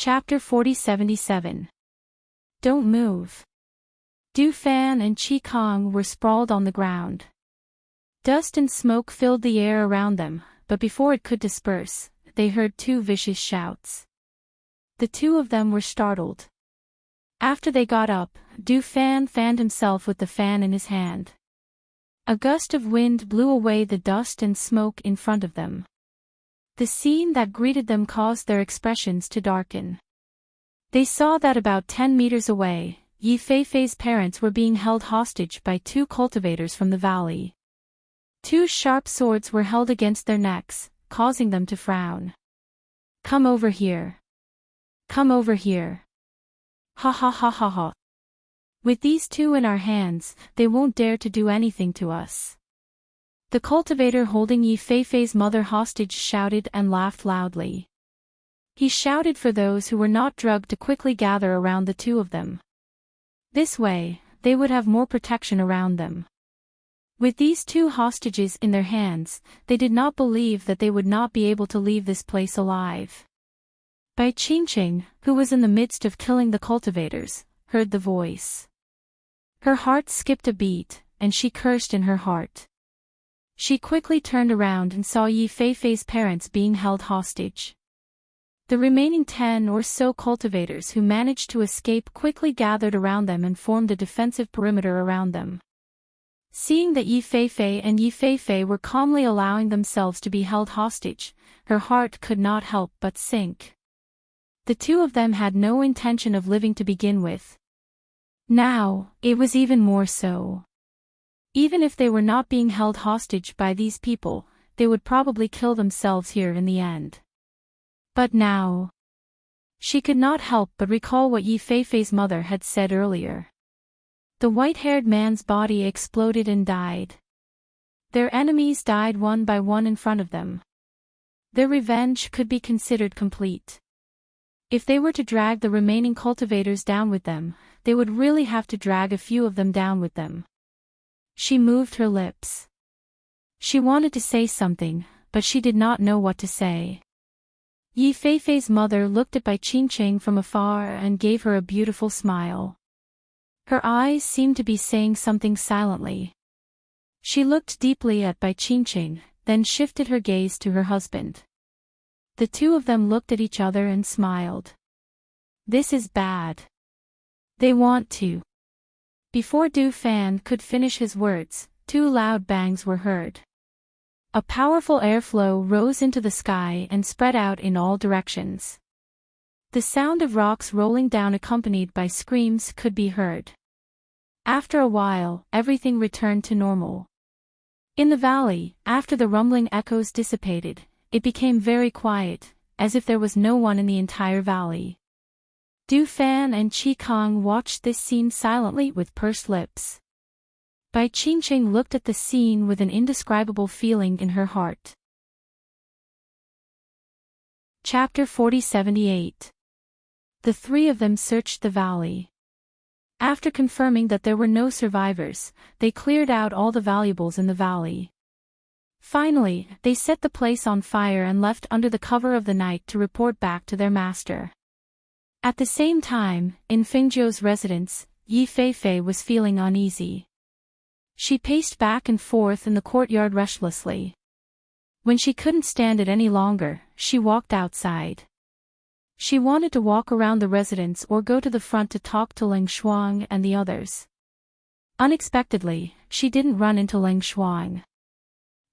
Chapter 4077. Don't move. Du Fan and Chi Kong were sprawled on the ground. Dust and smoke filled the air around them, but before it could disperse, they heard two vicious shouts. The two of them were startled. After they got up, Du Fan fanned himself with the fan in his hand. A gust of wind blew away the dust and smoke in front of them. The scene that greeted them caused their expressions to darken. They saw that about 10 meters away, Yi Feifei's parents were being held hostage by two cultivators from the valley. Two sharp swords were held against their necks, causing them to frown. "Come over here. Come over here. Ha ha ha ha ha. With these two in our hands, they won't dare to do anything to us." The cultivator holding Yi Feifei's mother hostage shouted and laughed loudly. He shouted for those who were not drugged to quickly gather around the two of them. This way, they would have more protection around them. With these two hostages in their hands, they did not believe that they would not be able to leave this place alive. Bai Qingqing, who was in the midst of killing the cultivators, heard the voice. Her heart skipped a beat, and she cursed in her heart. She quickly turned around and saw Yi Feifei's parents being held hostage. The remaining 10 or so cultivators who managed to escape quickly gathered around them and formed a defensive perimeter around them. Seeing that Yi Feifei and Yi Feifei were calmly allowing themselves to be held hostage, her heart could not help but sink. The two of them had no intention of living to begin with. Now, it was even more so. Even if they were not being held hostage by these people, they would probably kill themselves here in the end. But now, she could not help but recall what Yi Feifei's mother had said earlier. The white-haired man's body exploded and died. Their enemies died one by one in front of them. Their revenge could be considered complete. If they were to drag the remaining cultivators down with them, they would really have to drag a few of them down with them. She moved her lips. She wanted to say something, but she did not know what to say. Yi Feifei's mother looked at Bai Qingqing from afar and gave her a beautiful smile. Her eyes seemed to be saying something silently. She looked deeply at Bai Qingqing, then shifted her gaze to her husband. The two of them looked at each other and smiled. This is bad. They want to. Before Du Fan could finish his words, two loud bangs were heard. A powerful airflow rose into the sky and spread out in all directions. The sound of rocks rolling down accompanied by screams could be heard. After a while, everything returned to normal. In the valley, after the rumbling echoes dissipated, it became very quiet, as if there was no one in the entire valley. Du Fan and Chi Kong watched this scene silently with pursed lips. Bai Qingqing looked at the scene with an indescribable feeling in her heart. Chapter 4078. The three of them searched the valley. After confirming that there were no survivors, they cleared out all the valuables in the valley. Finally, they set the place on fire and left under the cover of the night to report back to their master. At the same time, in Fengjiu's residence, Yi Feifei was feeling uneasy. She paced back and forth in the courtyard restlessly. When she couldn't stand it any longer, she walked outside. She wanted to walk around the residence or go to the front to talk to Leng Shuang and the others. Unexpectedly, she didn't run into Leng Shuang.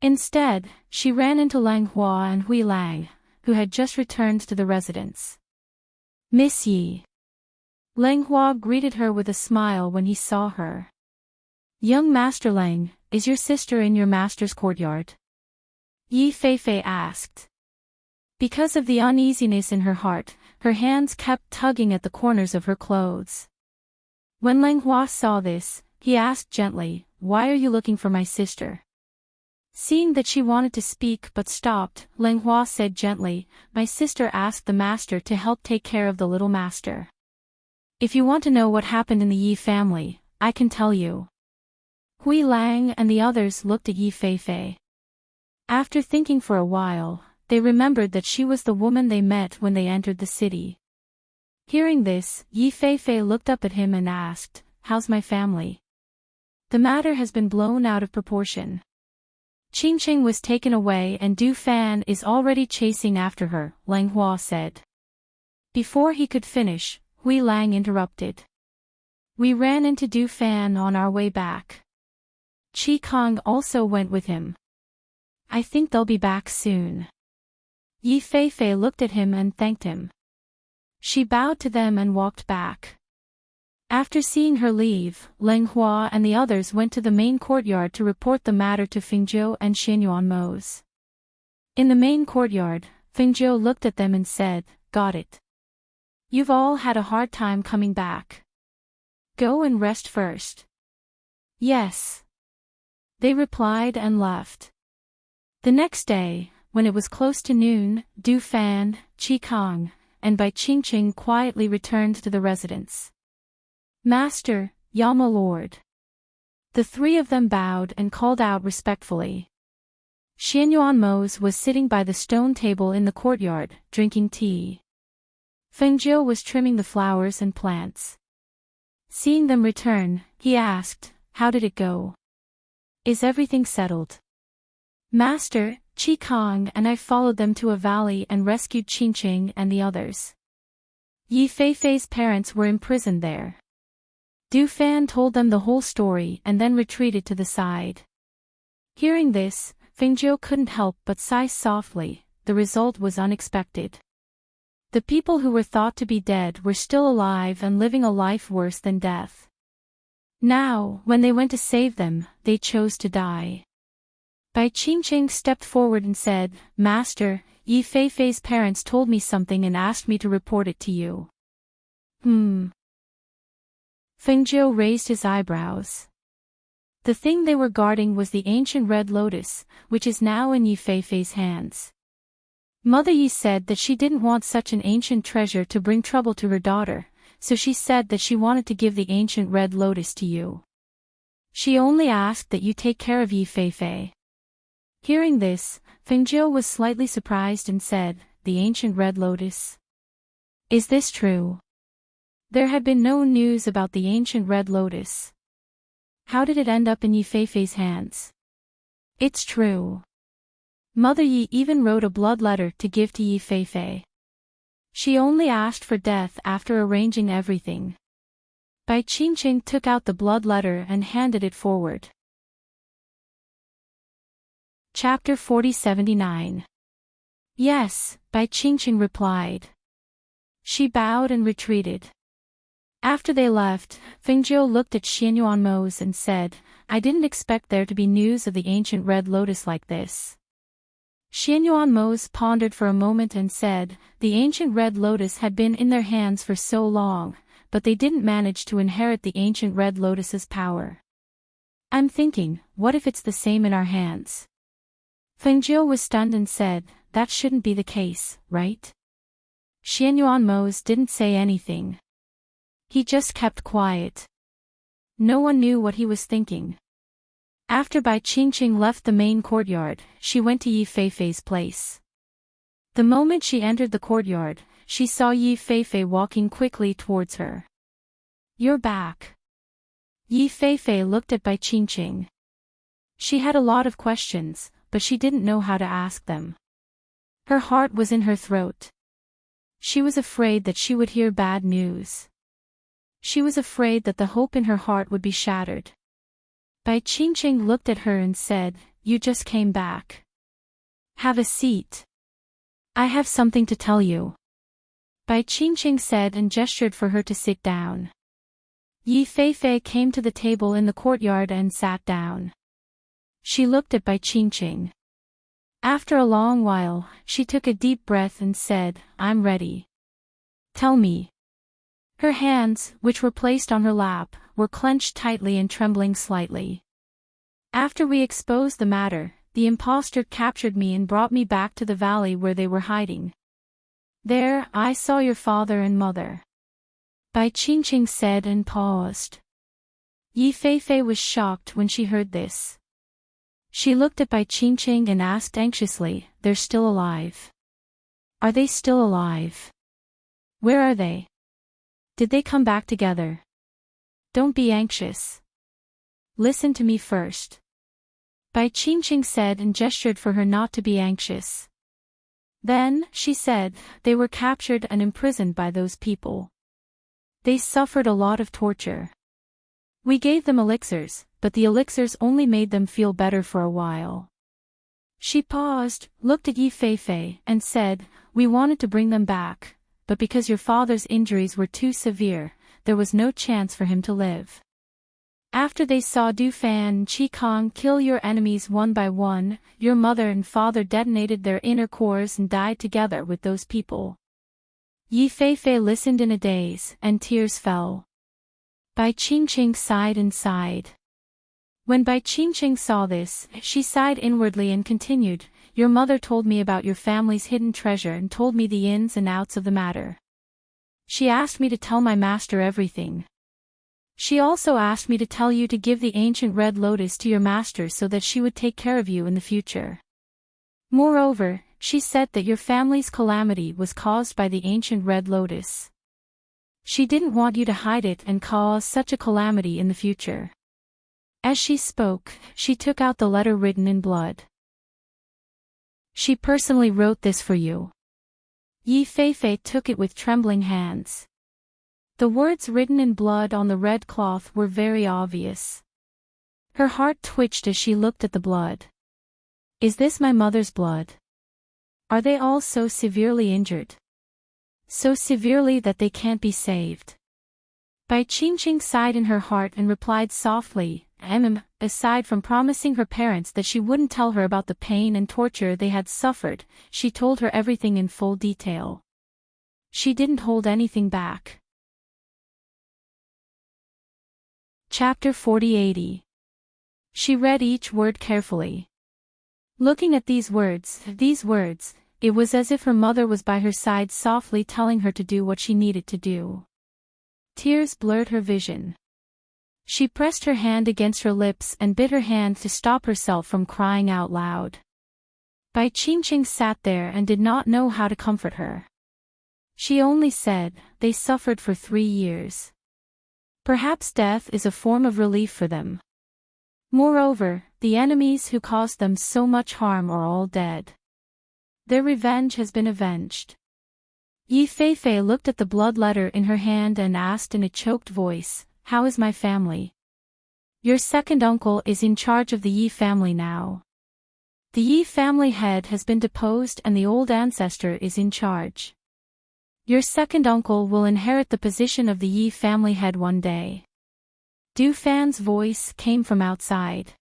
Instead, she ran into Lang Hua and Hui Lang, who had just returned to the residence. "Miss Yi." Lang Hua greeted her with a smile when he saw her. "Young Master Lang, is your sister in your master's courtyard?" Yi Feifei asked. Because of the uneasiness in her heart, her hands kept tugging at the corners of her clothes. When Lang Hua saw this, he asked gently, "Why are you looking for my sister?" Seeing that she wanted to speak but stopped, Lang Hua said gently, "My sister asked the master to help take care of the little master. If you want to know what happened in the Yi family, I can tell you." Hui Lang and the others looked at Yi Feifei. After thinking for a while, they remembered that she was the woman they met when they entered the city. Hearing this, Yi Feifei looked up at him and asked, "How's my family?" "The matter has been blown out of proportion. Qingqing was taken away and Du Fan is already chasing after her," Lang Hua said. Before he could finish, Hui Lang interrupted. "We ran into Du Fan on our way back. Qi Kong also went with him. I think they'll be back soon." Yi Feifei looked at him and thanked him. She bowed to them and walked back. After seeing her leave, Lang Hua and the others went to the main courtyard to report the matter to Fengjiu and Xianyuan Mose. In the main courtyard, Fengjiu looked at them and said, "Got it. You've all had a hard time coming back. Go and rest first." "Yes." They replied and left. The next day, when it was close to noon, Du Fan, Qi Kong, and Bai Qingqing quietly returned to the residence. "Master, Yama Lord." The three of them bowed and called out respectfully. Xianyuan Mose was sitting by the stone table in the courtyard, drinking tea. Fengjiu was trimming the flowers and plants. Seeing them return, he asked, "How did it go? Is everything settled?" "Master, Qi Kong and I followed them to a valley and rescued Qingqing and the others. Yi Feifei's parents were imprisoned there." Du Fan told them the whole story and then retreated to the side. Hearing this, Fengjiu couldn't help but sigh softly. The result was unexpected. The people who were thought to be dead were still alive and living a life worse than death. Now, when they went to save them, they chose to die. Bai Qingqing stepped forward and said, "Master, Yi Feifei's parents told me something and asked me to report it to you." Fengjiu raised his eyebrows. The thing they were guarding was the ancient red lotus, which is now in Yi Feifei's hands. Mother Yi said that she didn't want such an ancient treasure to bring trouble to her daughter, so she said that she wanted to give the ancient red lotus to you. She only asked that you take care of Yi Feifei. Hearing this, Fengjiu was slightly surprised and said, "The ancient red lotus? Is this true?" There had been no news about the ancient red lotus. How did it end up in Yi Feifei's hands? It's true. Mother Yi even wrote a blood letter to give to Yi Feifei. She only asked for death after arranging everything. Bai Qingqing took out the blood letter and handed it forward. Chapter 4079. "Yes," Bai Qingqing replied. She bowed and retreated. After they left, Fengjiu looked at Xianyuan Mose and said, "I didn't expect there to be news of the ancient red lotus like this." Xianyuan Mose pondered for a moment and said, "The ancient red lotus had been in their hands for so long, but they didn't manage to inherit the ancient red lotus's power. I'm thinking, what if it's the same in our hands?" Fengjiu was stunned and said, "That shouldn't be the case, right?" Xianyuan Mose didn't say anything. He just kept quiet. No one knew what he was thinking. After Bai Qingqing left the main courtyard, she went to Yi Feifei's place. The moment she entered the courtyard, she saw Yi Feifei walking quickly towards her. "You're back." Yi Feifei looked at Bai Qingqing. She had a lot of questions, but she didn't know how to ask them. Her heart was in her throat. She was afraid that she would hear bad news. She was afraid that the hope in her heart would be shattered. Bai Qingqing looked at her and said, "You just came back. Have a seat. I have something to tell you." Bai Qingqing said and gestured for her to sit down. Yi Feifei came to the table in the courtyard and sat down. She looked at Bai Qingqing. After a long while, she took a deep breath and said, "I'm ready. Tell me." Her hands, which were placed on her lap, were clenched tightly and trembling slightly. "After we exposed the matter, the impostor captured me and brought me back to the valley where they were hiding. There, I saw your father and mother." Bai Qingqing said and paused. Yi Feifei was shocked when she heard this. She looked at Bai Qingqing and asked anxiously, "They're still alive? Are they still alive? Where are they?" Did they come back together? Don't be anxious. Listen to me first. Bai Qingqing said and gestured for her not to be anxious. Then, she said, they were captured and imprisoned by those people. They suffered a lot of torture. We gave them elixirs, but the elixirs only made them feel better for a while. She paused, looked at Yi Feifei, and said, we wanted to bring them back, but because your father's injuries were too severe, there was no chance for him to live. After they saw Du Fan and Qi Kong kill your enemies one by one, your mother and father detonated their inner cores and died together with those people. Yi Feifei listened in a daze, and tears fell. Bai Qingqing sighed and sighed. When Bai Qingqing saw this, she sighed inwardly and continued, your mother told me about your family's hidden treasure and told me the ins and outs of the matter. She asked me to tell my master everything. She also asked me to tell you to give the ancient red lotus to your master so that she would take care of you in the future. Moreover, she said that your family's calamity was caused by the ancient red lotus. She didn't want you to hide it and cause such a calamity in the future. As she spoke, she took out the letter written in blood. She personally wrote this for you. Yi Feifei took it with trembling hands. The words written in blood on the red cloth were very obvious. Her heart twitched as she looked at the blood. Is this my mother's blood? Are they all so severely injured? So severely that they can't be saved? Bai Qingqing sighed in her heart and replied softly, aside from promising her parents that she wouldn't tell her about the pain and torture they had suffered, she told her everything in full detail. She didn't hold anything back. Chapter 40-80. She read each word carefully. Looking at these words, it was as if her mother was by her side softly telling her to do what she needed to do. Tears blurred her vision. She pressed her hand against her lips and bit her hand to stop herself from crying out loud. Bai Qingqing sat there and did not know how to comfort her. She only said, they suffered for 3 years. Perhaps death is a form of relief for them. Moreover, the enemies who caused them so much harm are all dead. Their revenge has been avenged. Yi Feifei looked at the blood letter in her hand and asked in a choked voice, how is my family? Your second uncle is in charge of the Yi family now. The Yi family head has been deposed and the old ancestor is in charge. Your second uncle will inherit the position of the Yi family head one day. Du Fan's voice came from outside.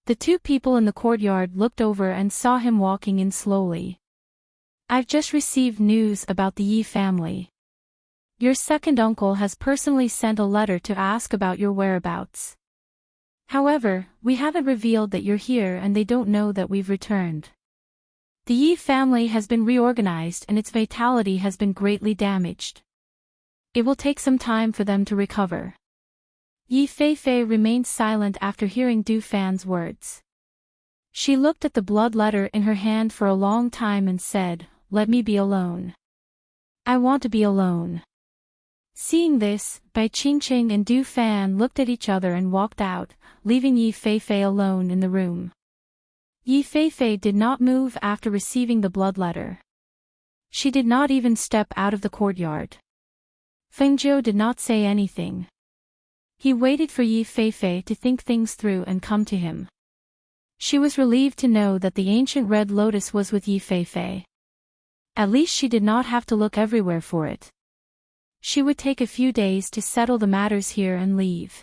The two people in the courtyard looked over and saw him walking in slowly. I've just received news about the Yi family. Your second uncle has personally sent a letter to ask about your whereabouts. However, we haven't revealed that you're here and they don't know that we've returned. The Yi family has been reorganized and its vitality has been greatly damaged. It will take some time for them to recover. Yi Feifei remained silent after hearing Du Fan's words. She looked at the blood letter in her hand for a long time and said, let me be alone. I want to be alone. Seeing this, Bai Qingqing and Du Fan looked at each other and walked out, leaving Yi Feifei alone in the room. Yi Feifei did not move after receiving the blood letter. She did not even step out of the courtyard. Feng Zhou did not say anything. He waited for Yi Feifei to think things through and come to him. She was relieved to know that the ancient red lotus was with Yi Feifei. At least she did not have to look everywhere for it. She would take a few days to settle the matters here and leave.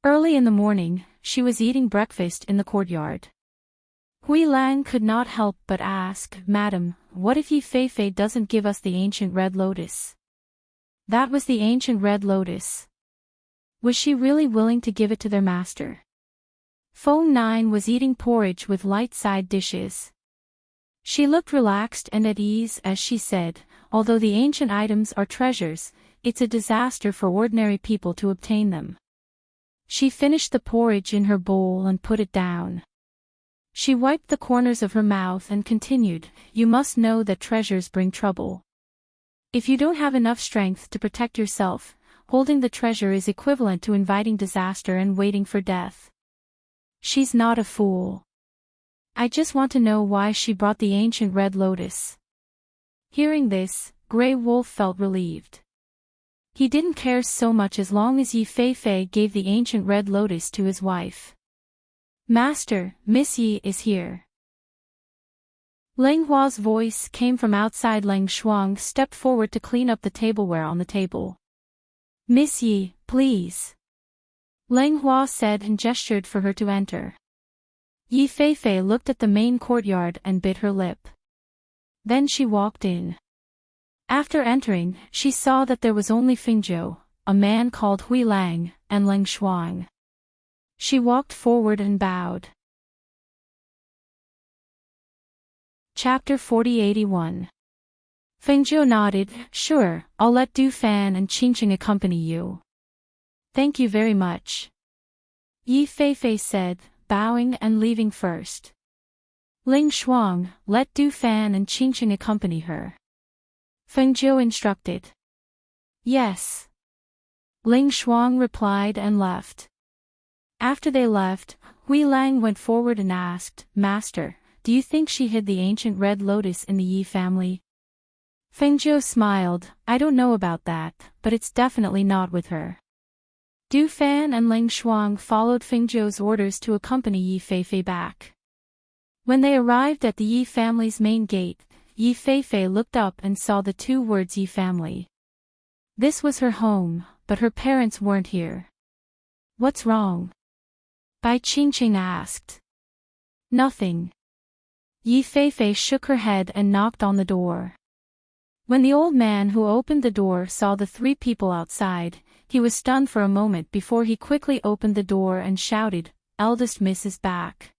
Early in the morning, she was eating breakfast in the courtyard. Hui Lang could not help but ask, Madam, what if Yi Feifei doesn't give us the ancient red lotus? That was the ancient red lotus. Was she really willing to give it to their master? Feng Nine was eating porridge with light side dishes. She looked relaxed and at ease as she said, although the ancient items are treasures, it's a disaster for ordinary people to obtain them. She finished the porridge in her bowl and put it down. She wiped the corners of her mouth and continued, you must know that treasures bring trouble. If you don't have enough strength to protect yourself, holding the treasure is equivalent to inviting disaster and waiting for death. She's not a fool. I just want to know why she brought the ancient red lotus. Hearing this, Grey Wolf felt relieved. He didn't care so much as long as Yi Fei gave the ancient red lotus to his wife. Master, Miss Yi is here. Leng Hua's voice came from outside. Leng Shuang stepped forward to clean up the tableware on the table. Miss Yi, please. Leng Hua said and gestured for her to enter. Yi Fei looked at the main courtyard and bit her lip. Then she walked in. After entering, she saw that there was only Fengzhou, a man called Hui Lang, and Leng Shuang. She walked forward and bowed. Chapter 4081. Fengzhou nodded. Sure, I'll let Du Fan and Qingqing accompany you. Thank you very much. Yi Fei said, bowing and leaving first. Leng Shuang, let Du Fan and Qingqing accompany her. Fengzhou instructed. Yes. Leng Shuang replied and left. After they left, Hui Lang went forward and asked, Master, do you think she hid the ancient red lotus in the Yi family? Fengzhou smiled. I don't know about that, but it's definitely not with her. Du Fan and Leng Shuang followed Fengzhou's orders to accompany Yi Fei back. When they arrived at the Yi family's main gate, Yi Fei looked up and saw the two words Yi family. This was her home, but her parents weren't here. What's wrong? Bai Qingqing asked. Nothing. Yi Fei shook her head and knocked on the door. When the old man who opened the door saw the three people outside, he was stunned for a moment before he quickly opened the door and shouted, Eldest Miss is back.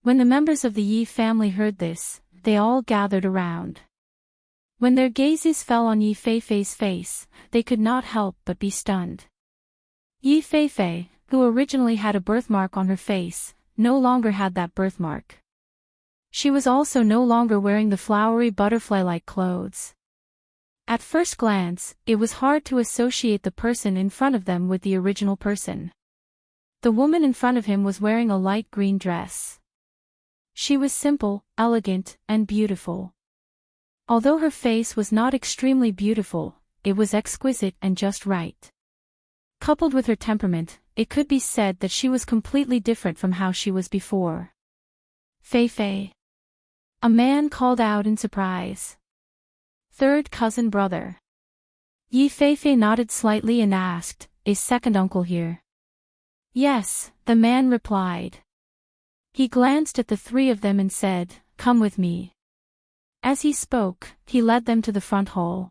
When the members of the Yi family heard this, they all gathered around. When their gazes fell on Yi Fei's face, they could not help but be stunned. Yi Fei, who originally had a birthmark on her face, no longer had that birthmark. She was also no longer wearing the flowery butterfly-like clothes. At first glance, it was hard to associate the person in front of them with the original person. The woman in front of him was wearing a light green dress. She was simple, elegant, and beautiful. Although her face was not extremely beautiful, it was exquisite and just right. Coupled with her temperament, it could be said that she was completely different from how she was before. Fei. A man called out in surprise. Third cousin brother. Yi Fei nodded slightly and asked, Is second uncle here? Yes, the man replied. He glanced at the three of them and said, Come with me. As he spoke, he led them to the front hall.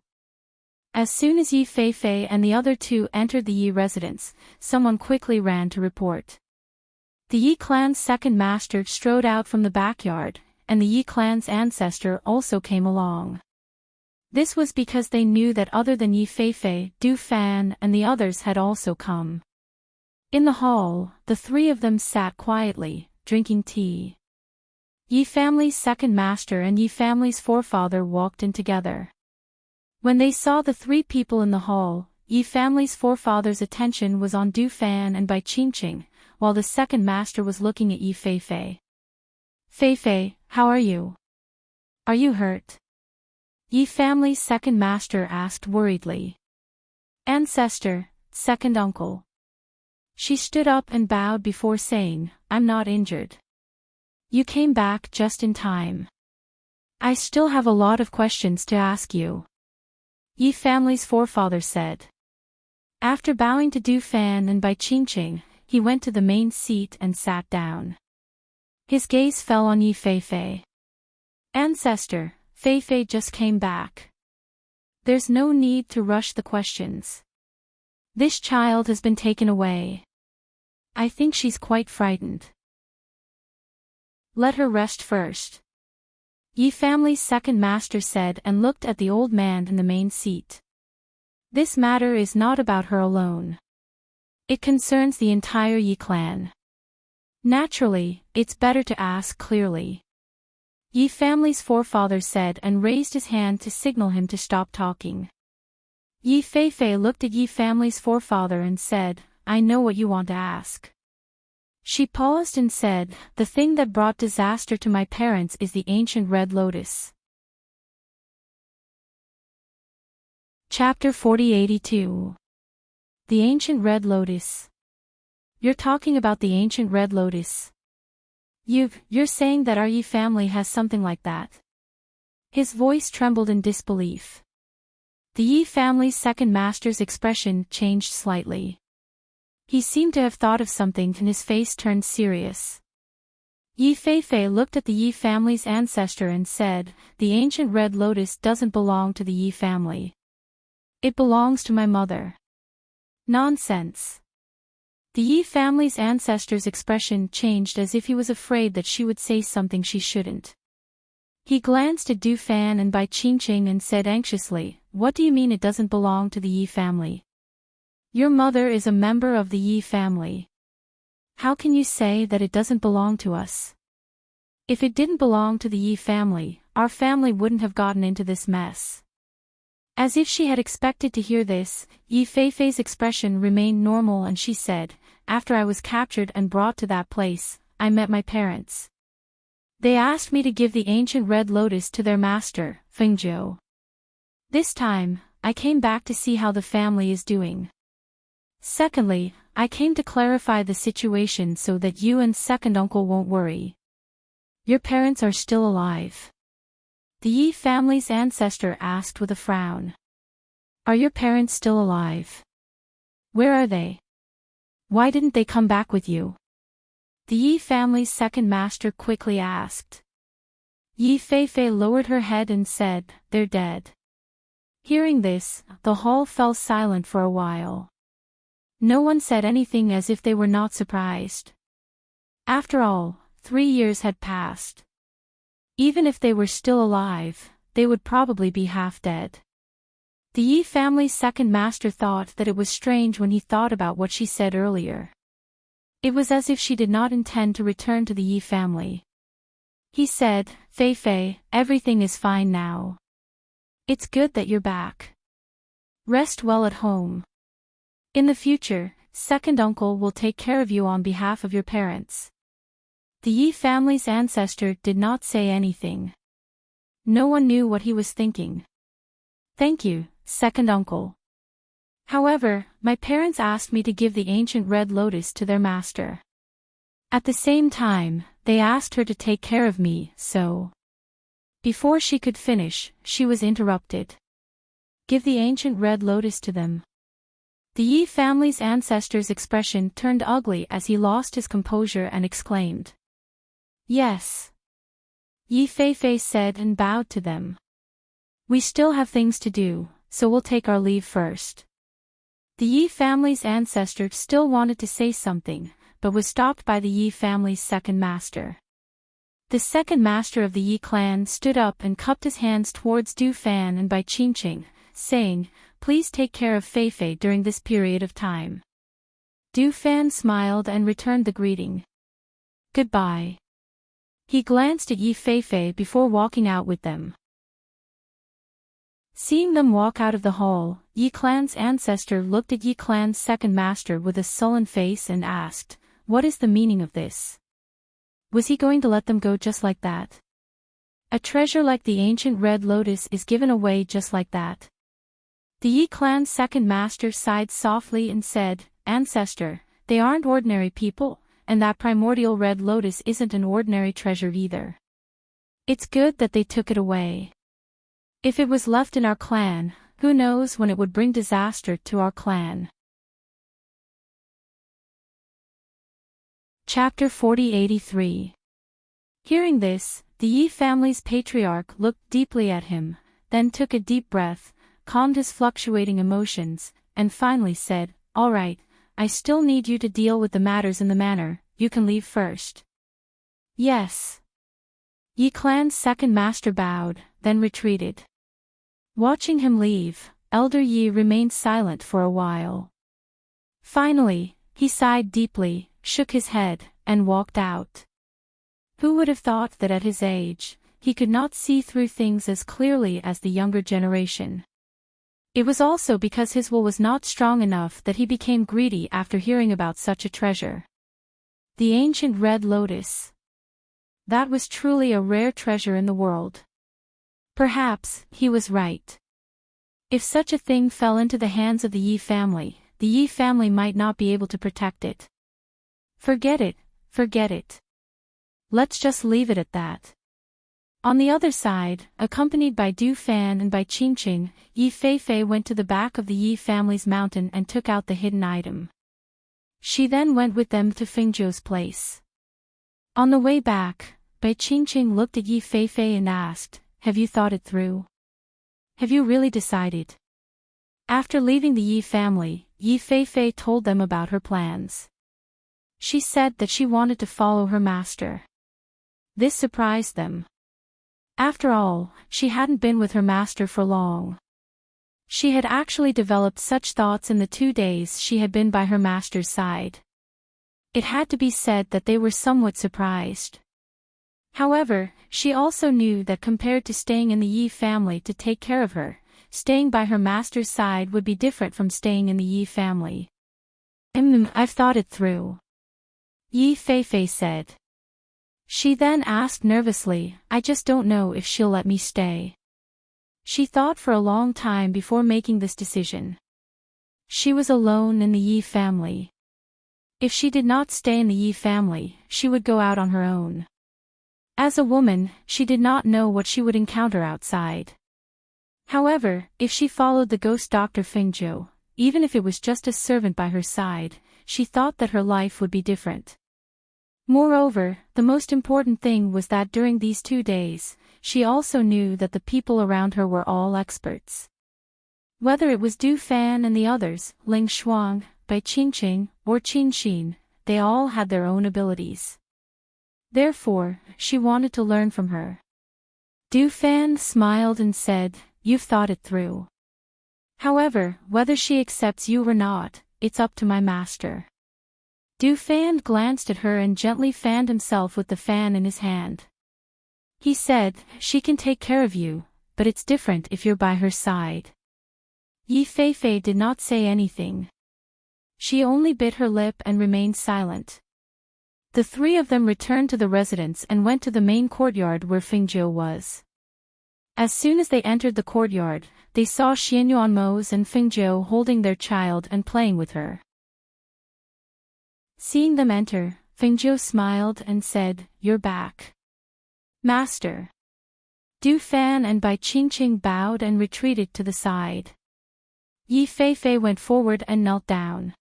As soon as Yi Fei and the other two entered the Yi residence, someone quickly ran to report. The Yi clan's second master strode out from the backyard, and the Yi clan's ancestor also came along. This was because they knew that other than Yi Fei, Du Fan and the others had also come. In the hall, the three of them sat quietly, drinking tea. Yi family's second master and Yi family's forefather walked in together. When they saw the three people in the hall, Yi family's forefather's attention was on Du Fan and Bai Qingqing, while the second master was looking at Yi Fei. Fei, how are you? Are you hurt? Yi family's second master asked worriedly. Ancestor, second uncle. She stood up and bowed before saying, I'm not injured. You came back just in time. I still have a lot of questions to ask you. Yi family's forefather said. After bowing to Du Fan and Bai Qingqing, he went to the main seat and sat down. His gaze fell on Yi Fei. Ancestor, Fei just came back. There's no need to rush the questions. This child has been taken away. I think she's quite frightened. Let her rest first. Yi family's second master said and looked at the old man in the main seat. This matter is not about her alone. It concerns the entire Yi clan. Naturally, it's better to ask clearly. Yi family's forefather said and raised his hand to signal him to stop talking. Yi Feifei looked at Yi family's forefather and said, I know what you want to ask. She paused and said, the thing that brought disaster to my parents is the ancient red lotus. Chapter 4082. The Ancient Red Lotus. You're talking about the Ancient Red Lotus. You're saying that our Yi family has something like that? His voice trembled in disbelief. The Yi family's second master's expression changed slightly. He seemed to have thought of something and his face turned serious. Yi Feifei looked at the Yi family's ancestor and said, the ancient red lotus doesn't belong to the Yi family. It belongs to my mother. Nonsense. The Yi family's ancestor's expression changed as if he was afraid that she would say something she shouldn't. He glanced at Du Fan and Bai Qingqing and said anxiously, what do you mean it doesn't belong to the Yi family? Your mother is a member of the Yi family. How can you say that it doesn't belong to us? If it didn't belong to the Yi family, our family wouldn't have gotten into this mess. As if she had expected to hear this, Yi Feifei's expression remained normal and she said, after I was captured and brought to that place, I met my parents. They asked me to give the ancient red lotus to their master, Fengzhou. This time, I came back to see how the family is doing. Secondly, I came to clarify the situation so that you and second uncle won't worry. Your parents are still alive. The Yi family's ancestor asked with a frown. Are your parents still alive? Where are they? Why didn't they come back with you? The Yi family's second master quickly asked. Yi Feifei lowered her head and said, they're dead. Hearing this, the hall fell silent for a while. No one said anything as if they were not surprised. After all, 3 years had passed. Even if they were still alive, they would probably be half dead. The Yi family's second master thought that it was strange when he thought about what she said earlier. It was as if she did not intend to return to the Yi family. He said, Feifei, everything is fine now. It's good that you're back. Rest well at home. In the future, second uncle will take care of you on behalf of your parents. The Yi family's ancestor did not say anything. No one knew what he was thinking. Thank you, second uncle. However, my parents asked me to give the ancient red lotus to their master. At the same time, they asked her to take care of me, so... Before she could finish, she was interrupted. Give the ancient red lotus to them. The Yi family's ancestor's expression turned ugly as he lost his composure and exclaimed. Yes. Yi Feifei said and bowed to them. We still have things to do, so we'll take our leave first. The Yi family's ancestor still wanted to say something, but was stopped by the Yi family's second master. The second master of the Yi clan stood up and cupped his hands towards Du Fan and Bai Qingqing, saying, please take care of Feifei during this period of time. Du Fan smiled and returned the greeting. Goodbye. He glanced at Yi Feifei before walking out with them. Seeing them walk out of the hall, Yi clan's ancestor looked at Yi clan's second master with a sullen face and asked, what is the meaning of this? Was he going to let them go just like that? A treasure like the ancient red lotus is given away just like that. The Yi clan's second master sighed softly and said, Ancestor, they aren't ordinary people, and that primordial red lotus isn't an ordinary treasure either. It's good that they took it away. If it was left in our clan, who knows when it would bring disaster to our clan. Chapter 4083. Hearing this, the Yi family's patriarch looked deeply at him, then took a deep breath, calmed his fluctuating emotions, and finally said, all right, I still need you to deal with the matters in the manor, you can leave first. Yes. Yi clan's second master bowed, then retreated. Watching him leave, Elder Yi remained silent for a while. Finally, he sighed deeply, shook his head, and walked out. Who would have thought that at his age, he could not see through things as clearly as the younger generation. It was also because his will was not strong enough that he became greedy after hearing about such a treasure. The ancient red lotus. That was truly a rare treasure in the world. Perhaps, he was right. If such a thing fell into the hands of the Yi family, the Yi family might not be able to protect it. Forget it, forget it. Let's just leave it at that. On the other side, accompanied by Du Fan and by Qingqing, Yi Feifei went to the back of the Yi family's mountain and took out the hidden item. She then went with them to Fengzhou's place. On the way back, Bai Qingqing looked at Yi Feifei and asked, "Have you thought it through? Have you really decided?" After leaving the Yi family, Yi Feifei told them about her plans. She said that she wanted to follow her master. This surprised them. After all, she hadn't been with her master for long. She had actually developed such thoughts in the 2 days she had been by her master's side. It had to be said that they were somewhat surprised. However, she also knew that compared to staying in the Yi family to take care of her, staying by her master's side would be different from staying in the Yi family. I've thought it through," Yi Feifei said. She then asked nervously, "I just don't know if she'll let me stay." She thought for a long time before making this decision. She was alone in the Yi family. If she did not stay in the Yi family, she would go out on her own. As a woman, she did not know what she would encounter outside. However, if she followed the ghost doctor Fengzhou, even if it was just a servant by her side, she thought that her life would be different. Moreover, the most important thing was that during these 2 days, she also knew that the people around her were all experts. Whether it was Du Fan and the others, Ling Shuang, Bai Qingqing, or Qin Xin, they all had their own abilities. Therefore, she wanted to learn from her. Du Fan smiled and said, "You've thought it through. However, whether she accepts you or not, it's up to my master." Du Fan glanced at her and gently fanned himself with the fan in his hand. He said, "She can take care of you, but it's different if you're by her side." Yi Feifei did not say anything. She only bit her lip and remained silent. The 3 of them returned to the residence and went to the main courtyard where Fengzhou was. As soon as they entered the courtyard, they saw Xianyuanmos and Fengzhou holding their child and playing with her. Seeing them enter, Fengzhou smiled and said, "You're back, Master." Du Fan and Bai Qingqing bowed and retreated to the side. Yi Feifei went forward and knelt down.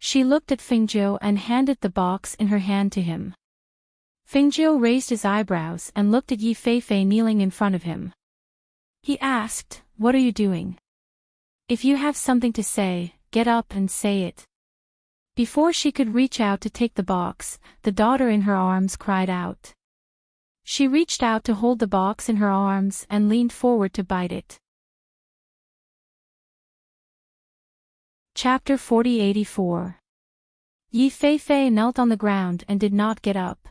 She looked at Fengzhou and handed the box in her hand to him. Fengzhou raised his eyebrows and looked at Yi Feifei kneeling in front of him. He asked, "What are you doing? If you have something to say, get up and say it." Before she could reach out to take the box, the daughter in her arms cried out. She reached out to hold the box in her arms and leaned forward to bite it. Chapter 4084. Yi Feifei knelt on the ground and did not get up.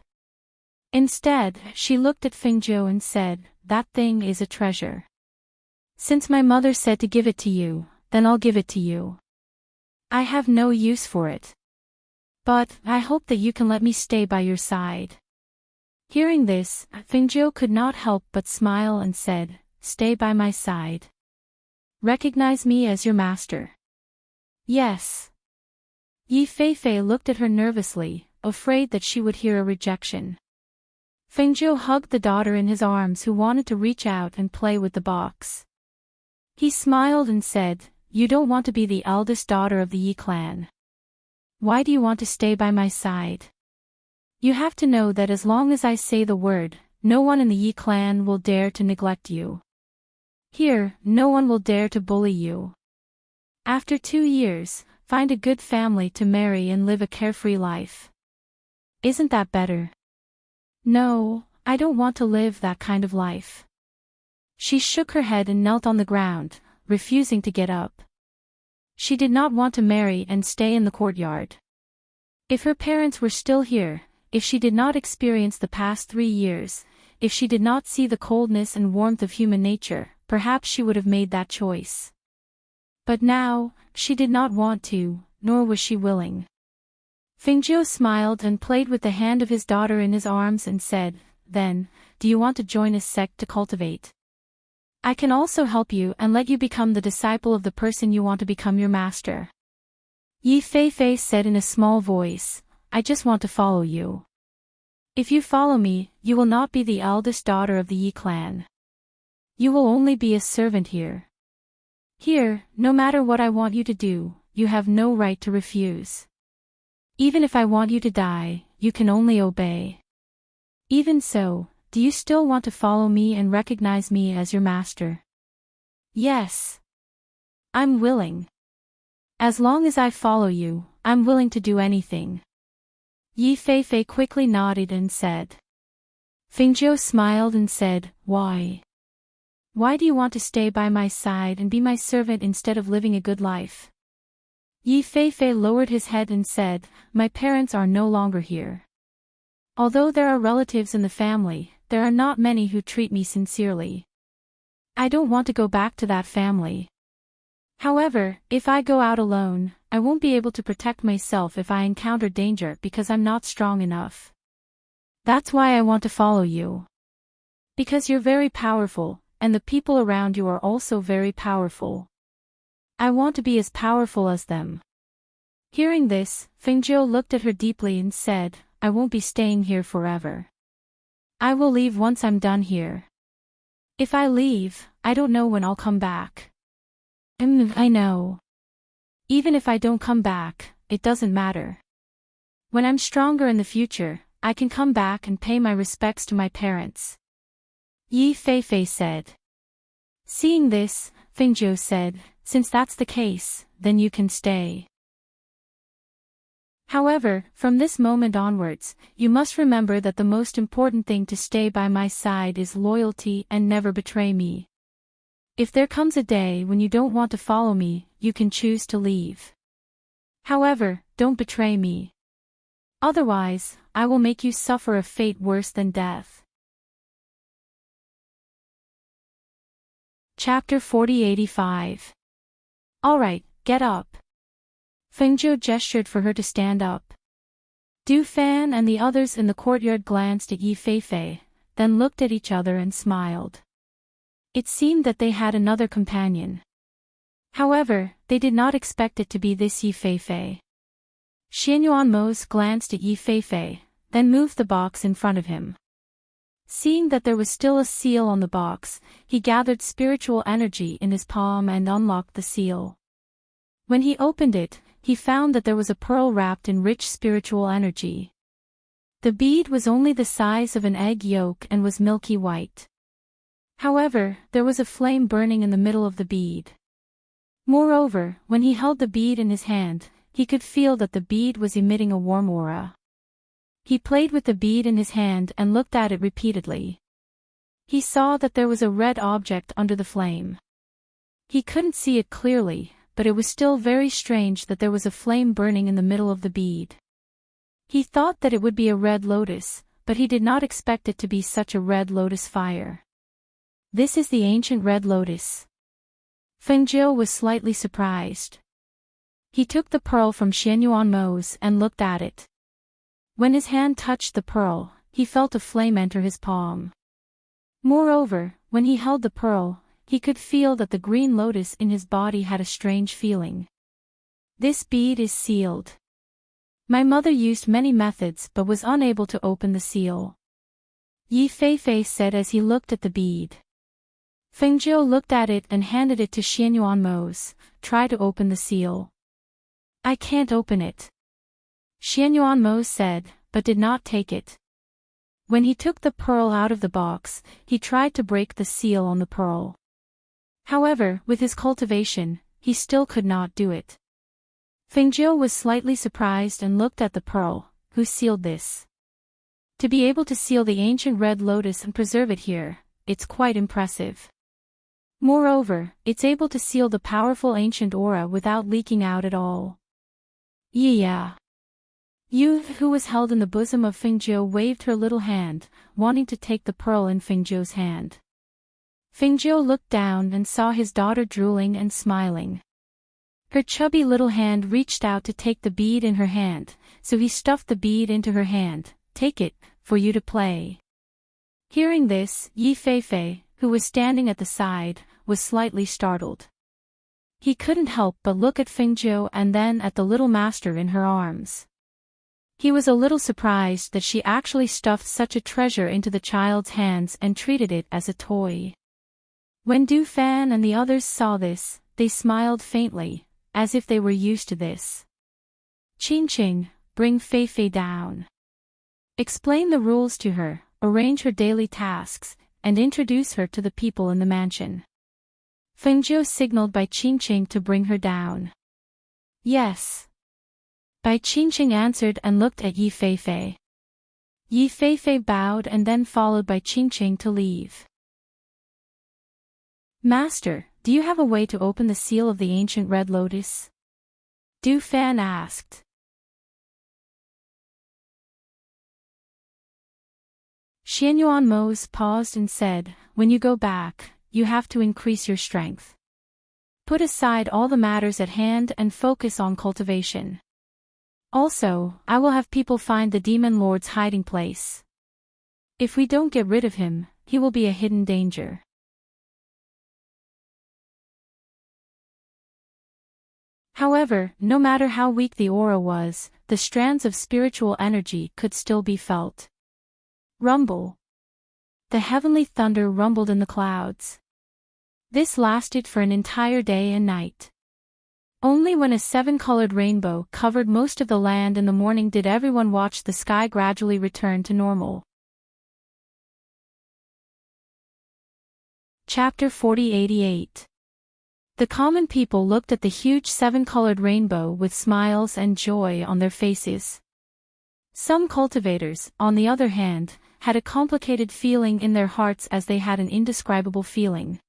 Instead, she looked at Fengzhou and said, "That thing is a treasure. Since my mother said to give it to you, then I'll give it to you. I have no use for it. But, I hope that you can let me stay by your side." Hearing this, Fengzhou could not help but smile and said, "Stay by my side. Recognize me as your master." "Yes." Yi Feifei looked at her nervously, afraid that she would hear a rejection. Fengzhou hugged the daughter in his arms who wanted to reach out and play with the box. He smiled and said, "You don't want to be the eldest daughter of the Yi clan. Why do you want to stay by my side? You have to know that as long as I say the word, no one in the Yi clan will dare to neglect you. Here, no one will dare to bully you. After 2 years, find a good family to marry and live a carefree life. Isn't that better?" "No, I don't want to live that kind of life." She shook her head and knelt on the ground, refusing to get up. She did not want to marry and stay in the courtyard. If her parents were still here, if she did not experience the past 3 years, if she did not see the coldness and warmth of human nature, perhaps she would have made that choice. But now, she did not want to, nor was she willing. Fengjiu smiled and played with the hand of his daughter in his arms and said, "Then, do you want to join a sect to cultivate? I can also help you and let you become the disciple of the person you want to become your master." Yi Feifei said in a small voice, "I just want to follow you. If you follow me, you will not be the eldest daughter of the Yi clan. You will only be a servant here. Here, no matter what I want you to do, you have no right to refuse. Even if I want you to die, you can only obey. Even so, do you still want to follow me and recognize me as your master?" "Yes. I'm willing. As long as I follow you, I'm willing to do anything." Yi Feifei quickly nodded and said. Fengjiu smiled and said, "Why? Why do you want to stay by my side and be my servant instead of living a good life?" Yi Feifei lowered his head and said, "My parents are no longer here. Although there are relatives in the family, there are not many who treat me sincerely. I don't want to go back to that family. However, if I go out alone, I won't be able to protect myself if I encounter danger because I'm not strong enough. That's why I want to follow you. Because you're very powerful, and the people around you are also very powerful. I want to be as powerful as them." Hearing this, Fengjiu looked at her deeply and said, "I won't be staying here forever. I will leave once I'm done here. If I leave, I don't know when I'll come back." I know. Even if I don't come back, it doesn't matter. When I'm stronger in the future, I can come back and pay my respects to my parents." Yi Feifei said. Seeing this, Fengjiu said, "Since that's the case, then you can stay. However, from this moment onwards, you must remember that the most important thing to stay by my side is loyalty and never betray me. If there comes a day when you don't want to follow me, you can choose to leave. However, don't betray me. Otherwise, I will make you suffer a fate worse than death." Chapter 4085. "Alright, get up." Fengjiu gestured for her to stand up. Du Fan and the others in the courtyard glanced at Yi Feifei, then looked at each other and smiled. It seemed that they had another companion. However, they did not expect it to be this Yi Feifei. Xianyuan Mose glanced at Yi Feifei, then moved the box in front of him. Seeing that there was still a seal on the box, he gathered spiritual energy in his palm and unlocked the seal. When he opened it, he found that there was a pearl wrapped in rich spiritual energy. The bead was only the size of an egg yolk and was milky white. However, there was a flame burning in the middle of the bead. Moreover, when he held the bead in his hand, he could feel that the bead was emitting a warm aura. He played with the bead in his hand and looked at it repeatedly. He saw that there was a red object under the flame. He couldn't see it clearly, but it was still very strange that there was a flame burning in the middle of the bead. He thought that it would be a red lotus, but he did not expect it to be such a red lotus fire. "This is the ancient red lotus." Fengjiu was slightly surprised. He took the pearl from Xianyuan Mose and looked at it. When his hand touched the pearl, he felt a flame enter his palm. Moreover, when he held the pearl, he could feel that the green lotus in his body had a strange feeling. "This bead is sealed. My mother used many methods but was unable to open the seal," Yi Feifei said as he looked at the bead. Fengjiu looked at it and handed it to Xianyuan Mose. "Try to open the seal." "I can't open it," Xianyuan Mose said, but did not take it. When he took the pearl out of the box, he tried to break the seal on the pearl. However, with his cultivation, he still could not do it. Fengjiu was slightly surprised and looked at the pearl. "Who sealed this? To be able to seal the ancient red lotus and preserve it here, it's quite impressive. Moreover, it's able to seal the powerful ancient aura without leaking out at all." "Yeah. Yu, who was held in the bosom of Fingzhou, waved her little hand, wanting to take the pearl in Fingzhou's hand. Fingzhou looked down and saw his daughter drooling and smiling. Her chubby little hand reached out to take the bead in her hand, so he stuffed the bead into her hand. "Take it, for you to play." Hearing this, Yi Feifei, who was standing at the side, was slightly startled. He couldn't help but look at Fingzhou and then at the little master in her arms. He was a little surprised that she actually stuffed such a treasure into the child's hands and treated it as a toy. When Du Fan and the others saw this, they smiled faintly, as if they were used to this. "Qingqing, bring Feifei down. Explain the rules to her, arrange her daily tasks, and introduce her to the people in the mansion." Fengzhou signaled Bai Qingqing to bring her down. "Yes." Bai Qingqing answered and looked at Yi Feifei. Yi Feifei bowed and then followed Bai Qingqing to leave. "Master, do you have a way to open the seal of the ancient red lotus?" Du Fan asked. Xianyuan Mose paused and said, "When you go back, you have to increase your strength. Put aside all the matters at hand and focus on cultivation. Also, I will have people find the demon lord's hiding place. If we don't get rid of him, he will be a hidden danger." However, no matter how weak the aura was, the strands of spiritual energy could still be felt. Rumble. The heavenly thunder rumbled in the clouds. This lasted for an entire day and night. Only when a seven-colored rainbow covered most of the land in the morning did everyone watch the sky gradually return to normal. Chapter 4088. The common people looked at the huge seven-colored rainbow with smiles and joy on their faces. Some cultivators, on the other hand, had a complicated feeling in their hearts as they had an indescribable feeling.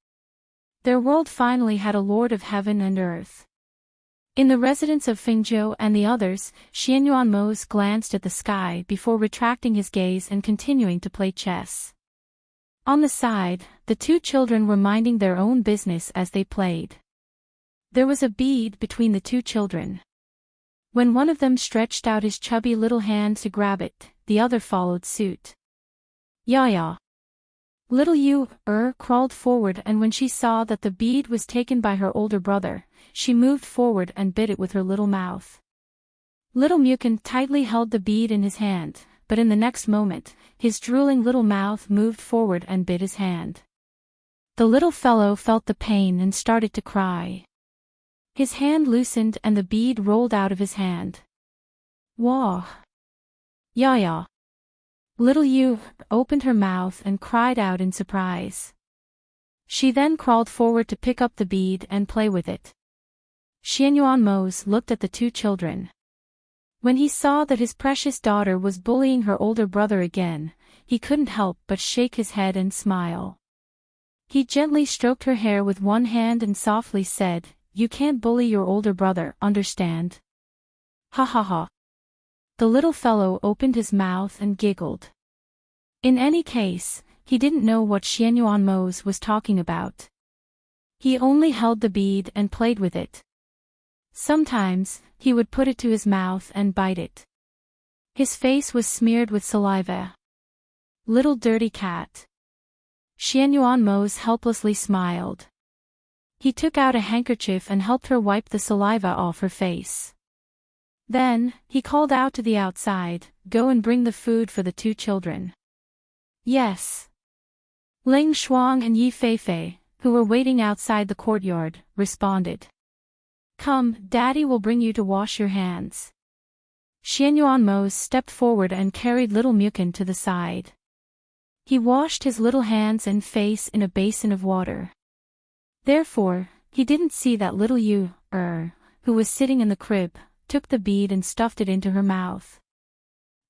Their world finally had a lord of heaven and earth. In the residence of Fingzhou and the others, Xianyuan Mose glanced at the sky before retracting his gaze and continuing to play chess. On the side, the two children were minding their own business as they played. There was a bead between the two children. When one of them stretched out his chubby little hand to grab it, the other followed suit. "Ya." Little Yu crawled forward, and when she saw that the bead was taken by her older brother, she moved forward and bit it with her little mouth. Little Mukin tightly held the bead in his hand, but in the next moment, his drooling little mouth moved forward and bit his hand. The little fellow felt the pain and started to cry. His hand loosened and the bead rolled out of his hand. "Wah! Ya." Little Yu opened her mouth and cried out in surprise. She then crawled forward to pick up the bead and play with it. Xianyuan Mose looked at the two children. When he saw that his precious daughter was bullying her older brother again, he couldn't help but shake his head and smile. He gently stroked her hair with one hand and softly said, "You can't bully your older brother, understand?" "Ha ha ha." The little fellow opened his mouth and giggled. In any case, he didn't know what Xianyuan Mose was talking about. He only held the bead and played with it. Sometimes, he would put it to his mouth and bite it. His face was smeared with saliva. Little dirty cat. Xianyuan Mose helplessly smiled. He took out a handkerchief and helped her wipe the saliva off her face. Then, he called out to the outside, "Go and bring the food for the two children." "Yes." Ling Shuang and Yi Feifei, who were waiting outside the courtyard, responded. "Come, Daddy will bring you to wash your hands." Xianyuan Mose stepped forward and carried little Mukin to the side. He washed his little hands and face in a basin of water. Therefore, he didn't see that little Yu, who was sitting in the crib, took the bead and stuffed it into her mouth.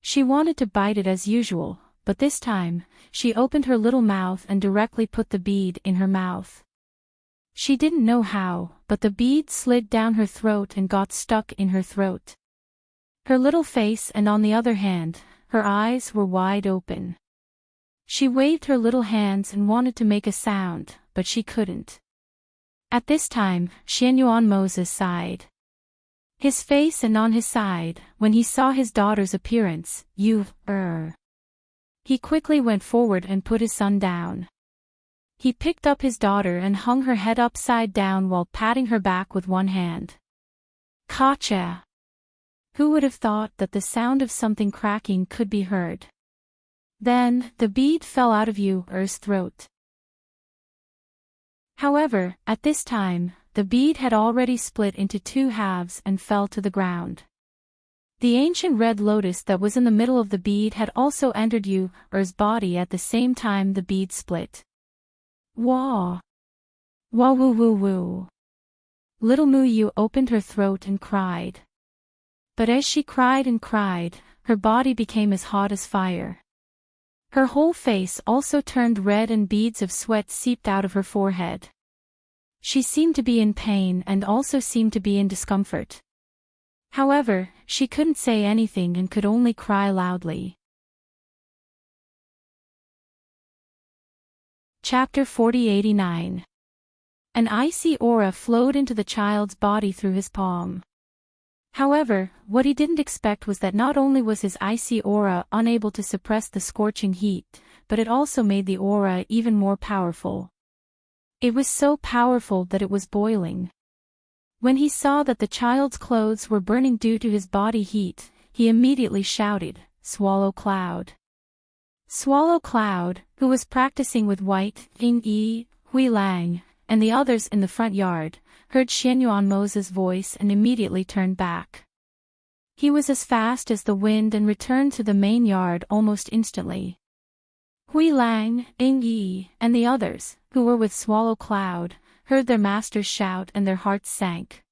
She wanted to bite it as usual, but this time, she opened her little mouth and directly put the bead in her mouth. She didn't know how, but the bead slid down her throat and got stuck in her throat. Her little face, and on the other hand, her eyes were wide open. She waved her little hands and wanted to make a sound, but she couldn't. At this time, Xianyuan Moses sighed. His face and on his side, when he saw his daughter's appearance, He quickly went forward and put his son down. He picked up his daughter and hung her head upside down while patting her back with one hand. Gotcha! Who would have thought that the sound of something cracking could be heard? Then, the bead fell out of Yu's throat. However, at this time, the bead had already split into two halves and fell to the ground. The ancient red lotus that was in the middle of the bead had also entered Yu's body at the same time the bead split. Wah! Wah woo woo woo! Little Mu Yu opened her throat and cried. But as she cried and cried, her body became as hot as fire. Her whole face also turned red and beads of sweat seeped out of her forehead. She seemed to be in pain and also seemed to be in discomfort. However, she couldn't say anything and could only cry loudly. Chapter 4089. An icy aura flowed into the child's body through his palm. However, what he didn't expect was that not only was his icy aura unable to suppress the scorching heat, but it also made the aura even more powerful. It was so powerful that it was boiling. When he saw that the child's clothes were burning due to his body heat, he immediately shouted, "Swallow Cloud!" Swallow Cloud, who was practicing with White, Hui Lang, and the others in the front yard, heard Xianyuan Moses' voice and immediately turned back. He was as fast as the wind and returned to the main yard almost instantly. Hui Lang, Yi, and the others, who were with Swallow Cloud, heard their master's shout and their hearts sank.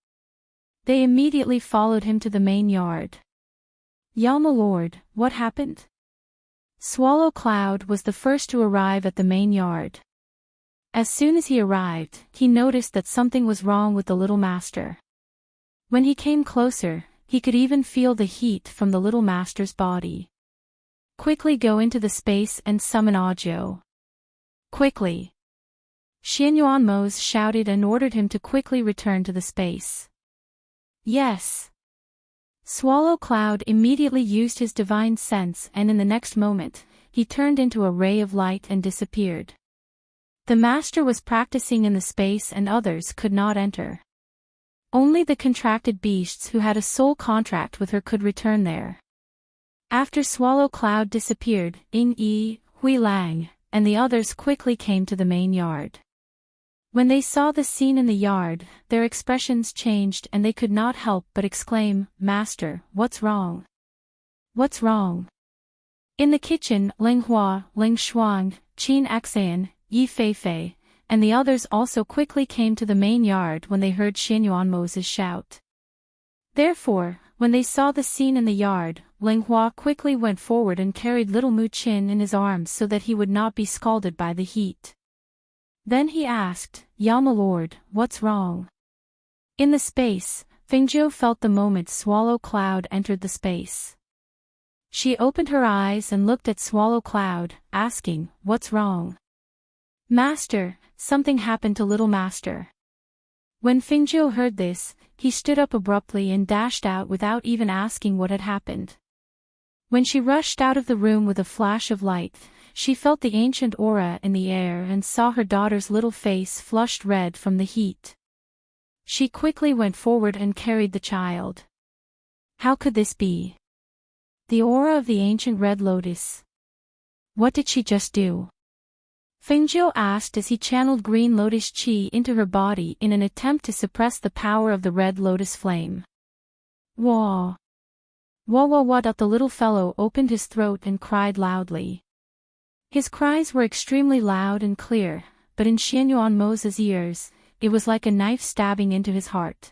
They immediately followed him to the main yard. "My lord, what happened?" Swallow Cloud was the first to arrive at the main yard. As soon as he arrived, he noticed that something was wrong with the little master. When he came closer, he could even feel the heat from the little master's body. "Quickly go into the space and summon Audio. Quickly!" Xianyuan Moses shouted and ordered him to quickly return to the space. "Yes." Swallow Cloud immediately used his divine sense and in the next moment, he turned into a ray of light and disappeared. The master was practicing in the space and others could not enter. Only the contracted beasts who had a soul contract with her could return there. After Swallow Cloud disappeared, Yi, Hui Lang, and the others quickly came to the main yard. When they saw the scene in the yard, their expressions changed and they could not help but exclaim, "Master, what's wrong? What's wrong?" In the kitchen, Ling Hua, Ling Shuang, Qin Xan, Yi Feifei, and the others also quickly came to the main yard when they heard Xianyuan Moses shout. Therefore, when they saw the scene in the yard, Ling Hua quickly went forward and carried little Mu Qin in his arms so that he would not be scalded by the heat. Then he asked, "My lord, what's wrong?" In the space, Fingzhou felt the moment Swallow Cloud entered the space. She opened her eyes and looked at Swallow Cloud, asking, "What's wrong?" "Master, something happened to little master." When Fingzhou heard this, he stood up abruptly and dashed out without even asking what had happened. When she rushed out of the room with a flash of light, she felt the ancient aura in the air and saw her daughter's little face flushed red from the heat. She quickly went forward and carried the child. How could this be? The aura of the ancient red lotus. What did she just do? Fingzhou asked as he channeled green lotus qi into her body in an attempt to suppress the power of the red lotus flame. Wah! Wah wah wah! The little fellow opened his throat and cried loudly. His cries were extremely loud and clear, but in Xianyuan Moses' ears, it was like a knife stabbing into his heart.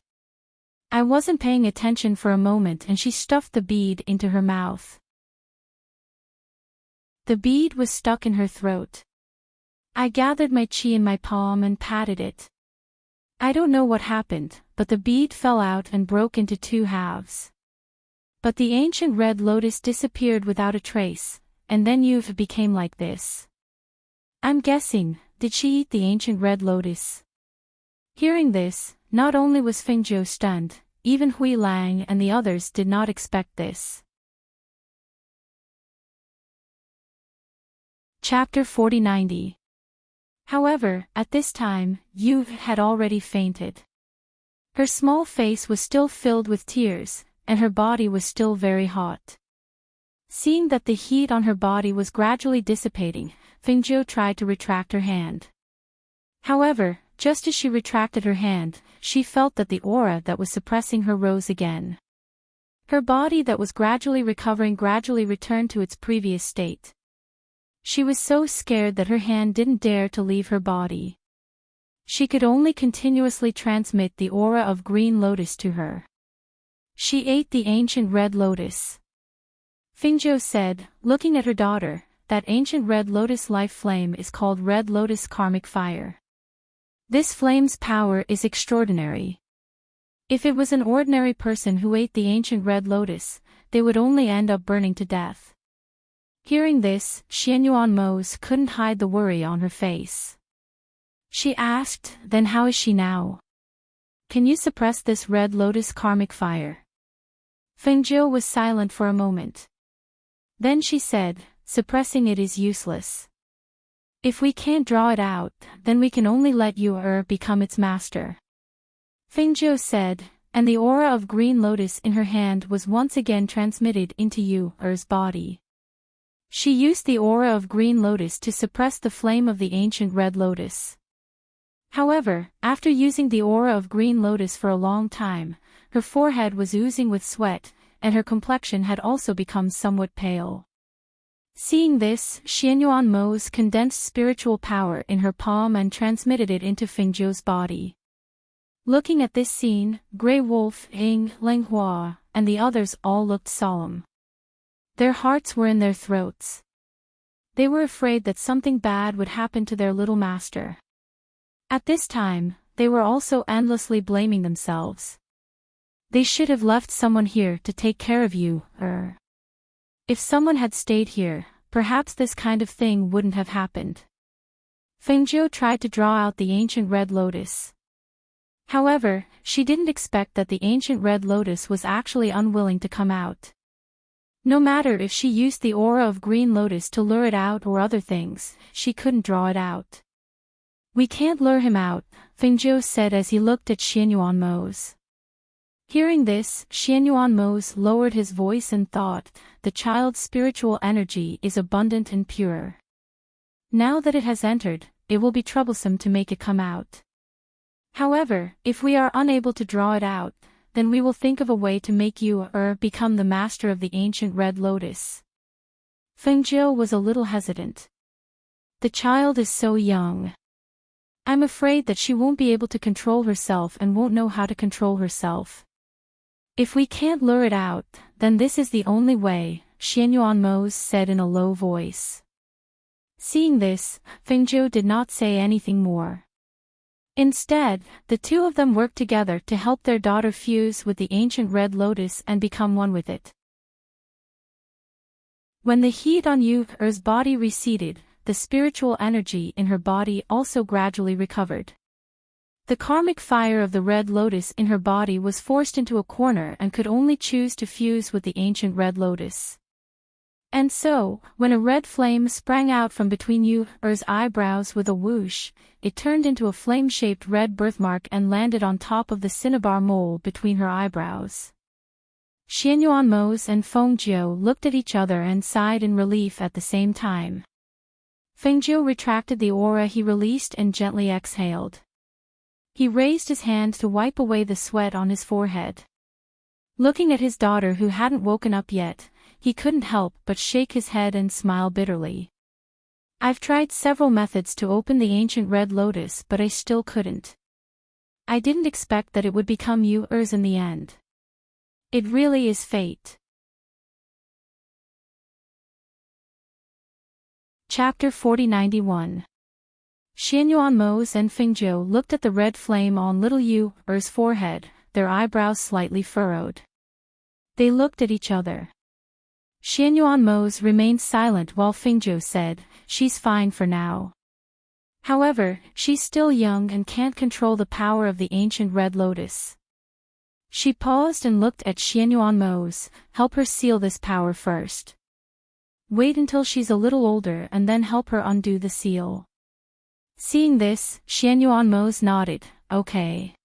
I wasn't paying attention for a moment and she stuffed the bead into her mouth. The bead was stuck in her throat. I gathered my qi in my palm and patted it. I don't know what happened, but the bead fell out and broke into two halves. But the ancient red lotus disappeared without a trace, and then Yu became like this. I'm guessing, did she eat the ancient red lotus? Hearing this, not only was Fengjiu stunned, even Hui Lang and the others did not expect this. Chapter 4090. However, at this time, Yu had already fainted. Her small face was still filled with tears, and her body was still very hot. Seeing that the heat on her body was gradually dissipating, Fengjiu tried to retract her hand. However, just as she retracted her hand, she felt that the aura that was suppressing her rose again. Her body that was gradually recovering gradually returned to its previous state. She was so scared that her hand didn't dare to leave her body. She could only continuously transmit the aura of green lotus to her. She ate the ancient red lotus. Fengjiu said, looking at her daughter, that ancient red lotus life flame is called red lotus karmic fire. This flame's power is extraordinary. If it was an ordinary person who ate the ancient red lotus, they would only end up burning to death. Hearing this, Xianyuan Mose couldn't hide the worry on her face. She asked, then how is she now? Can you suppress this red lotus karmic fire? Fengjiu was silent for a moment. Then she said, suppressing it is useless. If we can't draw it out, then we can only let Yu become its master. Fengjiu said, and the aura of green lotus in her hand was once again transmitted into Yu's body. She used the aura of green lotus to suppress the flame of the ancient red lotus. However, after using the aura of green lotus for a long time, her forehead was oozing with sweat, and her complexion had also become somewhat pale. Seeing this, Xianyuan Mose condensed spiritual power in her palm and transmitted it into Fengjiu's body. Looking at this scene, Grey Wolf, Ying, Lenghua, and the others all looked solemn. Their hearts were in their throats. They were afraid that something bad would happen to their little master. At this time, they were also endlessly blaming themselves. They should have left someone here to take care of you. If someone had stayed here, perhaps this kind of thing wouldn't have happened. Fengjiu tried to draw out the ancient red lotus. However, she didn't expect that the ancient red lotus was actually unwilling to come out. No matter if she used the aura of green lotus to lure it out or other things, she couldn't draw it out. We can't lure him out, Fengjiu said as he looked at Xianyuan Mose. Hearing this, Xianyuan Mose lowered his voice and thought, the child's spiritual energy is abundant and pure. Now that it has entered, it will be troublesome to make it come out. However, if we are unable to draw it out, then we will think of a way to make you become the master of the ancient red lotus. Fengjiu was a little hesitant. The child is so young. I'm afraid that she won't be able to control herself and won't know how to control herself. If we can't lure it out, then this is the only way, Xianyuan Mose said in a low voice. Seeing this, Fengjiu did not say anything more. Instead, the two of them worked together to help their daughter fuse with the ancient red lotus and become one with it. When the heat on Yu's body receded, the spiritual energy in her body also gradually recovered. The karmic fire of the red lotus in her body was forced into a corner and could only choose to fuse with the ancient red lotus. And so, when a red flame sprang out from between Yu's eyebrows with a whoosh, it turned into a flame-shaped red birthmark and landed on top of the cinnabar mole between her eyebrows. Xianyuan Mose and Fengjiu looked at each other and sighed in relief at the same time. Fengjiu retracted the aura he released and gently exhaled. He raised his hand to wipe away the sweat on his forehead. Looking at his daughter who hadn't woken up yet, he couldn't help but shake his head and smile bitterly. I've tried several methods to open the ancient red lotus but I still couldn't. I didn't expect that it would become yours in the end. It really is fate. Chapter 4091. Xianyuan Mose and Fengjiu looked at the red flame on little Yu's forehead, their eyebrows slightly furrowed. They looked at each other. Xianyuan Mose remained silent while Fingzhou said, "She's fine for now. However, she's still young and can't control the power of the ancient red lotus." She paused and looked at Xianyuan Mose. "Help her seal this power first. Wait until she's a little older and then help her undo the seal." Seeing this, Xianyuan Mose nodded, "Okay."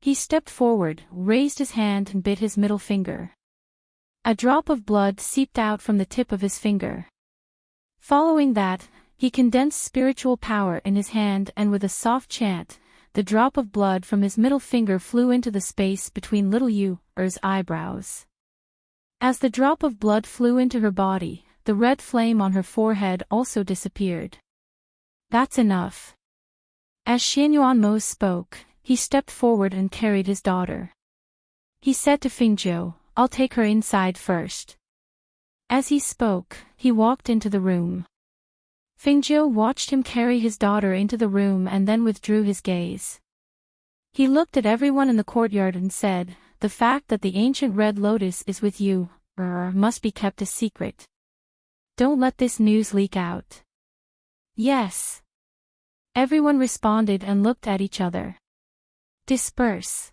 He stepped forward, raised his hand and bit his middle finger. A drop of blood seeped out from the tip of his finger. Following that, he condensed spiritual power in his hand and with a soft chant, the drop of blood from his middle finger flew into the space between little Yu's eyebrows. As the drop of blood flew into her body, the red flame on her forehead also disappeared. "That's enough." As Xianyuan Mose spoke, he stepped forward and carried his daughter. He said to Fingzhou, "I'll take her inside first." As he spoke, he walked into the room. Fingzhou watched him carry his daughter into the room and then withdrew his gaze. He looked at everyone in the courtyard and said, "The fact that the ancient red lotus is with you, must be kept a secret. Don't let this news leak out." "Yes." Everyone responded and looked at each other. "Disperse."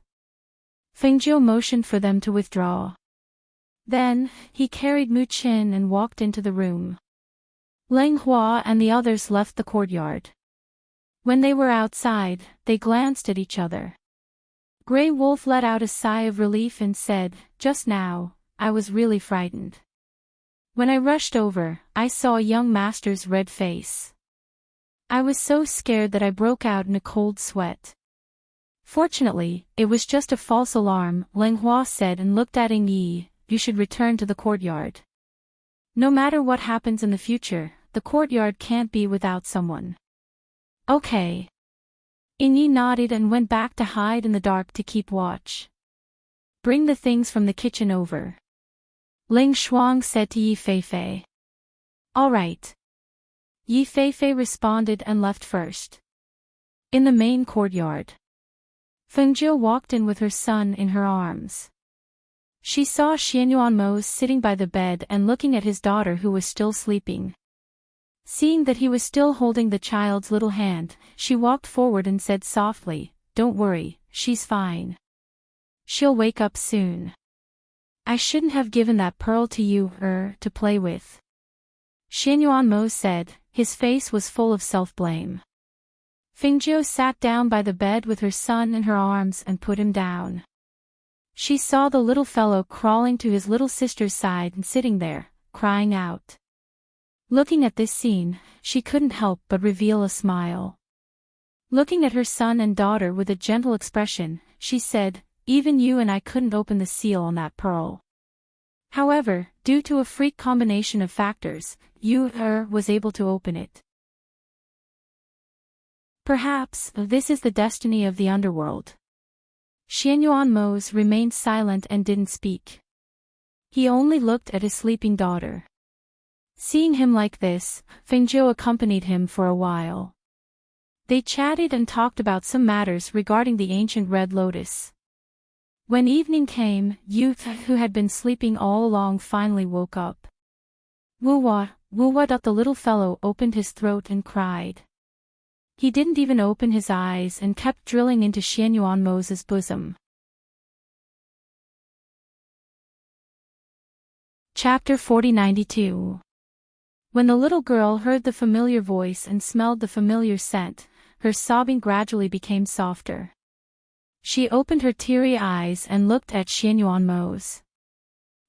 Fingzhou motioned for them to withdraw. Then, he carried Mu Qin and walked into the room. Leng Hua and the others left the courtyard. When they were outside, they glanced at each other. Grey Wolf let out a sigh of relief and said, "Just now, I was really frightened. When I rushed over, I saw a young master's red face. I was so scared that I broke out in a cold sweat. Fortunately, it was just a false alarm," Leng Hua said and looked at Ying Yi. "You should return to the courtyard. No matter what happens in the future, the courtyard can't be without someone." "Okay." Ying Yi nodded and went back to hide in the dark to keep watch. "Bring the things from the kitchen over," Ling Shuang said to Yi Feifei. "All right." Yi Feifei responded and left first. In the main courtyard, Fengzhou walked in with her son in her arms. She saw Xianyuan Mose sitting by the bed and looking at his daughter who was still sleeping. Seeing that he was still holding the child's little hand, she walked forward and said softly, "Don't worry, she's fine. She'll wake up soon. I shouldn't have given that pearl to you, to play with," Xianyuan Mose said. His face was full of self-blame. Fingzhou sat down by the bed with her son in her arms and put him down. She saw the little fellow crawling to his little sister's side and sitting there, crying out. Looking at this scene, she couldn't help but reveal a smile. Looking at her son and daughter with a gentle expression, she said, "Even you and I couldn't open the seal on that pearl. However, due to a freak combination of factors, you, was able to open it. Perhaps, this is the destiny of the underworld." Xianyuan Mose remained silent and didn't speak. He only looked at his sleeping daughter. Seeing him like this, Fengzhou accompanied him for a while. They chatted and talked about some matters regarding the ancient red lotus. When evening came, Yu, who had been sleeping all along, finally woke up. "Wuwa, Wuwa!" The little fellow opened his throat and cried. He didn't even open his eyes and kept drilling into Xianyuan Mose's bosom. Chapter 4092. When the little girl heard the familiar voice and smelled the familiar scent, her sobbing gradually became softer. She opened her teary eyes and looked at Xianyuan Mose.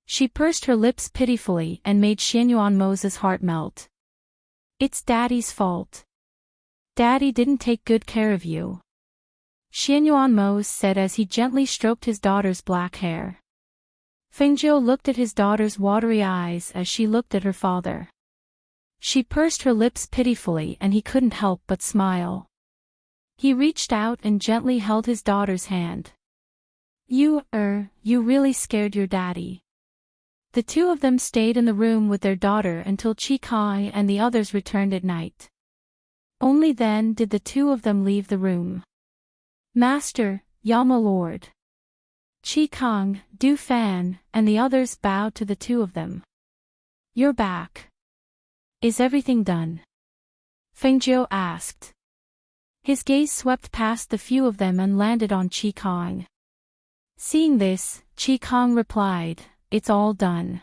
She pursed her lips pitifully and made Xianyuan Mose's heart melt. "It's Daddy's fault. Daddy didn't take good care of you," Xianyuan Mose said as he gently stroked his daughter's black hair. Fengzhou looked at his daughter's watery eyes as she looked at her father. She pursed her lips pitifully and he couldn't help but smile. He reached out and gently held his daughter's hand. You really scared your daddy." The two of them stayed in the room with their daughter until Chi Kai and the others returned at night. Only then did the two of them leave the room. "Master, Yama Lord." Chi Kong, Du Fan, and the others bowed to the two of them. You're back. Is everything done? Feng Jiu asked. His gaze swept past the few of them and landed on Chi Kong. Seeing this, Chi Kong replied, It's all done.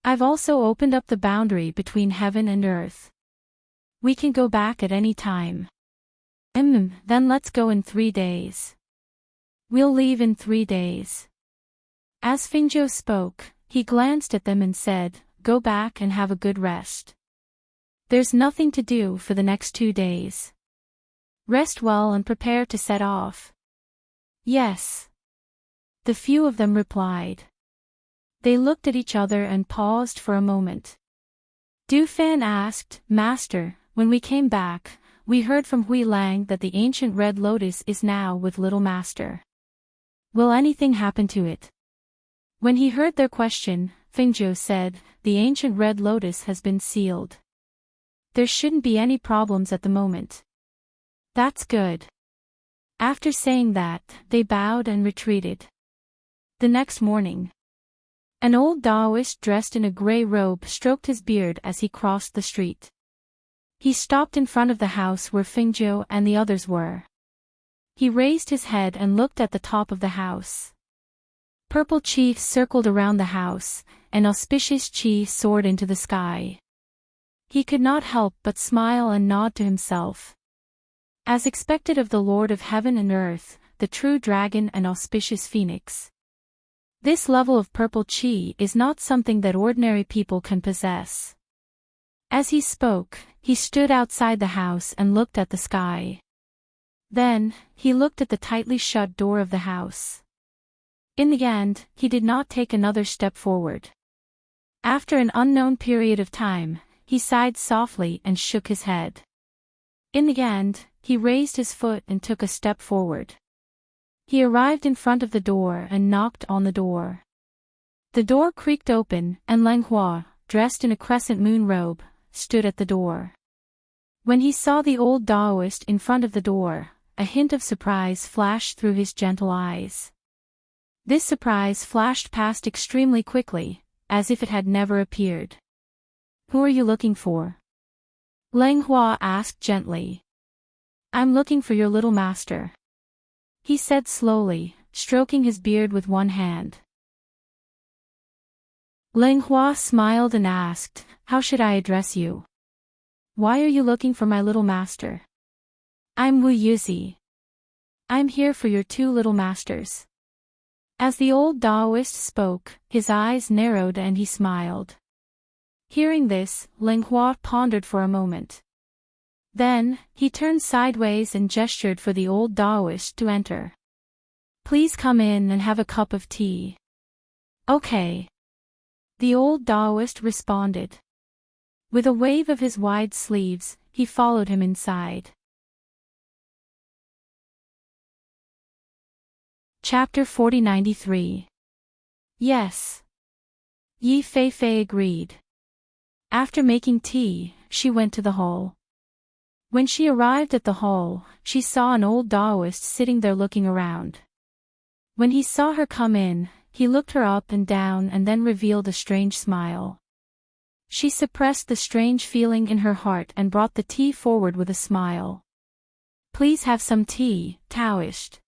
I've also opened up the boundary between heaven and earth. We can go back at any time. Then let's go in 3 days. We'll leave in 3 days. As Feng Jiu spoke, he glanced at them and said, Go back and have a good rest. There's nothing to do for the next 2 days. Rest well and prepare to set off. Yes. The few of them replied. They looked at each other and paused for a moment. Du Fan asked, Master, when we came back, we heard from Hui Lang that the ancient Red Lotus is now with Little Master. Will anything happen to it? When he heard their question, Feng Jiu said, The ancient Red Lotus has been sealed. There shouldn't be any problems at the moment. That's good. After saying that, they bowed and retreated. The next morning, an old Taoist dressed in a gray robe stroked his beard as he crossed the street. He stopped in front of the house where Feng Jiu and the others were. He raised his head and looked at the top of the house. Purple chi circled around the house, and auspicious chi soared into the sky. He could not help but smile and nod to himself. As expected of the Lord of Heaven and Earth, the true dragon and auspicious phoenix. This level of purple chi is not something that ordinary people can possess. As he spoke, he stood outside the house and looked at the sky. Then, he looked at the tightly shut door of the house. In the end, he did not take another step forward. After an unknown period of time, he sighed softly and shook his head. In the end, he raised his foot and took a step forward. He arrived in front of the door and knocked on the door. The door creaked open, and Lang Hua, dressed in a crescent moon robe, stood at the door. When he saw the old Taoist in front of the door, a hint of surprise flashed through his gentle eyes. This surprise flashed past extremely quickly, as if it had never appeared. Who are you looking for? Lang Hua asked gently. I'm looking for your little master. He said slowly, stroking his beard with one hand. Lang Hua smiled and asked, How should I address you? Why are you looking for my little master? I'm Wu Yuzi. I'm here for your 2 little masters. As the old Taoist spoke, his eyes narrowed and he smiled. Hearing this, Lang Hua pondered for a moment. Then, he turned sideways and gestured for the old Taoist to enter. Please come in and have a cup of tea. Okay. The old Taoist responded. With a wave of his wide sleeves, he followed him inside. Chapter 4093. Yes. Yi Fei agreed. After making tea, she went to the hall. When she arrived at the hall, she saw an old Taoist sitting there looking around. When he saw her come in, he looked her up and down and then revealed a strange smile. She suppressed the strange feeling in her heart and brought the tea forward with a smile. Please have some tea, Taoist.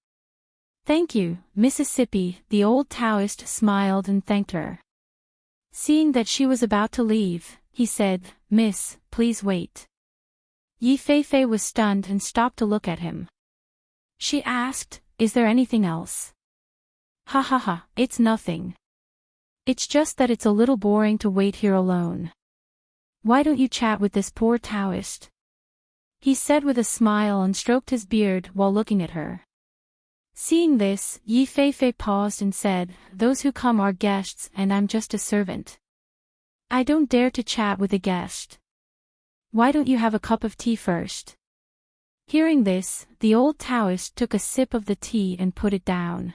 Thank you, Mississippi. The old Taoist smiled and thanked her. Seeing that she was about to leave, he said, Miss, please wait. Yi Fei was stunned and stopped to look at him. She asked, Is there anything else? Ha ha ha, it's nothing. It's just that it's a little boring to wait here alone. Why don't you chat with this poor Taoist? He said with a smile and stroked his beard while looking at her. Seeing this, Yi Fei paused and said, Those who come are guests and I'm just a servant. I don't dare to chat with a guest. Why don't you have a cup of tea first? Hearing this, the old Taoist took a sip of the tea and put it down.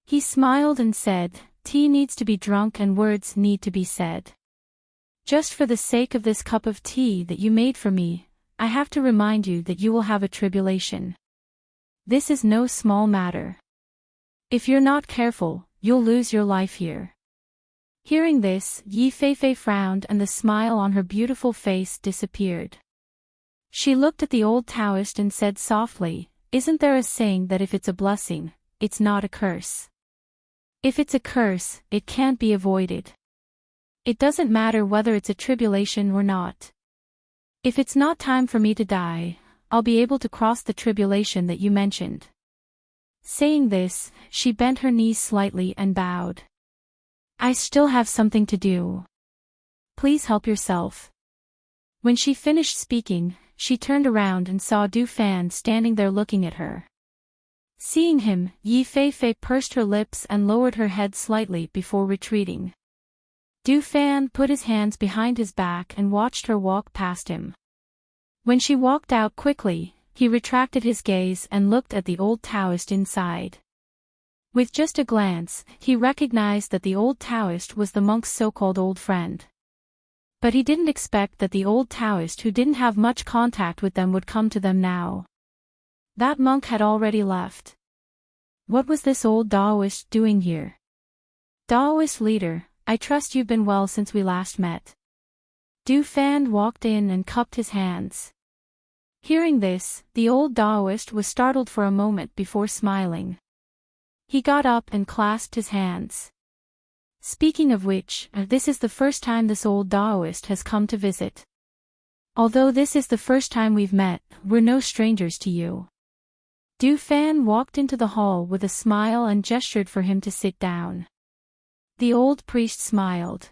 He smiled and said, Tea needs to be drunk and words need to be said. Just for the sake of this cup of tea that you made for me, I have to remind you that you will have a tribulation. This is no small matter. If you're not careful, you'll lose your life here. Hearing this, Yi Feifei frowned and the smile on her beautiful face disappeared. She looked at the old Taoist and said softly, "Isn't there a saying that if it's a blessing, it's not a curse? If it's a curse, it can't be avoided. It doesn't matter whether it's a tribulation or not. If it's not time for me to die, I'll be able to cross the tribulation that you mentioned." Saying this, she bent her knees slightly and bowed. "I still have something to do. Please help yourself." When she finished speaking, she turned around and saw Du Fan standing there looking at her. Seeing him, Yi Feifei pursed her lips and lowered her head slightly before retreating. Du Fan put his hands behind his back and watched her walk past him. When she walked out quickly, he retracted his gaze and looked at the old Taoist inside. With just a glance, he recognized that the old Taoist was the monk's so-called old friend. But he didn't expect that the old Taoist who didn't have much contact with them would come to them now. That monk had already left. What was this old Taoist doing here? "Taoist leader, I trust you've been well since we last met." Du Fan walked in and cupped his hands. Hearing this, the old Taoist was startled for a moment before smiling. He got up and clasped his hands. "Speaking of which, this is the first time this old Taoist has come to visit. Although this is the first time we've met, we're no strangers to you." Du Fan walked into the hall with a smile and gestured for him to sit down. The old priest smiled.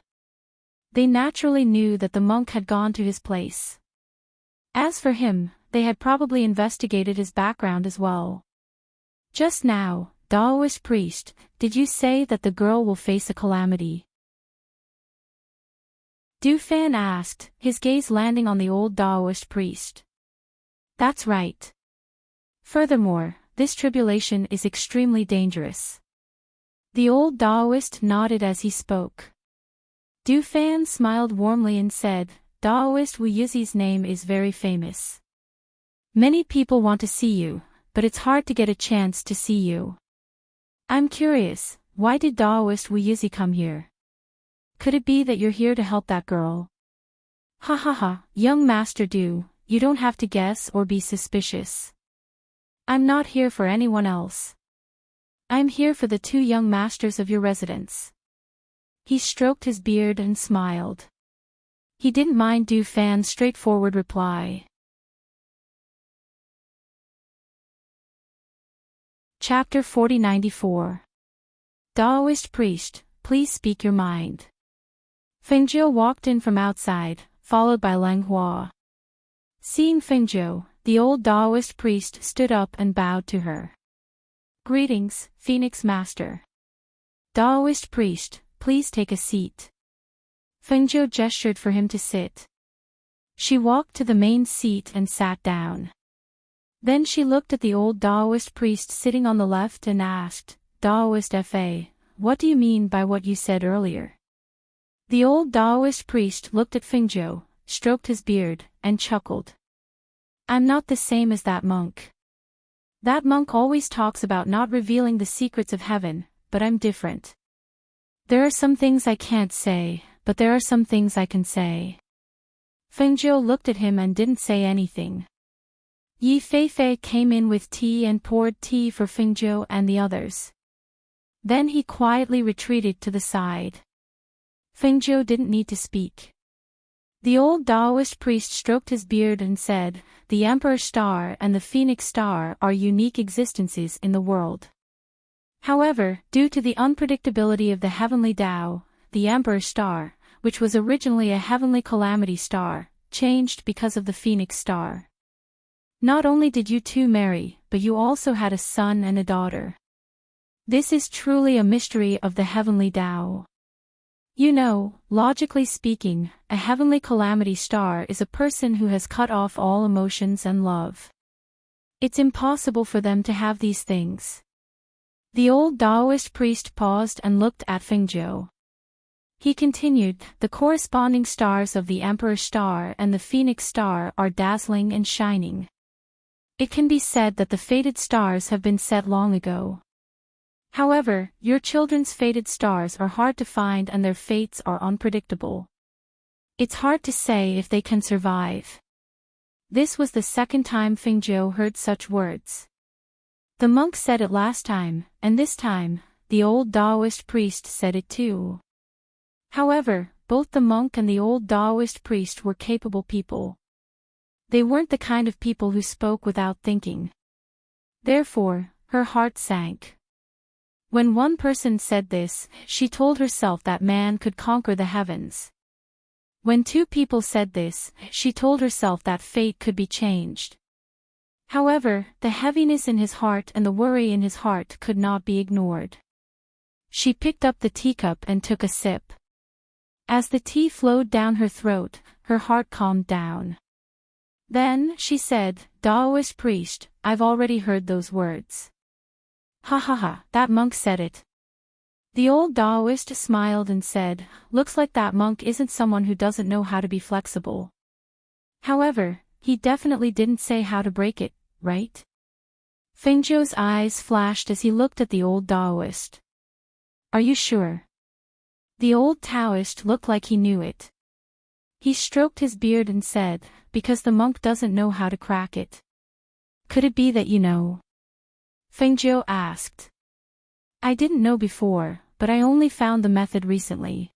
They naturally knew that the monk had gone to his place. As for him, they had probably investigated his background as well. "Just now, Taoist priest, did you say that the girl will face a calamity?" Du Fan asked, his gaze landing on the old Taoist priest. "That's right. Furthermore, this tribulation is extremely dangerous." The old Taoist nodded as he spoke. Du Fan smiled warmly and said, "Taoist Wu Yizi's name is very famous. Many people want to see you, but it's hard to get a chance to see you. I'm curious, why did Taoist Wu Yizi come here? Could it be that you're here to help that girl?" "Ha ha ha, young Master Du, you don't have to guess or be suspicious. I'm not here for anyone else. I'm here for the two young masters of your residence." He stroked his beard and smiled. He didn't mind Du Fan's straightforward reply. Chapter 4094. Taoist priest, please speak your mind. Fengjiu walked in from outside, followed by Lang Hua. Seeing Fengjiu, the old Taoist priest stood up and bowed to her. "Greetings, Phoenix Master." "Taoist priest, please take a seat." Fengjiu gestured for him to sit. She walked to the main seat and sat down. Then she looked at the old Taoist priest sitting on the left and asked, "Taoist Fa, what do you mean by what you said earlier?" The old Taoist priest looked at Fengjiu, stroked his beard, and chuckled. "I'm not the same as that monk. That monk always talks about not revealing the secrets of heaven, but I'm different. There are some things I can't say, but there are some things I can say." Fengjiu looked at him and didn't say anything. Yi Feifei came in with tea and poured tea for Fengjiu and the others. Then he quietly retreated to the side. Fengjiu didn't need to speak. The old Taoist priest stroked his beard and said, "The Emperor Star and the Phoenix Star are unique existences in the world. However, due to the unpredictability of the heavenly Tao, the Emperor Star, which was originally a heavenly calamity star, changed because of the Phoenix Star. Not only did you two marry, but you also had a son and a daughter. This is truly a mystery of the heavenly Tao. You know, logically speaking, a heavenly calamity star is a person who has cut off all emotions and love. It's impossible for them to have these things." The old Taoist priest paused and looked at Fengjiu. He continued, "The corresponding stars of the Emperor Star and the Phoenix Star are dazzling and shining. It can be said that the fated stars have been set long ago. However, your children's fated stars are hard to find and their fates are unpredictable. It's hard to say if they can survive. This was the second time Fengjiu heard such words. The monk said it last time, and this time, the old Taoist priest said it too. However, both the monk and the old Taoist priest were capable people. They weren't the kind of people who spoke without thinking. Therefore, her heart sank. When one person said this, she told herself that man could conquer the heavens. When two people said this, she told herself that fate could be changed. However, the heaviness in his heart and the worry in his heart could not be ignored. She picked up the teacup and took a sip. As the tea flowed down her throat, her heart calmed down. Then, she said, Taoist priest, I've already heard those words. Ha ha ha, that monk said it. The old Taoist smiled and said, looks like that monk isn't someone who doesn't know how to be flexible. However, he definitely didn't say how to break it, right? Fengjiu's eyes flashed as he looked at the old Taoist. Are you sure? The old Taoist looked like he knew it. He stroked his beard and said, because the monk doesn't know how to crack it. Could it be that you know? Fengjiu asked. I didn't know before, but I only found the method recently.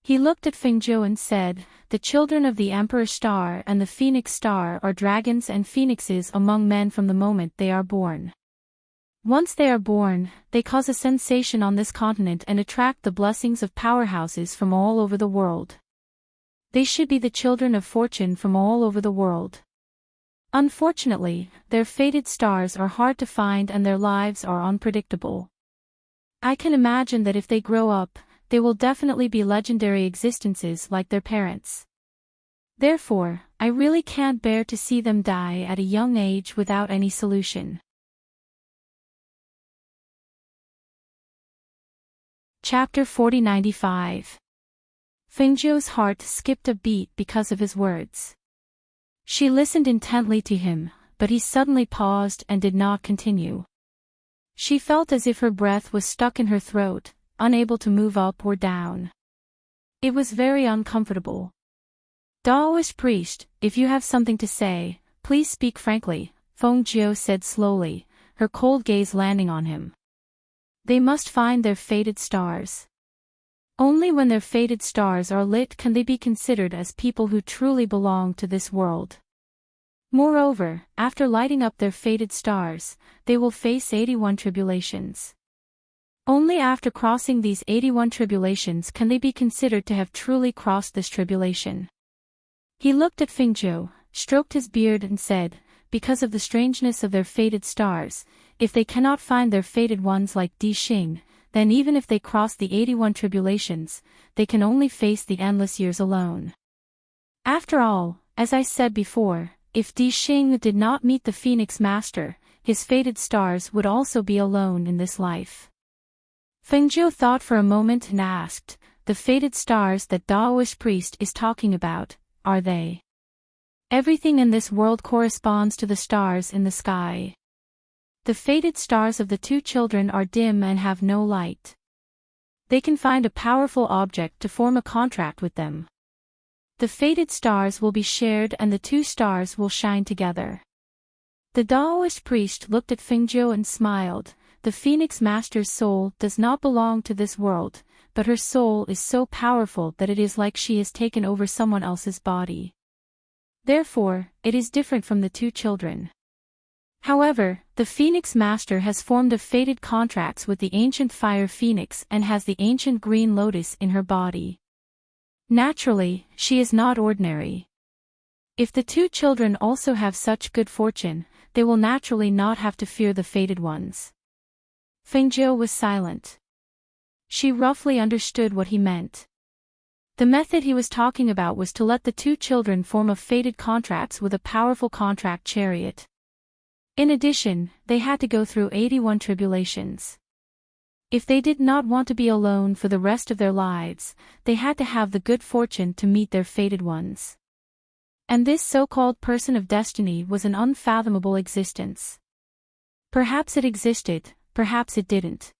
He looked at Fengjiu and said, the children of the Emperor Star and the Phoenix Star are dragons and phoenixes among men from the moment they are born. Once they are born, they cause a sensation on this continent and attract the blessings of powerhouses from all over the world. They should be the children of fortune from all over the world. Unfortunately, their fated stars are hard to find and their lives are unpredictable. I can imagine that if they grow up, they will definitely be legendary existences like their parents. Therefore, I really can't bear to see them die at a young age without any solution. Chapter 4095. Fengjiu's heart skipped a beat because of his words. She listened intently to him, but he suddenly paused and did not continue. She felt as if her breath was stuck in her throat, unable to move up or down. It was very uncomfortable. Taoist priest, if you have something to say, please speak frankly, Fengjiu said slowly, her cold gaze landing on him. They must find their fated stars. Only when their fated stars are lit can they be considered as people who truly belong to this world. Moreover, after lighting up their fated stars, they will face 81 tribulations. Only after crossing these 81 tribulations can they be considered to have truly crossed this tribulation. He looked at Fengjiu, stroked his beard and said, because of the strangeness of their fated stars, if they cannot find their fated ones like Di Xing, then even if they cross the 81 tribulations, they can only face the endless years alone. After all, as I said before, if Di Xing did not meet the Phoenix Master, his fated stars would also be alone in this life. Fengjiu thought for a moment and asked, the fated stars that Taoist priest is talking about, are they? Everything in this world corresponds to the stars in the sky. The fated stars of the two children are dim and have no light. They can find a powerful object to form a contract with them. The fated stars will be shared and the two stars will shine together. The Taoist priest looked at Fengjiu and smiled. The Phoenix Master's soul does not belong to this world, but her soul is so powerful that it is like she has taken over someone else's body. Therefore, it is different from the two children. However, the Phoenix Master has formed a fated contract with the ancient fire phoenix and has the ancient green lotus in her body. Naturally, she is not ordinary. If the two children also have such good fortune, they will naturally not have to fear the fated ones. Fengjiu was silent. She roughly understood what he meant. The method he was talking about was to let the two children form a fated contract with a powerful contract chariot. In addition, they had to go through 81 tribulations. If they did not want to be alone for the rest of their lives, they had to have the good fortune to meet their fated ones. And this so-called person of destiny was an unfathomable existence. Perhaps it existed, perhaps it didn't.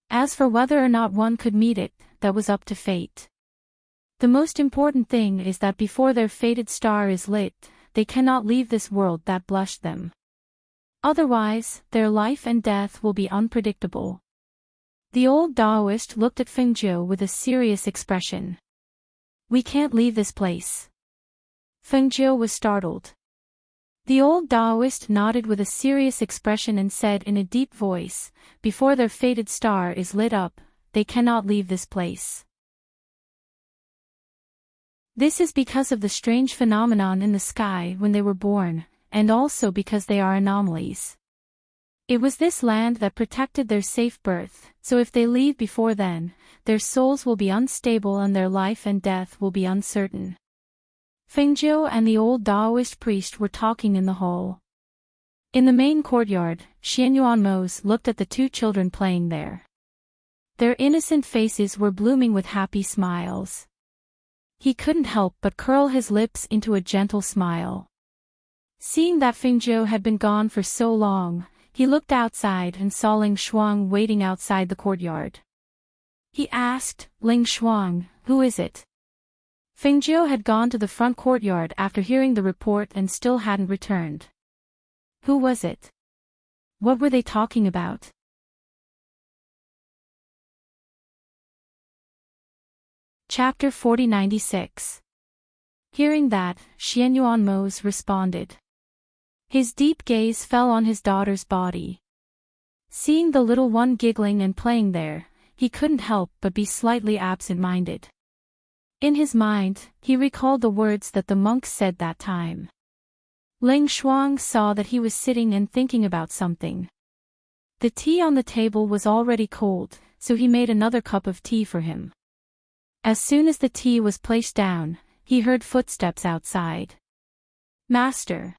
As for whether or not one could meet it, that was up to fate. The most important thing is that before their fated star is lit, they cannot leave this world that blushed them. Otherwise, their life and death will be unpredictable. The old Taoist looked at Fengjiu with a serious expression. We can't leave this place. Fengjiu was startled. The old Taoist nodded with a serious expression and said in a deep voice, before their fated star is lit up, they cannot leave this place. This is because of the strange phenomenon in the sky when they were born, and also because they are anomalies. It was this land that protected their safe birth, so if they leave before then, their souls will be unstable and their life and death will be uncertain. Fengjiu and the old Taoist priest were talking in the hall. In the main courtyard, Xianyuanmos looked at the two children playing there. Their innocent faces were blooming with happy smiles. He couldn't help but curl his lips into a gentle smile. Seeing that Fengjiu had been gone for so long, he looked outside and saw Ling Shuang waiting outside the courtyard. He asked, Ling Shuang, who is it? Fengjiu had gone to the front courtyard after hearing the report and still hadn't returned. Who was it? What were they talking about? Chapter 4096. Hearing that, Xianyuanmos responded. His deep gaze fell on his daughter's body. Seeing the little one giggling and playing there, he couldn't help but be slightly absent-minded. In his mind, he recalled the words that the monks said that time. Ling Shuang saw that he was sitting and thinking about something. The tea on the table was already cold, so he made another cup of tea for him. As soon as the tea was placed down, he heard footsteps outside. Master.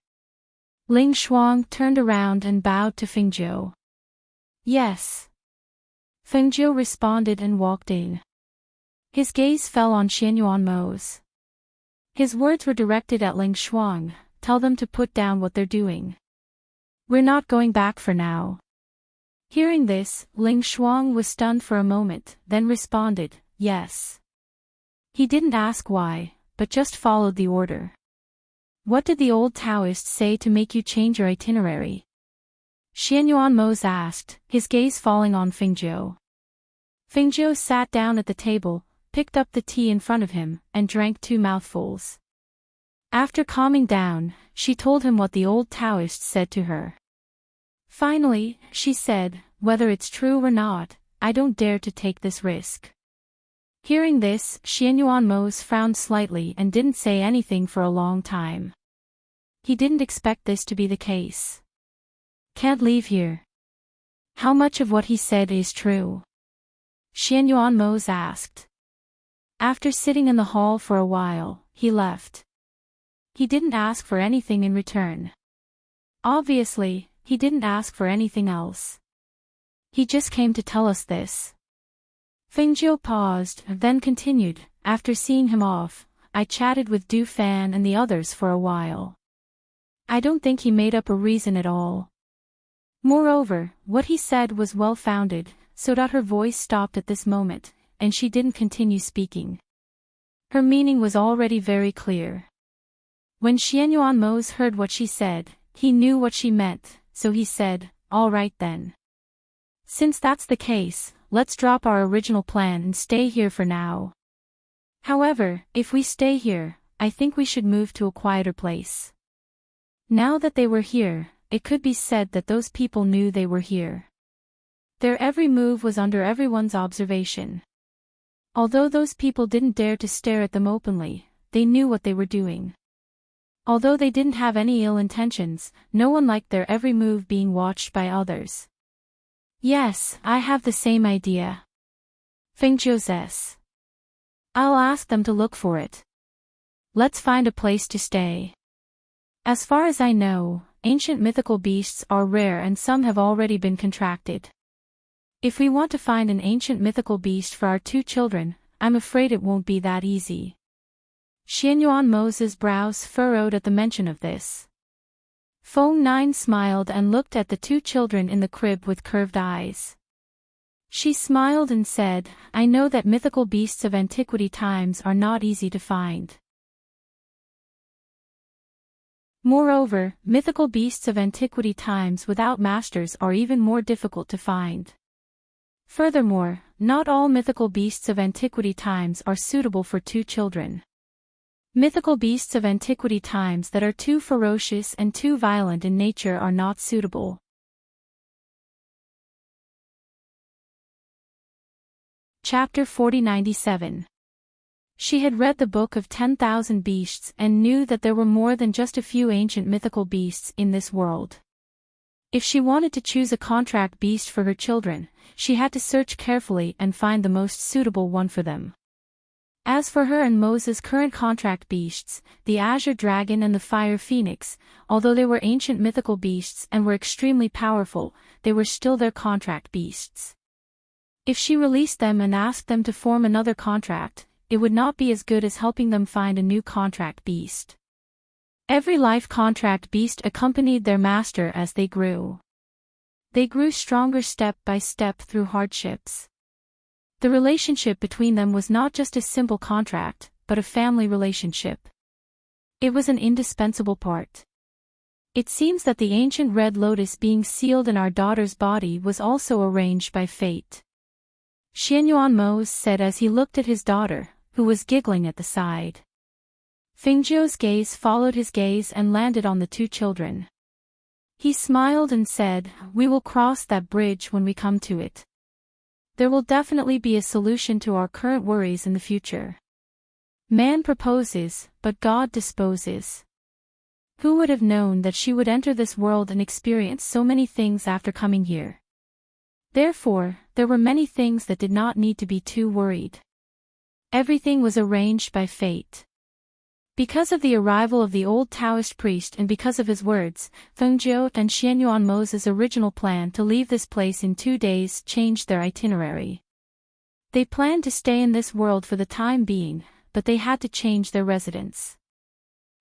Ling Shuang turned around and bowed to Fengjiu. Yes. Fengjiu responded and walked in. His gaze fell on Xianyuanmos. His words were directed at Ling Shuang, tell them to put down what they're doing. We're not going back for now. Hearing this, Ling Shuang was stunned for a moment, then responded, yes. He didn't ask why, but just followed the order. What did the old Taoist say to make you change your itinerary? Xianyuanmos asked, his gaze falling on Fengjiu. Fengjiu sat down at the table, picked up the tea in front of him, and drank 2 mouthfuls. After calming down, she told him what the old Taoist said to her. Finally, she said, whether it's true or not, I don't dare to take this risk. Hearing this, Xianyuanmos frowned slightly and didn't say anything for a long time. He didn't expect this to be the case. Can't leave here. How much of what he said is true? Xianyuanmos asked. After sitting in the hall for a while, he left. He didn't ask for anything in return. Obviously, he didn't ask for anything else. He just came to tell us this. Fengjiu paused, then continued, after seeing him off, I chatted with Du Fan and the others for a while. I don't think he made up a reason at all. Moreover, what he said was well-founded, so that her voice stopped at this moment, and she didn't continue speaking. Her meaning was already very clear. When Xianyuanmos heard what she said, he knew what she meant, so he said, all right then. Since that's the case, let's drop our original plan and stay here for now. However, if we stay here, I think we should move to a quieter place. Now that they were here, it could be said that those people knew they were here. Their every move was under everyone's observation. Although those people didn't dare to stare at them openly, they knew what they were doing. Although they didn't have any ill intentions, no one liked their every move being watched by others. Yes, I have the same idea. Fengjiu says. I'll ask them to look for it. Let's find a place to stay. As far as I know, ancient mythical beasts are rare and some have already been contracted. If we want to find an ancient mythical beast for our 2 children, I'm afraid it won't be that easy. Xianyuanmos' brows furrowed at the mention of this. Feng 9 smiled and looked at the two children in the crib with curved eyes. She smiled and said, I know that mythical beasts of antiquity times are not easy to find. Moreover, mythical beasts of antiquity times without masters are even more difficult to find. Furthermore, not all mythical beasts of antiquity times are suitable for two children. Mythical beasts of antiquity times that are too ferocious and too violent in nature are not suitable. Chapter 4097. She had read the Book of 10,000 Beasts and knew that there were more than just a few ancient mythical beasts in this world. If she wanted to choose a contract beast for her children, she had to search carefully and find the most suitable one for them. As for her and Moses' current contract beasts, the Azure Dragon and the Fire Phoenix, although they were ancient mythical beasts and were extremely powerful, they were still their contract beasts. If she released them and asked them to form another contract, it would not be as good as helping them find a new contract beast. Every life contract beast accompanied their master as they grew. They grew stronger step by step through hardships. The relationship between them was not just a simple contract, but a family relationship. It was an indispensable part. It seems that the ancient red lotus being sealed in our daughter's body was also arranged by fate. Xianyuan Mose said as he looked at his daughter, who was giggling at the side. Fengzhou's gaze followed his gaze and landed on the two children. He smiled and said, We will cross that bridge when we come to it. There will definitely be a solution to our current worries in the future. Man proposes, but God disposes. Who would have known that she would enter this world and experience so many things after coming here? Therefore, there were many things that did not need to be too worried. Everything was arranged by fate. Because of the arrival of the old Taoist priest and because of his words, Fengzhou and Xianyuan Mose's original plan to leave this place in 2 days changed their itinerary. They planned to stay in this world for the time being, but they had to change their residence.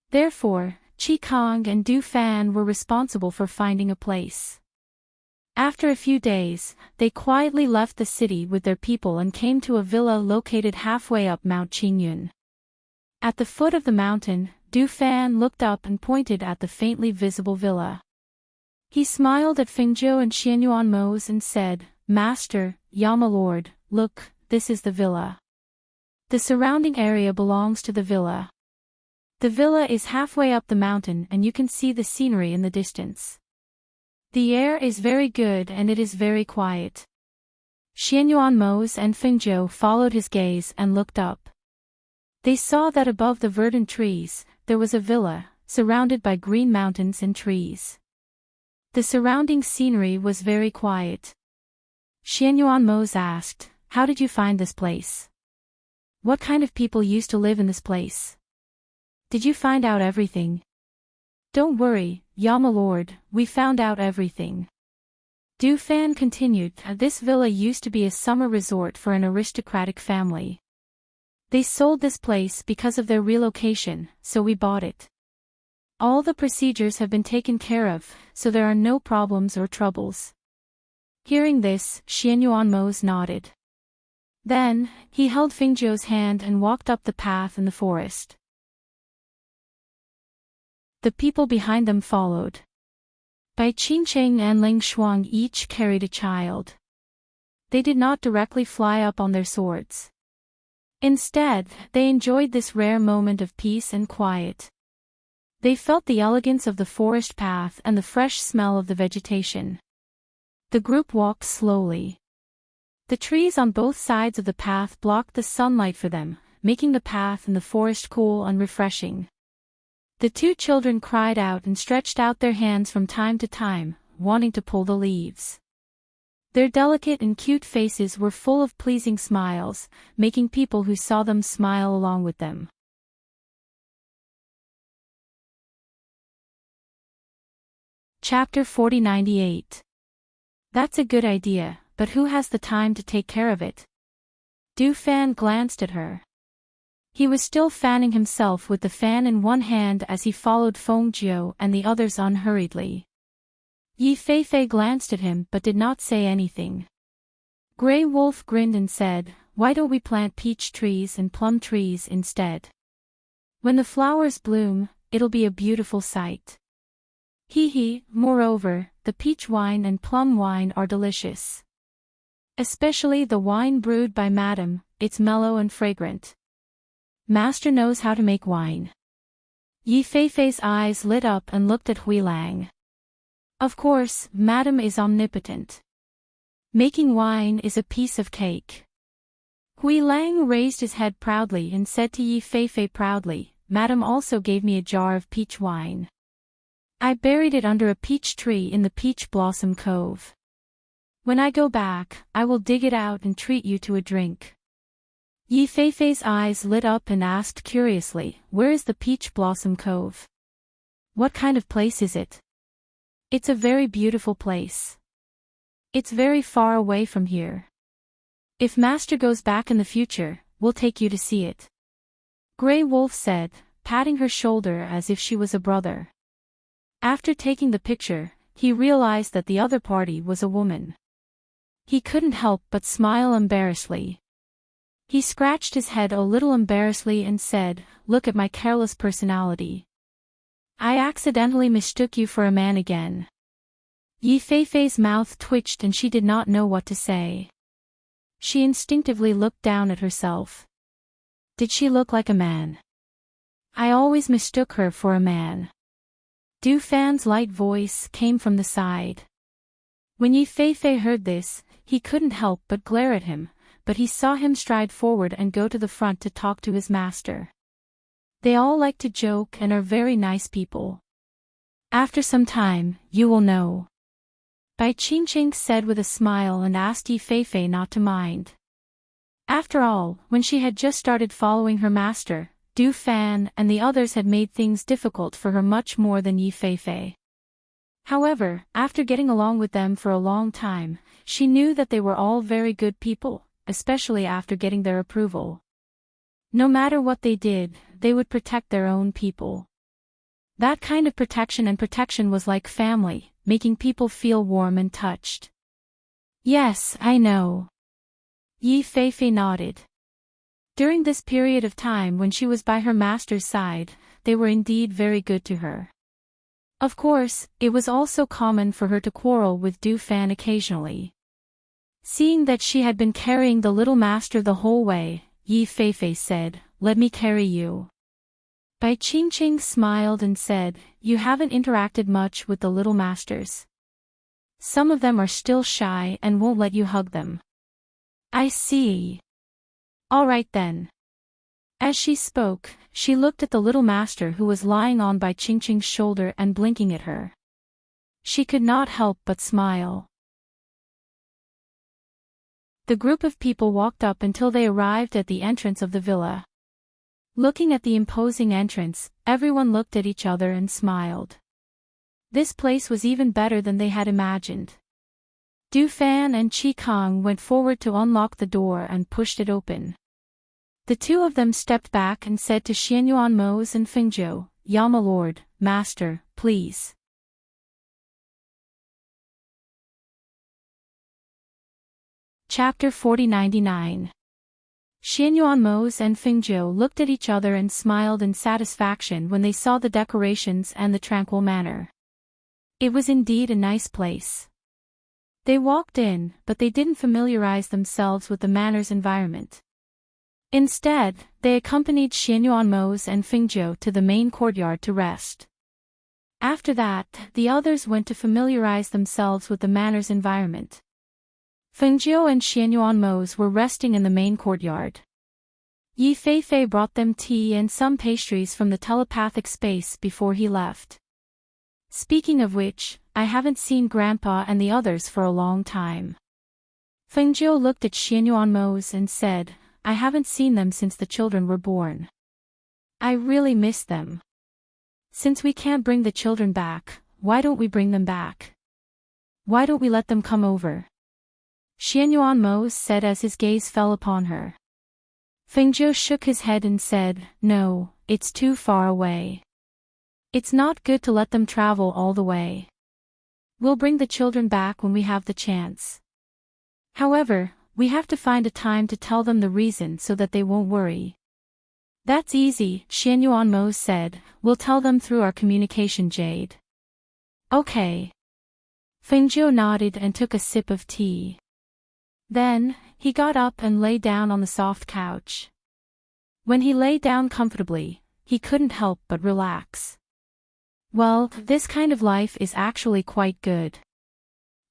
Therefore, Qi Kong and Du Fan were responsible for finding a place. After a few days, they quietly left the city with their people and came to a villa located halfway up Mount Qingyun. At the foot of the mountain, Du Fan looked up and pointed at the faintly visible villa. He smiled at Fengzhou and Xianyuan Mose and said, Master, Yama Lord, look, this is the villa. The surrounding area belongs to the villa. The villa is halfway up the mountain and you can see the scenery in the distance. The air is very good and it is very quiet. Xianyuan Mose and Fengzhou followed his gaze and looked up. They saw that above the verdant trees, there was a villa, surrounded by green mountains and trees. The surrounding scenery was very quiet. Xianyuan Mose asked, How did you find this place? What kind of people used to live in this place? Did you find out everything? Don't worry, Yama Lord, we found out everything. Du Fan continued, This villa used to be a summer resort for an aristocratic family. They sold this place because of their relocation, so we bought it. All the procedures have been taken care of, so there are no problems or troubles. Hearing this, Xianyuan Mose nodded. Then, he held Fengzhou's hand and walked up the path in the forest. The people behind them followed. Bai Qingcheng and Ling Shuang each carried a child. They did not directly fly up on their swords. Instead, they enjoyed this rare moment of peace and quiet. They felt the elegance of the forest path and the fresh smell of the vegetation. The group walked slowly. The trees on both sides of the path blocked the sunlight for them, making the path in the forest cool and refreshing. The two children cried out and stretched out their hands from time to time, wanting to pull the leaves. Their delicate and cute faces were full of pleasing smiles, making people who saw them smile along with them. Chapter 4098. That's a good idea, but who has the time to take care of it? Du Fan glanced at her. He was still fanning himself with the fan in one hand as he followed Fengjiu and the others unhurriedly. Yi Feifei glanced at him but did not say anything. Grey Wolf grinned and said, "Why don't we plant peach trees and plum trees instead? When the flowers bloom, it'll be a beautiful sight." Hee. Moreover, the peach wine and plum wine are delicious. Especially the wine brewed by Madame, it's mellow and fragrant. Master knows how to make wine. Yi Feifei's eyes lit up and looked at Huilang. Of course, Madame is omnipotent. Making wine is a piece of cake. Huilang raised his head proudly and said to Yi Feifei proudly, "Madame also gave me a jar of peach wine. I buried it under a peach tree in the Peach Blossom Cove. When I go back, I will dig it out and treat you to a drink." Yi Feifei's eyes lit up and asked curiously, "Where is the Peach Blossom Cove? What kind of place is it?" "It's a very beautiful place. It's very far away from here. If Master goes back in the future, we'll take you to see it," Grey Wolf said, patting her shoulder as if she was a brother. After taking the picture, he realized that the other party was a woman. He couldn't help but smile embarrassedly. He scratched his head a little embarrassedly and said, "Look at my careless personality. I accidentally mistook you for a man again." Yi Feifei's mouth twitched and she did not know what to say. She instinctively looked down at herself. Did she look like a man? I always mistook her for a man. Du Fan's light voice came from the side. When Yi Feifei heard this, he couldn't help but glare at him, but he saw him stride forward and go to the front to talk to his master. They all like to joke and are very nice people. After some time, you will know, Bai Qingqing said with a smile and asked Yi Feifei not to mind. After all, when she had just started following her master, Du Fan and the others had made things difficult for her much more than Yi Feifei. However, after getting along with them for a long time, she knew that they were all very good people, especially after getting their approval. No matter what they did, they would protect their own people. That kind of protection was like family, making people feel warm and touched. Yes, I know. Yi Feifei nodded. During this period of time when she was by her master's side, they were indeed very good to her. Of course, it was also common for her to quarrel with Du Fan occasionally. Seeing that she had been carrying the little master the whole way, Yi Feifei said, "Let me carry you." Bai Qingqing smiled and said, "You haven't interacted much with the little masters. Some of them are still shy and won't let you hug them." "I see. All right then." As she spoke, she looked at the little master who was lying on Bai Qingqing's shoulder and blinking at her. She could not help but smile. The group of people walked up until they arrived at the entrance of the villa. Looking at the imposing entrance, everyone looked at each other and smiled. This place was even better than they had imagined. Du Fan and Qi Kong went forward to unlock the door and pushed it open. The two of them stepped back and said to Xianyuan Mose and Fengjiu, "Yama Lord, Master, please." Chapter 4099. Xianyuan Mose and Fengjiu looked at each other and smiled in satisfaction when they saw the decorations and the tranquil manner. It was indeed a nice place. They walked in, but they didn't familiarize themselves with the manor's environment. Instead, they accompanied Xianyuan Mose and Fengjiu to the main courtyard to rest. After that, the others went to familiarize themselves with the manor's environment. Fengjiu and Xianyuan Mose were resting in the main courtyard. Yi Feifei brought them tea and some pastries from the telepathic space before he left. Speaking of which, I haven't seen Grandpa and the others for a long time. Fengjiu looked at Xianyuan Mose and said, "I haven't seen them since the children were born. I really miss them. Since we can't bring the children back, why don't we bring them back? Why don't we let them come over?" Xianyuan Mose said as his gaze fell upon her. Fengjiu shook his head and said, "No, it's too far away. It's not good to let them travel all the way. We'll bring the children back when we have the chance. However, we have to find a time to tell them the reason so that they won't worry." "That's easy," Xianyuanmo said. "We'll tell them through our communication jade." "Okay." Fengjiu nodded and took a sip of tea. Then, he got up and lay down on the soft couch. When he lay down comfortably, he couldn't help but relax. Well, this kind of life is actually quite good.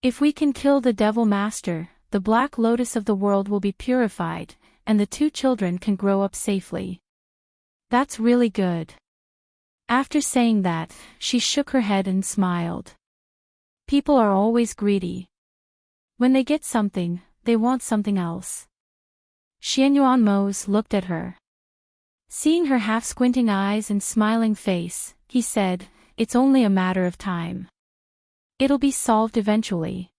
If we can kill the Devil Master, the Black Lotus of the world will be purified, and the two children can grow up safely. That's really good. After saying that, she shook her head and smiled. People are always greedy. When they get something, they want something else. Xianyuanmo looked at her. Seeing her half-squinting eyes and smiling face, he said, "It's only a matter of time. It'll be solved eventually.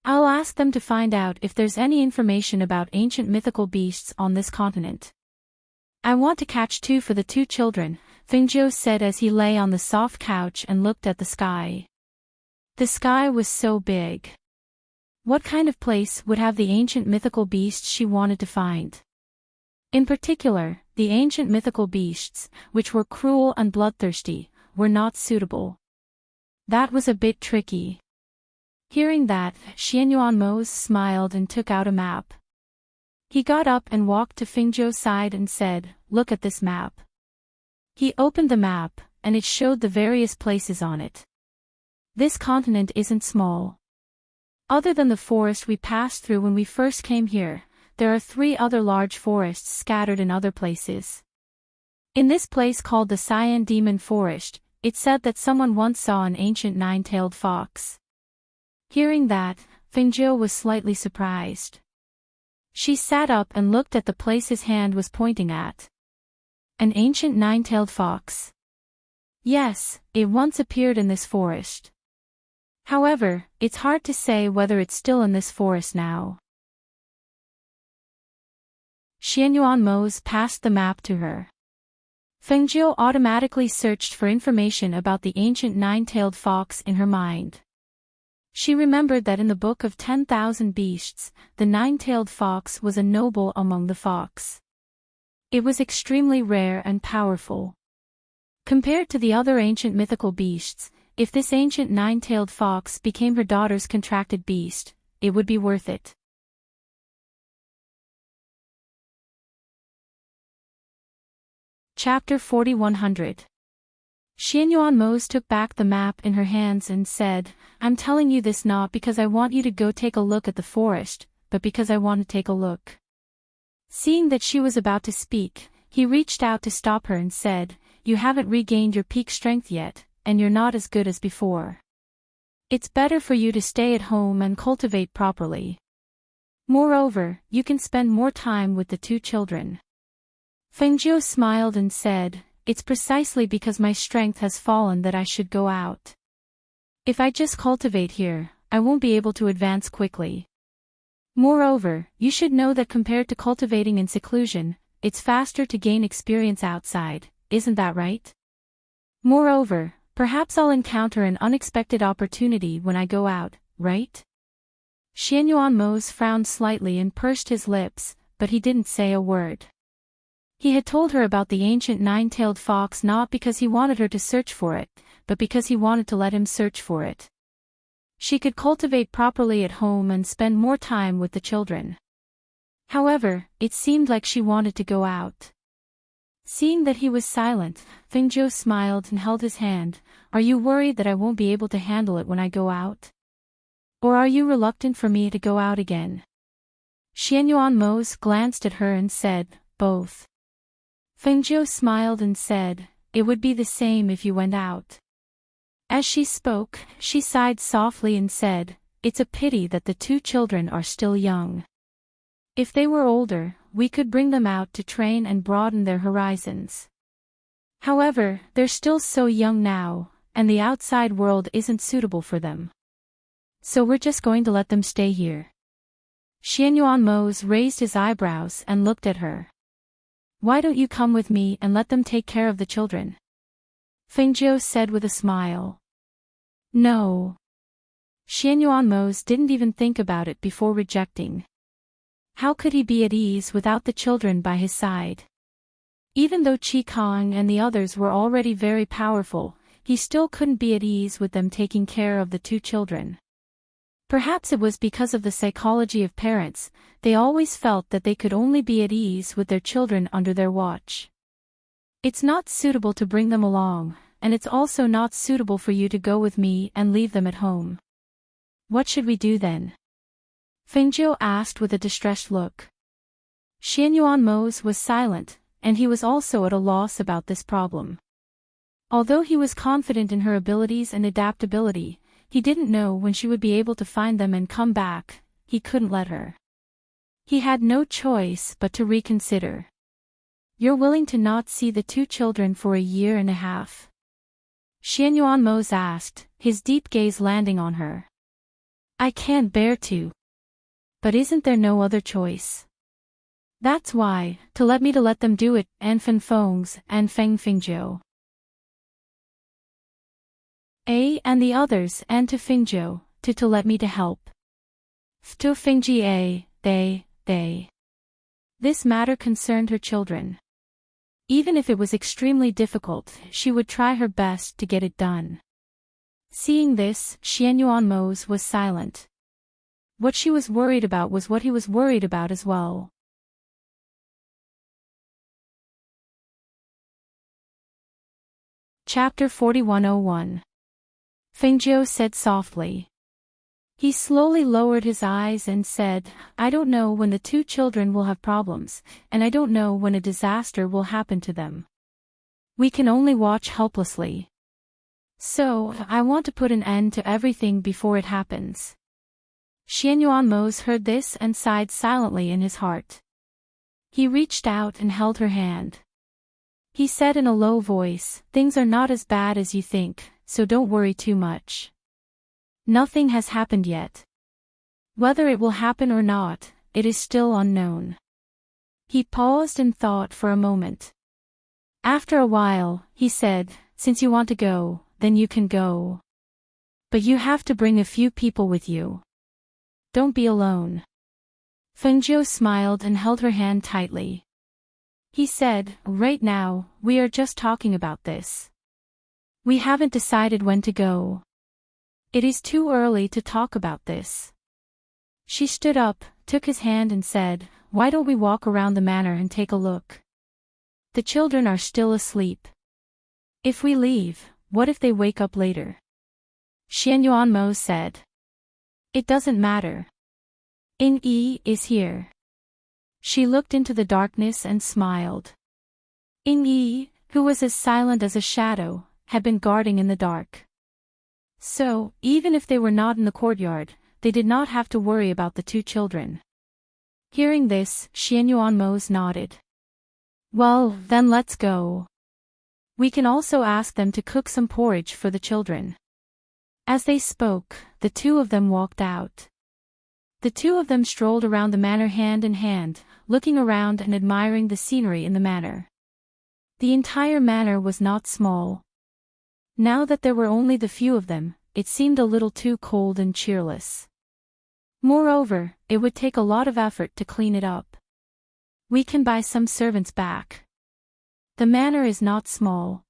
I'll ask them to find out if there's any information about ancient mythical beasts on this continent. I want to catch two for the two children," Fengjiu said as he lay on the soft couch and looked at the sky. The sky was so big. What kind of place would have the ancient mythical beasts she wanted to find? In particular, the ancient mythical beasts, which were cruel and bloodthirsty, were not suitable. That was a bit tricky. Hearing that, Xianyuanmo smiled and took out a map. He got up and walked to Fengjiu's side and said, "Look at this map." He opened the map, and it showed the various places on it. This continent isn't small. Other than the forest we passed through when we first came here, there are 3 other large forests scattered in other places. In this place called the Cyan Demon Forest, it said that someone once saw an ancient 9-tailed fox. Hearing that, Fengjiu was slightly surprised. She sat up and looked at the place his hand was pointing at. An ancient 9-tailed fox. Yes, it once appeared in this forest. However, it's hard to say whether it's still in this forest now. Xianyuanmo passed the map to her. Fengjiu automatically searched for information about the ancient 9-tailed fox in her mind. She remembered that in the Book of 10,000 Beasts, the 9-tailed fox was a noble among the fox. It was extremely rare and powerful. Compared to the other ancient mythical beasts, if this ancient 9-tailed fox became her daughter's contracted beast, it would be worth it. Chapter 4100. Xianyuanmo took back the map in her hands and said, "I'm telling you this not because I want you to go take a look at the forest, but because I want to take a look." Seeing that she was about to speak, he reached out to stop her and said, "You haven't regained your peak strength yet, and you're not as good as before. It's better for you to stay at home and cultivate properly. Moreover, you can spend more time with the two children." Fengjiu smiled and said, "It's precisely because my strength has fallen that I should go out. If I just cultivate here, I won't be able to advance quickly. Moreover, you should know that compared to cultivating in seclusion, it's faster to gain experience outside, isn't that right? Moreover, perhaps I'll encounter an unexpected opportunity when I go out, right?" Xianyuanmo frowned slightly and pursed his lips, but he didn't say a word. He had told her about the ancient 9-tailed fox not because he wanted her to search for it, but because he wanted to let him search for it. She could cultivate properly at home and spend more time with the children. However, it seemed like she wanted to go out. Seeing that he was silent, Fengjiu smiled and held his hand. "Are you worried that I won't be able to handle it when I go out? Or are you reluctant for me to go out again?" Xianyuanmo glanced at her and said, "Both." Fengjiu smiled and said, "It would be the same if you went out." As she spoke, she sighed softly and said, "It's a pity that the two children are still young. If they were older, we could bring them out to train and broaden their horizons. However, they're still so young now, and the outside world isn't suitable for them. So we're just going to let them stay here." Xianyuanmo raised his eyebrows and looked at her. Why don't you come with me and let them take care of the children? Fengjiu said with a smile. No. Xianyuanmos didn't even think about it before rejecting. How could he be at ease without the children by his side? Even though Qi Kong and the others were already very powerful, he still couldn't be at ease with them taking care of the two children. Perhaps it was because of the psychology of parents, they always felt that they could only be at ease with their children under their watch. It's not suitable to bring them along, and it's also not suitable for you to go with me and leave them at home. What should we do then? Fengjiu asked with a distressed look. Xianyuanmos was silent, and he was also at a loss about this problem. Although he was confident in her abilities and adaptability, he didn't know when she would be able to find them and come back. He couldn't let her. He had no choice but to reconsider. You're willing to not see the two children for 1.5 years? Xianyuanmos asked, his deep gaze landing on her. I can't bear to. But isn't there no other choice? That's why, to let them do it, and Fenfongs and Feng Fengjiu. And the others and to Fengjiu, to let me to help. To Fengji they. This matter concerned her children. Even if it was extremely difficult, she would try her best to get it done. Seeing this, Xianyuanmos was silent. What she was worried about was what he was worried about as well. Chapter 4101. Fengjiu said softly. He slowly lowered his eyes and said, I don't know when the two children will have problems, and I don't know when a disaster will happen to them. We can only watch helplessly. So, I want to put an end to everything before it happens. Xianyuanmos heard this and sighed silently in his heart. He reached out and held her hand. He said in a low voice, things are not as bad as you think, so don't worry too much. Nothing has happened yet. Whether it will happen or not, it is still unknown. He paused and thought for a moment. After a while, he said, since you want to go, then you can go. But you have to bring a few people with you. Don't be alone. Fengjiu smiled and held her hand tightly. He said, right now, we are just talking about this. We haven't decided when to go. It is too early to talk about this. She stood up, took his hand and said, why don't we walk around the manor and take a look? The children are still asleep. If we leave, what if they wake up later? Xianyuanmos said. It doesn't matter. Yi is here. She looked into the darkness and smiled. Yi, who was as silent as a shadow, had been guarding in the dark. So, even if they were not in the courtyard, they did not have to worry about the two children. Hearing this, Xianyuanmos nodded. Well, then let's go. We can also ask them to cook some porridge for the children. As they spoke, the two of them walked out. The two of them strolled around the manor hand in hand, looking around and admiring the scenery in the manor. The entire manor was not small. Now that there were only the few of them, it seemed a little too cold and cheerless. Moreover, it would take a lot of effort to clean it up. We can buy some servants back. The manor is not small.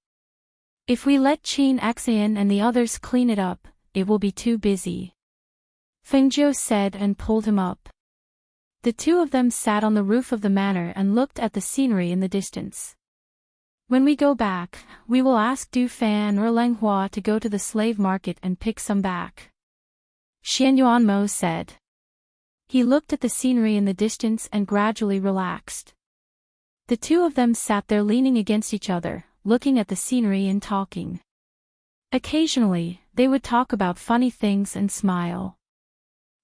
If we let Qin Xian and the others clean it up, it will be too busy. Fengjiu said and pulled him up. The two of them sat on the roof of the manor and looked at the scenery in the distance. When we go back, we will ask Du Fan or Leng Hua to go to the slave market and pick some back. Xianyuanmos said. He looked at the scenery in the distance and gradually relaxed. The two of them sat there leaning against each other, looking at the scenery and talking. Occasionally, they would talk about funny things and smile.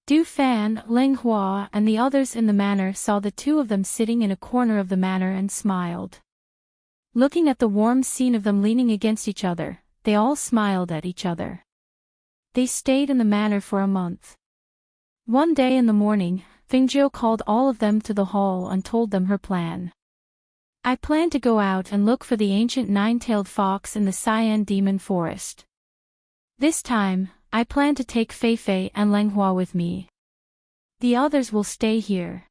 Du Fan, Leng Hua and the others in the manor saw the two of them sitting in a corner of the manor and smiled. Looking at the warm scene of them leaning against each other, they all smiled at each other. They stayed in the manor for a month. One day in the morning, Fengjiu called all of them to the hall and told them her plan. I plan to go out and look for the ancient nine-tailed fox in the Cyan Demon Forest. This time, I plan to take Feifei and Lenghua with me. The others will stay here."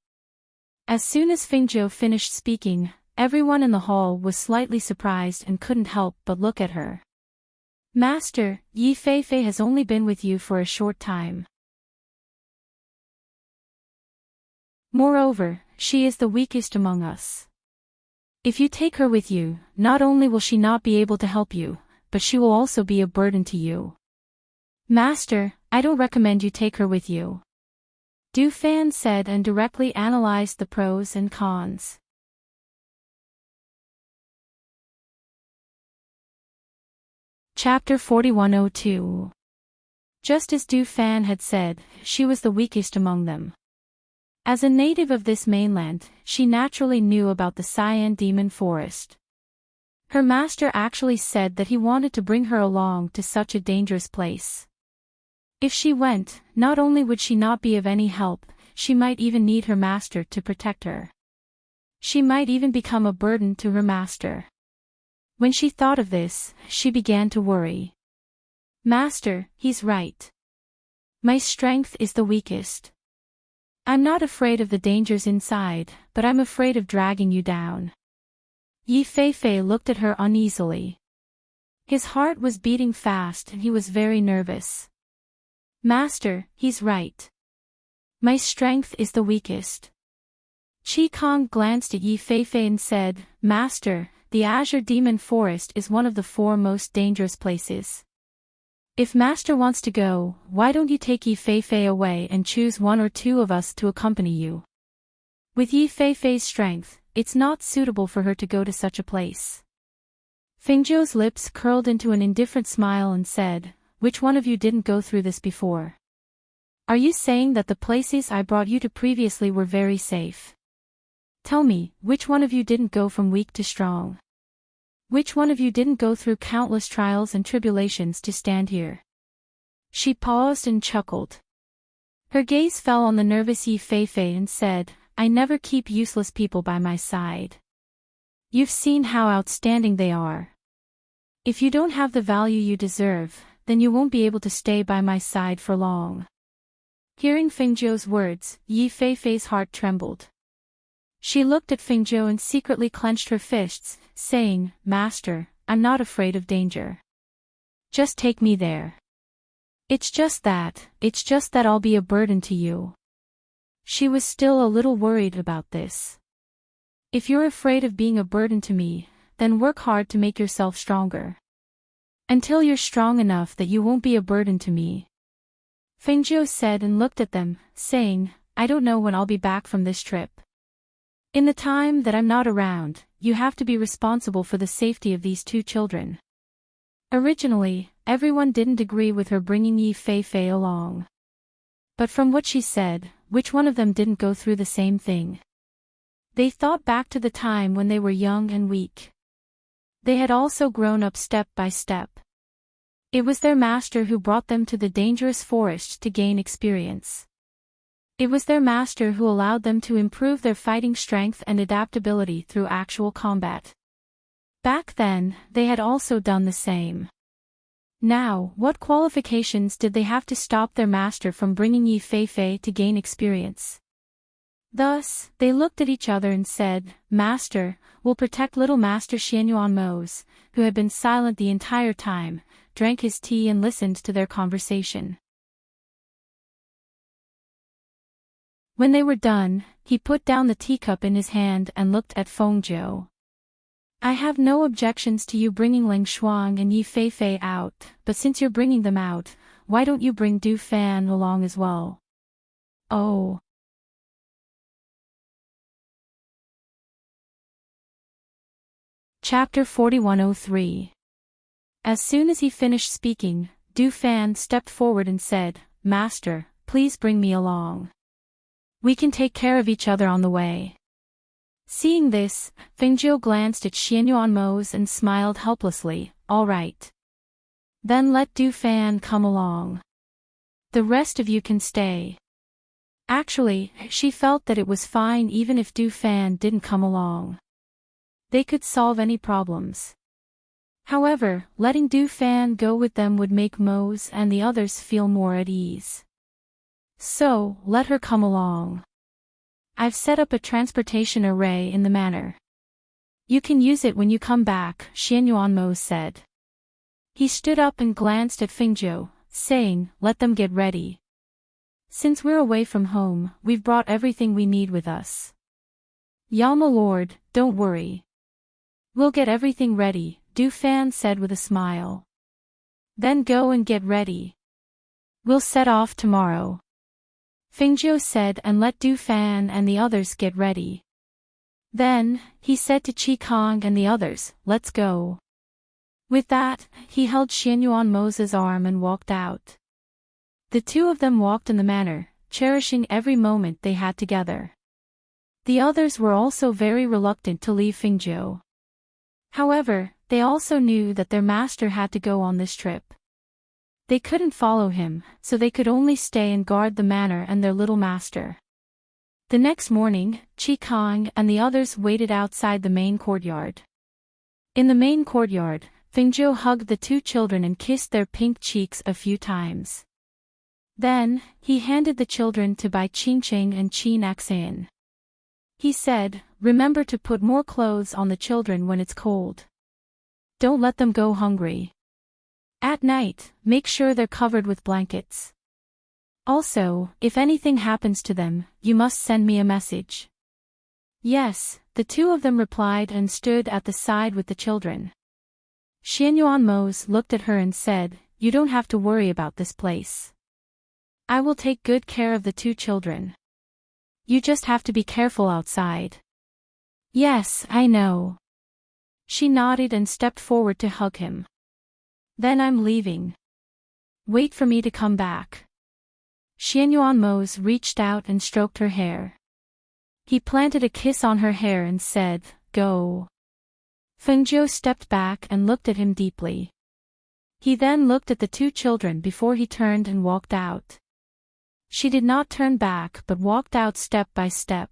As soon as Fingzhou finished speaking, everyone in the hall was slightly surprised and couldn't help but look at her. "Master, Yi Feifei has only been with you for a short time. Moreover, she is the weakest among us. If you take her with you, not only will she not be able to help you, but she will also be a burden to you. Master, I don't recommend you take her with you," Du Fan said and directly analyzed the pros and cons. Chapter 4102. Just as Du Fan had said, she was the weakest among them. As a native of this mainland, she naturally knew about the Cyan Demon Forest. Her master actually said that he wanted to bring her along to such a dangerous place. If she went, not only would she not be of any help, she might even need her master to protect her. She might even become a burden to her master. When she thought of this, she began to worry. "Master, he's right. My strength is the weakest. I'm not afraid of the dangers inside, but I'm afraid of dragging you down." Yi Feifei looked at her uneasily. His heart was beating fast and he was very nervous. "Master, he's right. My strength is the weakest." Qi Kong glanced at Yi Feifei and said, "Master, the Azure Demon Forest is one of the 4 most dangerous places. If Master wants to go, why don't you take Yi Feifei away and choose 1 or 2 of us to accompany you? With Yi Feifei's strength, it's not suitable for her to go to such a place." Fingzhou's lips curled into an indifferent smile and said, "Which one of you didn't go through this before? Are you saying that the places I brought you to previously were very safe? Tell me, which one of you didn't go from weak to strong? Which one of you didn't go through countless trials and tribulations to stand here?" She paused and chuckled. Her gaze fell on the nervous Yi Feifei and said, "I never keep useless people by my side. You've seen how outstanding they are. If you don't have the value you deserve, then you won't be able to stay by my side for long." Hearing Fingzhou's words, Yi Feifei's heart trembled. She looked at Fingzhou and secretly clenched her fists, saying, "Master, I'm not afraid of danger. Just take me there. It's just that I'll be a burden to you." She was still a little worried about this. "If you're afraid of being a burden to me, then work hard to make yourself stronger. Until you're strong enough that you won't be a burden to me." Fingzhou said and looked at them, saying, "I don't know when I'll be back from this trip. In the time that I'm not around, you have to be responsible for the safety of these 2 children." Originally, everyone didn't agree with her bringing Yi Feifei along. But from what she said, which one of them didn't go through the same thing? They thought back to the time when they were young and weak. They had also grown up step by step. It was their master who brought them to the dangerous forest to gain experience. It was their master who allowed them to improve their fighting strength and adaptability through actual combat. Back then, they had also done the same. Now, what qualifications did they have to stop their master from bringing Yi Feifei to gain experience? Thus, they looked at each other and said, "Master, we'll protect little Master Xianyuan Mose," who had been silent the entire time, drank his tea and listened to their conversation. When they were done, he put down the teacup in his hand and looked at Fengzhou. "I have no objections to you bringing Ling Shuang and Yi Feifei out, but since you're bringing them out, why don't you bring Du Fan along as well?" "Oh." Chapter 4103. As soon as he finished speaking, Du Fan stepped forward and said, "Master, please bring me along. We can take care of each other on the way." Seeing this, Fengzhou glanced at Xianyuan Mose and smiled helplessly, "All right. Then let Du Fan come along. The rest of you can stay." Actually, she felt that it was fine even if Du Fan didn't come along. They could solve any problems. However, letting Du Fan go with them would make Mose and the others feel more at ease. So, let her come along. I've set up a transportation array in the manor. You can use it when you come back, Xianyuan Mose said. He stood up and glanced at Fingzhou, saying, let them get ready. Since we're away from home, we've brought everything we need with us. Ya my lord, don't worry. We'll get everything ready, Du Fan said with a smile. Then go and get ready. We'll set off tomorrow. Fingzhou said and let Du Fan and the others get ready. Then, he said to Qi Kong and the others, let's go. With that, he held Xianyuan Mose's arm and walked out. The two of them walked in the manor, cherishing every moment they had together. The others were also very reluctant to leave Fingzhou. However, they also knew that their master had to go on this trip. They couldn't follow him, so they could only stay and guard the manor and their little master. The next morning, Qi Kong and the others waited outside the main courtyard. In the main courtyard, Fingzhou hugged the two children and kissed their pink cheeks a few times. Then, he handed the children to Bai Qingqing and Qin Axin. He said, remember to put more clothes on the children when it's cold. Don't let them go hungry. At night, make sure they're covered with blankets. Also, if anything happens to them, you must send me a message. Yes, the two of them replied and stood at the side with the children. Xianyuan Mose looked at her and said, you don't have to worry about this place. I will take good care of the two children. You just have to be careful outside. Yes, I know. She nodded and stepped forward to hug him. Then I'm leaving. Wait for me to come back. Xianyuan Mose reached out and stroked her hair. He planted a kiss on her hair and said, go. Fengzhou stepped back and looked at him deeply. He then looked at the two children before he turned and walked out. She did not turn back but walked out step by step.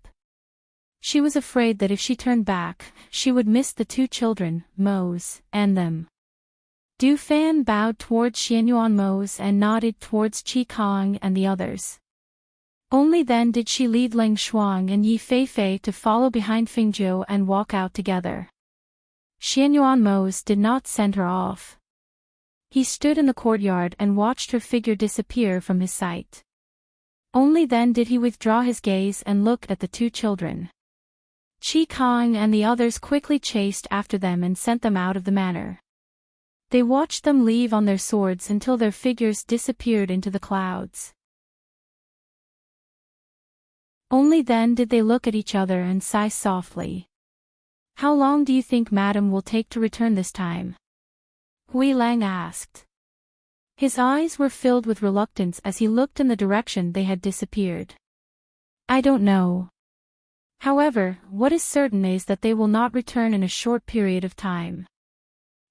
She was afraid that if she turned back, she would miss the two children, Mose, and them. Du Fan bowed towards Xianyuan Mose and nodded towards Qi Kong and the others. Only then did she lead Leng Shuang and Yi Feifei to follow behind Fingzhou and walk out together. Xianyuan Mose did not send her off. He stood in the courtyard and watched her figure disappear from his sight. Only then did he withdraw his gaze and look at the two children. Qi Kong and the others quickly chased after them and sent them out of the manor. They watched them leave on their swords until their figures disappeared into the clouds. Only then did they look at each other and sigh softly. How long do you think Madam will take to return this time? Hui Lang asked. His eyes were filled with reluctance as he looked in the direction they had disappeared. I don't know. However, what is certain is that they will not return in a short period of time.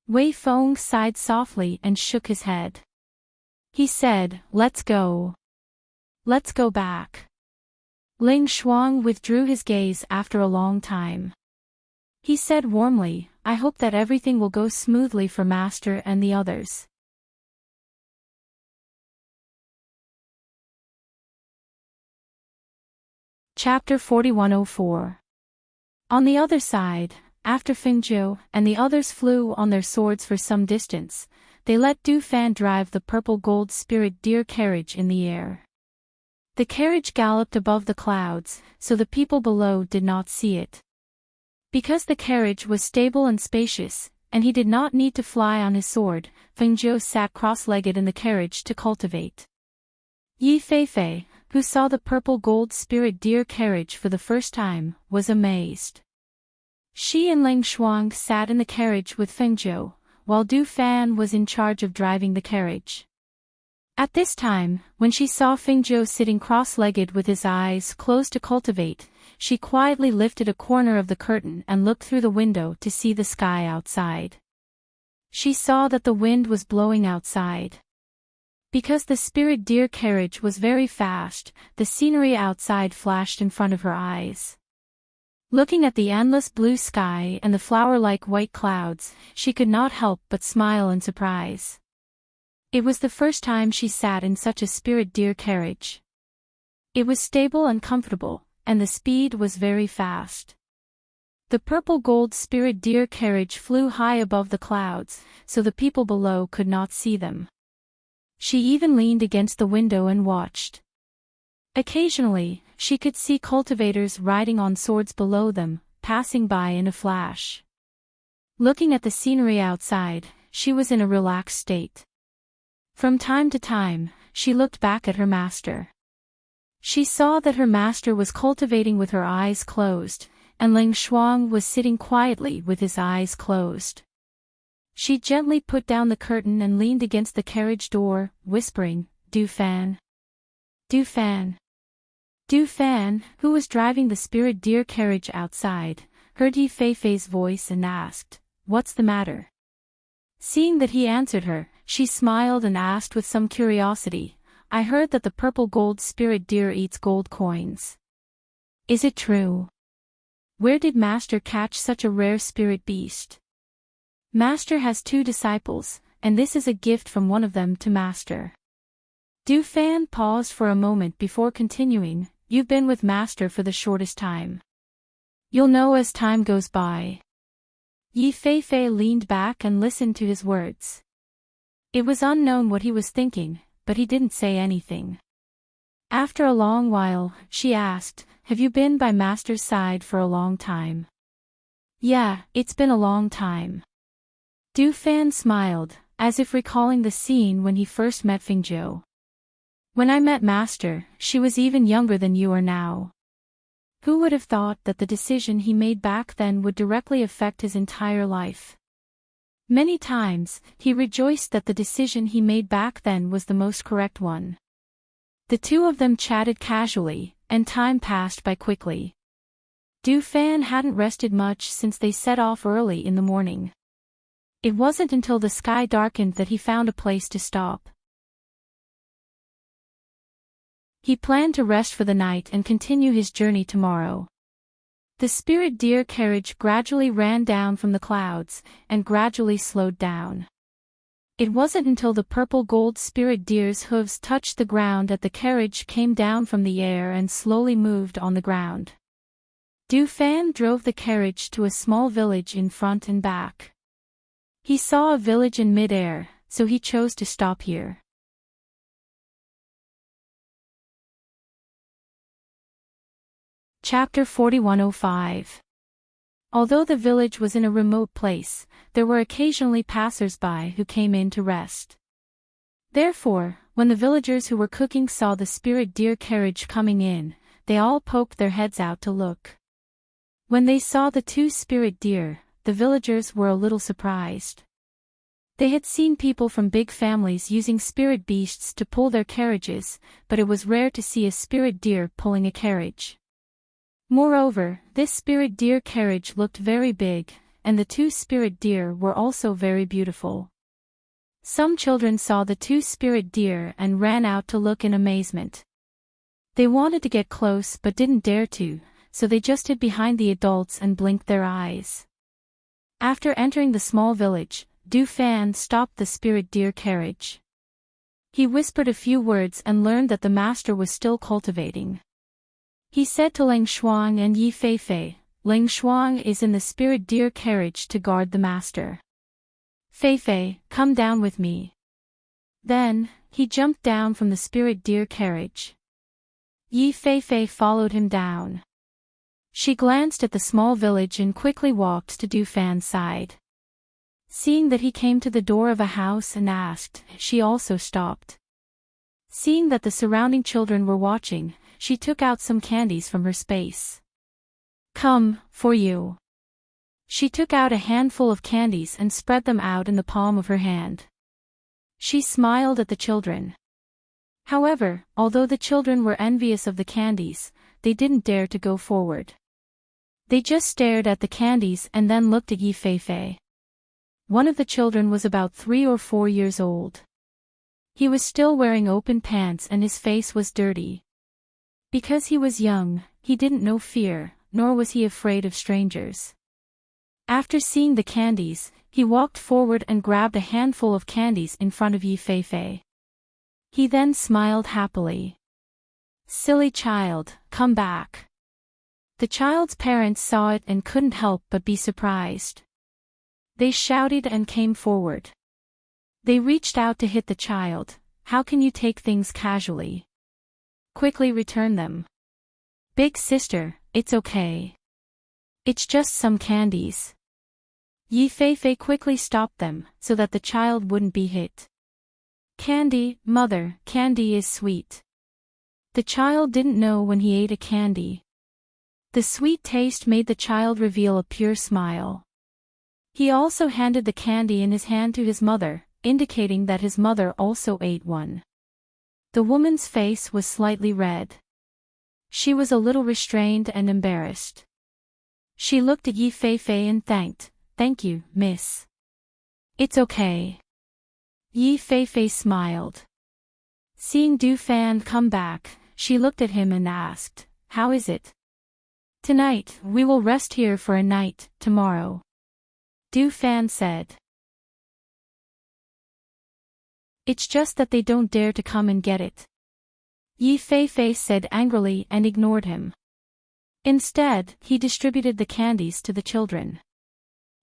Wei Feng sighed softly and shook his head. He said, let's go. Let's go back. Ling Shuang withdrew his gaze after a long time. He said warmly, I hope that everything will go smoothly for Master and the others. Chapter 4104. On the other side, after Fingzhou and the others flew on their swords for some distance, they let Du Fan drive the purple gold spirit deer carriage in the air. The carriage galloped above the clouds, so the people below did not see it. Because the carriage was stable and spacious, and he did not need to fly on his sword, Fengzhou sat cross-legged in the carriage to cultivate. Yi Feifei, who saw the purple gold spirit deer carriage for the first time, was amazed. She and Leng Shuang sat in the carriage with Fengzhou, while Du Fan was in charge of driving the carriage. At this time, when she saw Fengzhou sitting cross-legged with his eyes closed to cultivate, she quietly lifted a corner of the curtain and looked through the window to see the sky outside. She saw that the wind was blowing outside. Because the spirit deer carriage was very fast, the scenery outside flashed in front of her eyes. Looking at the endless blue sky and the flower-like white clouds, she could not help but smile in surprise. It was the first time she sat in such a spirit deer carriage. It was stable and comfortable, and the speed was very fast. The purple gold spirit deer carriage flew high above the clouds, so the people below could not see them. She even leaned against the window and watched. Occasionally, she could see cultivators riding on swords below them, passing by in a flash. Looking at the scenery outside, she was in a relaxed state. From time to time, she looked back at her master. She saw that her master was cultivating with her eyes closed, and Ling Shuang was sitting quietly with his eyes closed. She gently put down the curtain and leaned against the carriage door, whispering, "Du Fan. Du Fan." Du Fan, who was driving the spirit deer carriage outside, heard Yi Feifei's voice and asked, "What's the matter?" Seeing that he answered her, she smiled and asked with some curiosity, "I heard that the purple gold spirit deer eats gold coins. Is it true? Where did Master catch such a rare spirit beast?" "Master has 2 disciples, and this is a gift from one of them to Master." Du Fan paused for a moment before continuing, "You've been with Master for the shortest time. You'll know as time goes by." Yi Feifei leaned back and listened to his words. It was unknown what he was thinking, but he didn't say anything. After a long while, she asked, "Have you been by Master's side for a long time?" "Yeah, it's been a long time." Du Fan smiled, as if recalling the scene when he first met Fingzhou. "When I met Master, she was even younger than you are now." Who would have thought that the decision he made back then would directly affect his entire life? Many times, he rejoiced that the decision he made back then was the most correct one. The 2 of them chatted casually, and time passed by quickly. Du Fan hadn't rested much since they set off early in the morning. It wasn't until the sky darkened that he found a place to stop. He planned to rest for the night and continue his journey tomorrow. The spirit deer carriage gradually ran down from the clouds, and gradually slowed down. It wasn't until the purple gold spirit deer's hooves touched the ground that the carriage came down from the air and slowly moved on the ground. Du Fan drove the carriage to a small village in front and back. He saw a village in mid-air, so he chose to stop here. Chapter 4105. Although the village was in a remote place, there were occasionally passers-by who came in to rest. Therefore, when the villagers who were cooking saw the spirit deer carriage coming in, they all poked their heads out to look. When they saw the 2 spirit deer, the villagers were a little surprised. They had seen people from big families using spirit beasts to pull their carriages, but it was rare to see a spirit deer pulling a carriage. Moreover, this spirit deer carriage looked very big, and the 2 spirit deer were also very beautiful. Some children saw the 2 spirit deer and ran out to look in amazement. They wanted to get close but didn't dare to, so they just hid behind the adults and blinked their eyes. After entering the small village, Du Fan stopped the spirit deer carriage. He whispered a few words and learned that the master was still cultivating. He said to Ling Shuang and Yi Feifei, "Ling Shuang is in the spirit deer carriage to guard the master. Feifei, come down with me." Then, he jumped down from the spirit deer carriage. Yi Feifei followed him down. She glanced at the small village and quickly walked to Du Fan's side. Seeing that he came to the door of a house and asked, she also stopped. Seeing that the surrounding children were watching, she took out some candies from her space. "Come, for you." She took out a handful of candies and spread them out in the palm of her hand. She smiled at the children. However, although the children were envious of the candies, they didn't dare to go forward. They just stared at the candies and then looked at Yi Feifei. One of the children was about 3 or 4 years old. He was still wearing open pants and his face was dirty. Because he was young, he didn't know fear, nor was he afraid of strangers. After seeing the candies, he walked forward and grabbed a handful of candies in front of Yi Feifei. He then smiled happily. "Silly child, come back." The child's parents saw it and couldn't help but be surprised. They shouted and came forward. They reached out to hit the child. "How can you take things casually? Quickly return them." "Big sister, it's okay. It's just some candies." Yi Feifei quickly stopped them, so that the child wouldn't be hit. "Candy, mother, candy is sweet." The child didn't know when he ate a candy. The sweet taste made the child reveal a pure smile. He also handed the candy in his hand to his mother, indicating that his mother also ate one. The woman's face was slightly red. She was a little restrained and embarrassed. She looked at Yi Feifei and thanked, "Thank you, miss." "It's okay." Yi Feifei smiled. Seeing Du Fan come back, she looked at him and asked, "How is it?" "Tonight, we will rest here for a night, tomorrow," Du Fan said. "It's just that they don't dare to come and get it," Yi Feifei said angrily and ignored him. Instead, he distributed the candies to the children.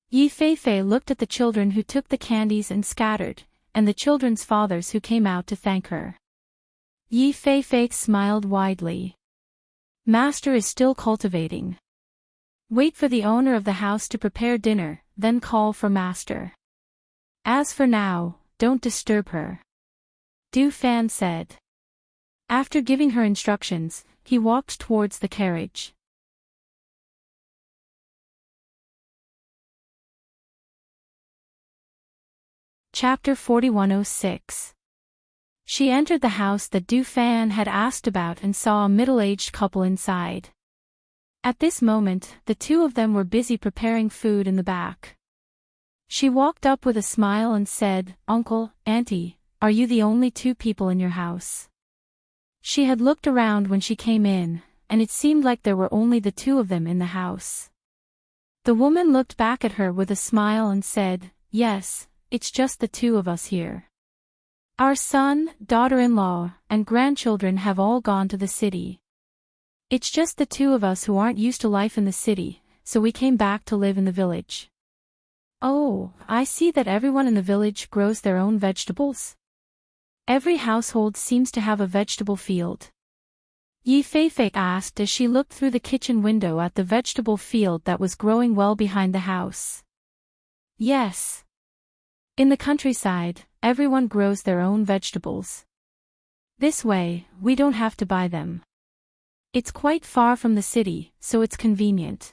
Yi Feifei looked at the children who took the candies and scattered, and the children's fathers who came out to thank her. Yi Feifei smiled widely. Master is still cultivating. Wait for the owner of the house to prepare dinner, then call for Master. As for now, don't disturb her, Du Fan said. After giving her instructions, he walked towards the carriage. Chapter 4106. She entered the house that Du Fan had asked about and saw a middle-aged couple inside. At this moment, the two of them were busy preparing food in the back. She walked up with a smile and said, "Uncle, Auntie, are you the only two people in your house?" She had looked around when she came in, and it seemed like there were only the two of them in the house. The woman looked back at her with a smile and said, "Yes, it's just the two of us here. Our son, daughter-in-law, and grandchildren have all gone to the city. It's just the two of us who aren't used to life in the city, so we came back to live in the village." "Oh, I see that everyone in the village grows their own vegetables. Every household seems to have a vegetable field," Yi Feifei asked as she looked through the kitchen window at the vegetable field that was growing well behind the house. "Yes. In the countryside, everyone grows their own vegetables. This way, we don't have to buy them. It's quite far from the city, so it's convenient."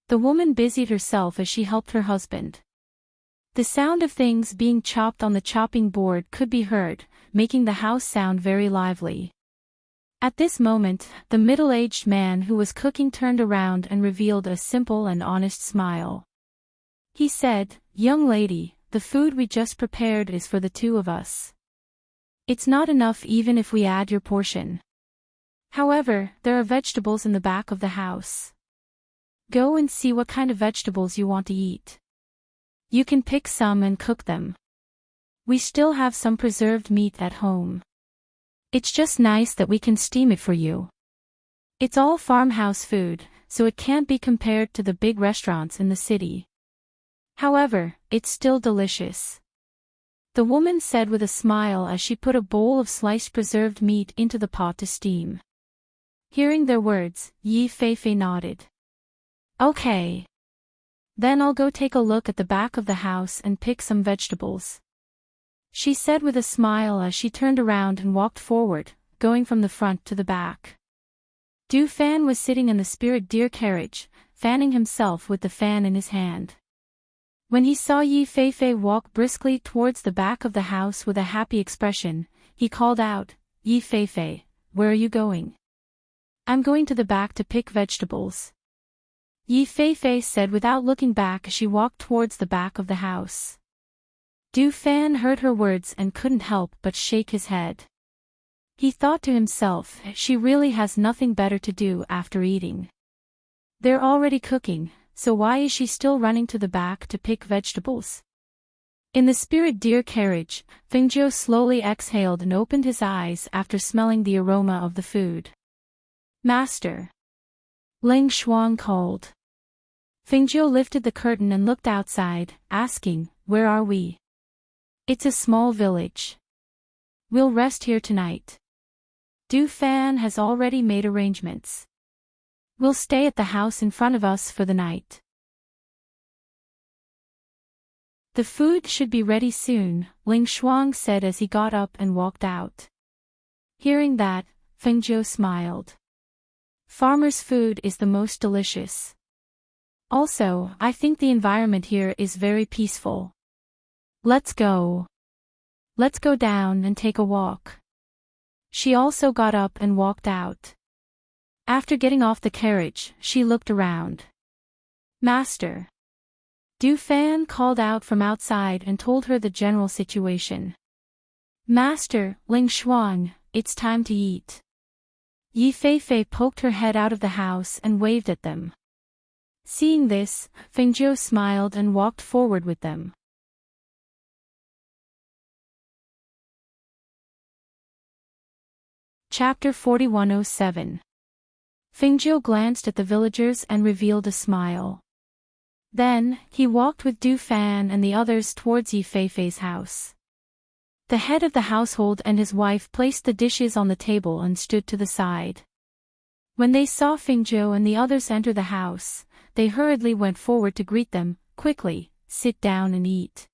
The woman busied herself as she helped her husband. The sound of things being chopped on the chopping board could be heard, making the house sound very lively. At this moment, the middle-aged man who was cooking turned around and revealed a simple and honest smile. He said, "Young lady, the food we just prepared is for the two of us. It's not enough even if we add your portion. However, there are vegetables in the back of the house. Go and see what kind of vegetables you want to eat. You can pick some and cook them. We still have some preserved meat at home. It's just nice that we can steam it for you. It's all farmhouse food, so it can't be compared to the big restaurants in the city. However, it's still delicious," the woman said with a smile as she put a bowl of sliced preserved meat into the pot to steam. Hearing their words, Yi Feifei nodded. "Okay. Then I'll go take a look at the back of the house and pick some vegetables," she said with a smile as she turned around and walked forward, going from the front to the back. Du Fan was sitting in the spirit deer carriage, fanning himself with the fan in his hand. When he saw Yi Feifei walk briskly towards the back of the house with a happy expression, he called out, "Yi Feifei, where are you going?" "I'm going to the back to pick vegetables," Yi Feifei said without looking back as she walked towards the back of the house. Du Fan heard her words and couldn't help but shake his head. He thought to himself, she really has nothing better to do after eating. They're already cooking, so why is she still running to the back to pick vegetables? In the spirit deer carriage, Fengjiu slowly exhaled and opened his eyes after smelling the aroma of the food. Master! Ling Shuang called. Fengjiu lifted the curtain and looked outside, asking, "Where are we?" "It's a small village. We'll rest here tonight. Du Fan has already made arrangements. We'll stay at the house in front of us for the night. The food should be ready soon," Ling Shuang said as he got up and walked out. Hearing that, Fengjiu smiled. Farmer's food is the most delicious. Also, I think the environment here is very peaceful. Let's go. Let's go down and take a walk. She also got up and walked out. After getting off the carriage, she looked around. Master! Du Fan called out from outside and told her the general situation. Master, Ling Shuang, it's time to eat. Yi Feifei poked her head out of the house and waved at them. Seeing this, Fengjiu smiled and walked forward with them. Chapter 4107. Fengjiu glanced at the villagers and revealed a smile. Then, he walked with Du Fan and the others towards Yi Feifei's house. The head of the household and his wife placed the dishes on the table and stood to the side. When they saw Fengjiu and the others enter the house, they hurriedly went forward to greet them. Quickly, sit down and eat.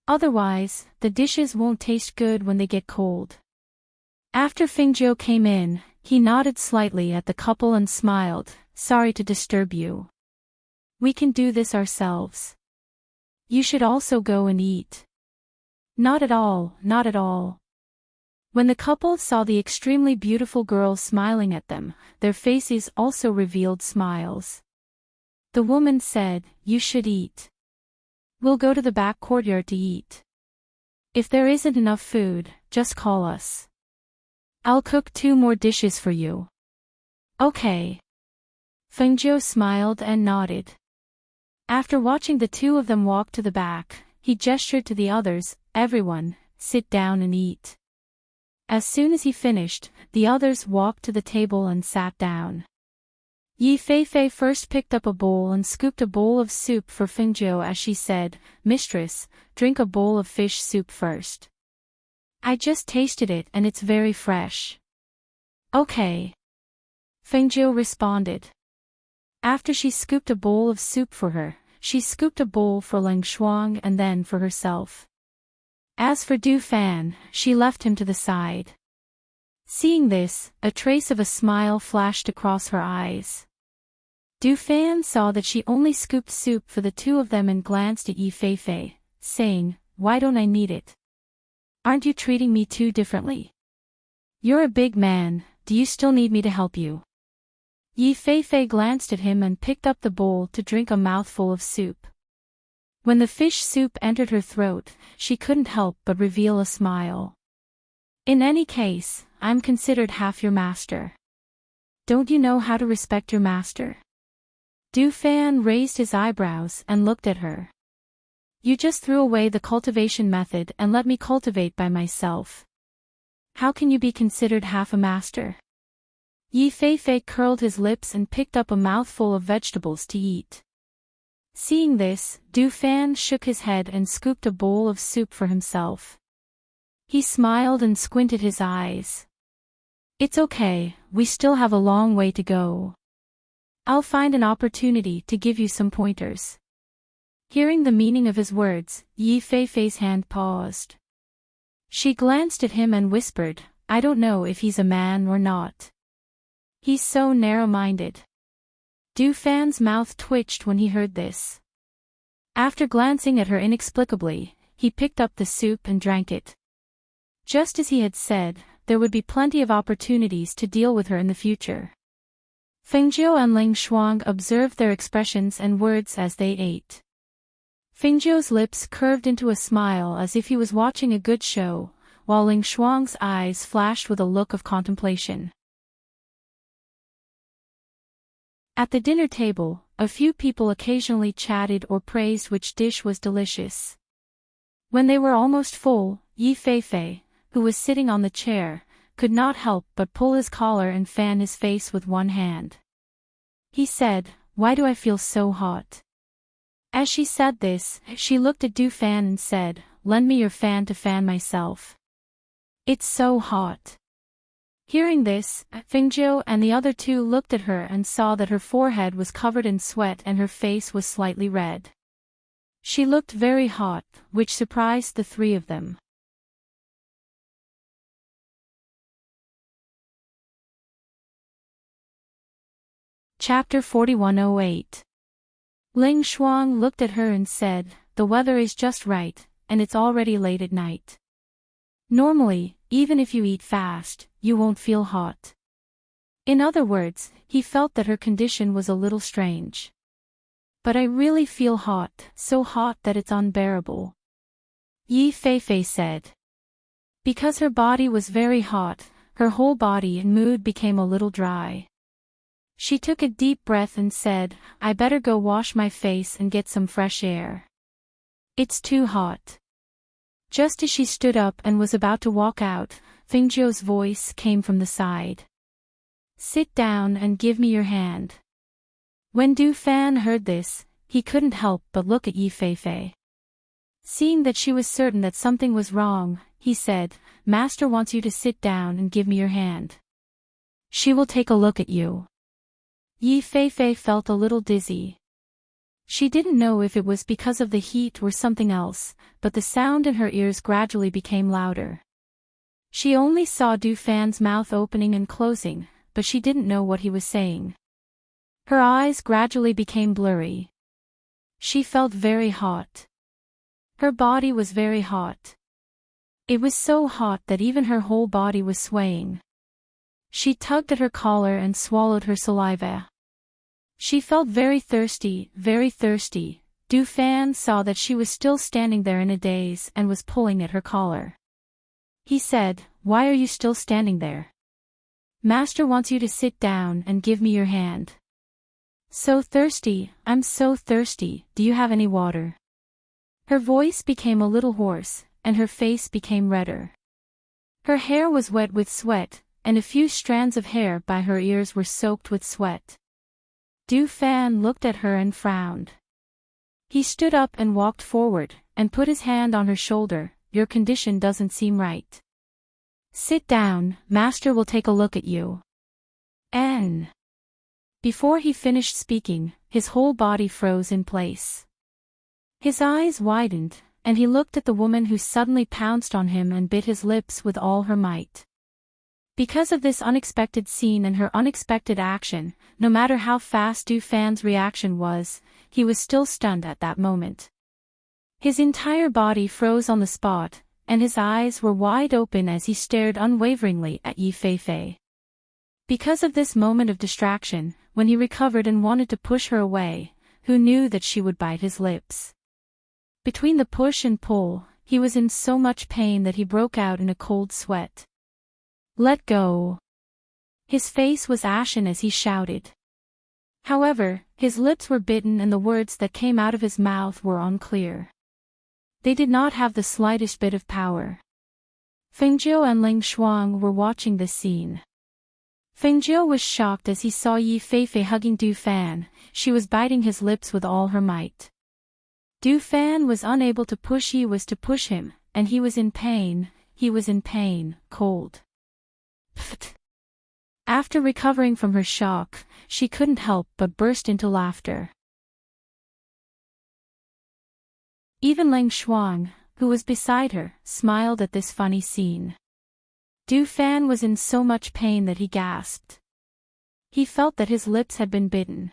Otherwise, the dishes won't taste good when they get cold. After Fengjiu came in, he nodded slightly at the couple and smiled. Sorry to disturb you. We can do this ourselves. You should also go and eat. Not at all, not at all. When the couple saw the extremely beautiful girl smiling at them, their faces also revealed smiles. The woman said, You should eat. We'll go to the back courtyard to eat. If there isn't enough food, just call us. I'll cook 2 more dishes for you. Okay. Fengjiu smiled and nodded. After watching the 2 of them walk to the back, he gestured to the others, Everyone, sit down and eat. As soon as he finished, the others walked to the table and sat down. Yi Feifei first picked up a bowl and scooped a bowl of soup for Fengjiu as she said, Mistress, drink a bowl of fish soup first. I just tasted it and it's very fresh. Okay. Fengjiu responded. After she scooped a bowl of soup for her, she scooped a bowl for Ling Shuang and then for herself. As for Du Fan, she left him to the side. Seeing this, a trace of a smile flashed across her eyes. Du Fan saw that she only scooped soup for the 2 of them and glanced at Yi Feifei, saying, Why don't I need it? Aren't you treating me too differently? You're a big man, do you still need me to help you? Yi Feifei glanced at him and picked up the bowl to drink a mouthful of soup. When the fish soup entered her throat, she couldn't help but reveal a smile. In any case, I'm considered half your master. Don't you know how to respect your master? Du Fan raised his eyebrows and looked at her. You just threw away the cultivation method and let me cultivate by myself. How can you be considered half a master? Yi Feifei curled his lips and picked up a mouthful of vegetables to eat. Seeing this, Du Fan shook his head and scooped a bowl of soup for himself. He smiled and squinted his eyes. It's okay, we still have a long way to go. I'll find an opportunity to give you some pointers. Hearing the meaning of his words, Yi Feifei's hand paused. She glanced at him and whispered, I don't know if he's a man or not. He's so narrow-minded. Du Fan's mouth twitched when he heard this. After glancing at her inexplicably, he picked up the soup and drank it. Just as he had said, there would be plenty of opportunities to deal with her in the future. Fengjiu and Ling Shuang observed their expressions and words as they ate. Fengjiu's lips curved into a smile as if he was watching a good show, while Ling Shuang's eyes flashed with a look of contemplation. At the dinner table, a few people occasionally chatted or praised which dish was delicious. When they were almost full, Yi Feifei, who was sitting on the chair, could not help but pull his collar and fan his face with one hand. He said, "Why do I feel so hot?" As she said this, she looked at Du Fan and said, "Lend me your fan to fan myself. It's so hot." Hearing this, Fingzhou and the other two looked at her and saw that her forehead was covered in sweat and her face was slightly red. She looked very hot, which surprised the three of them. Chapter 4108. Ling Shuang looked at her and said, "The weather is just right, and it's already late at night. Normally, even if you eat fast, you won't feel hot." In other words, he felt that her condition was a little strange. "But I really feel hot, so hot that it's unbearable," Yi Feifei said. Because her body was very hot, her whole body and mood became a little dry. She took a deep breath and said, "I better go wash my face and get some fresh air. It's too hot." Just as she stood up and was about to walk out, Fingzhou's voice came from the side. "Sit down and give me your hand." When Du Fan heard this, he couldn't help but look at Yi Feifei. Seeing that she was certain that something was wrong, he said, "Master wants you to sit down and give me your hand. She will take a look at you." Yi Feifei felt a little dizzy. She didn't know if it was because of the heat or something else, but the sound in her ears gradually became louder. She only saw Du Fan's mouth opening and closing, but she didn't know what he was saying. Her eyes gradually became blurry. She felt very hot. Her body was very hot. It was so hot that even her whole body was swaying. She tugged at her collar and swallowed her saliva. She felt very thirsty, very thirsty. Du Fan saw that she was still standing there in a daze and was pulling at her collar. He said, "Why are you still standing there? Master wants you to sit down and give me your hand." "So thirsty, I'm so thirsty, do you have any water?" Her voice became a little hoarse, and her face became redder. Her hair was wet with sweat, and a few strands of hair by her ears were soaked with sweat. Du Fan looked at her and frowned. He stood up and walked forward, and put his hand on her shoulder. "Your condition doesn't seem right. Sit down, Master will take a look at you." And before he finished speaking, his whole body froze in place. His eyes widened, and he looked at the woman who suddenly pounced on him and bit his lips with all her might. Because of this unexpected scene and her unexpected action, no matter how fast Du Fan's reaction was, he was still stunned at that moment. His entire body froze on the spot, and his eyes were wide open as he stared unwaveringly at Yi Feifei. Because of this moment of distraction, when he recovered and wanted to push her away, who knew that she would bite his lips? Between the push and pull, he was in so much pain that he broke out in a cold sweat. "Let go!" His face was ashen as he shouted. However, his lips were bitten and the words that came out of his mouth were unclear. They did not have the slightest bit of power. Fingzhou and Ling Shuang were watching this scene. Fingzhou was shocked as he saw Yi Feifei hugging Du Fan. She was biting his lips with all her might. Du Fan was unable to push him, and he was in pain, cold. Pfft. After recovering from her shock, she couldn't help but burst into laughter. Even Ling Shuang, who was beside her, smiled at this funny scene. Du Fan was in so much pain that he gasped. He felt that his lips had been bitten.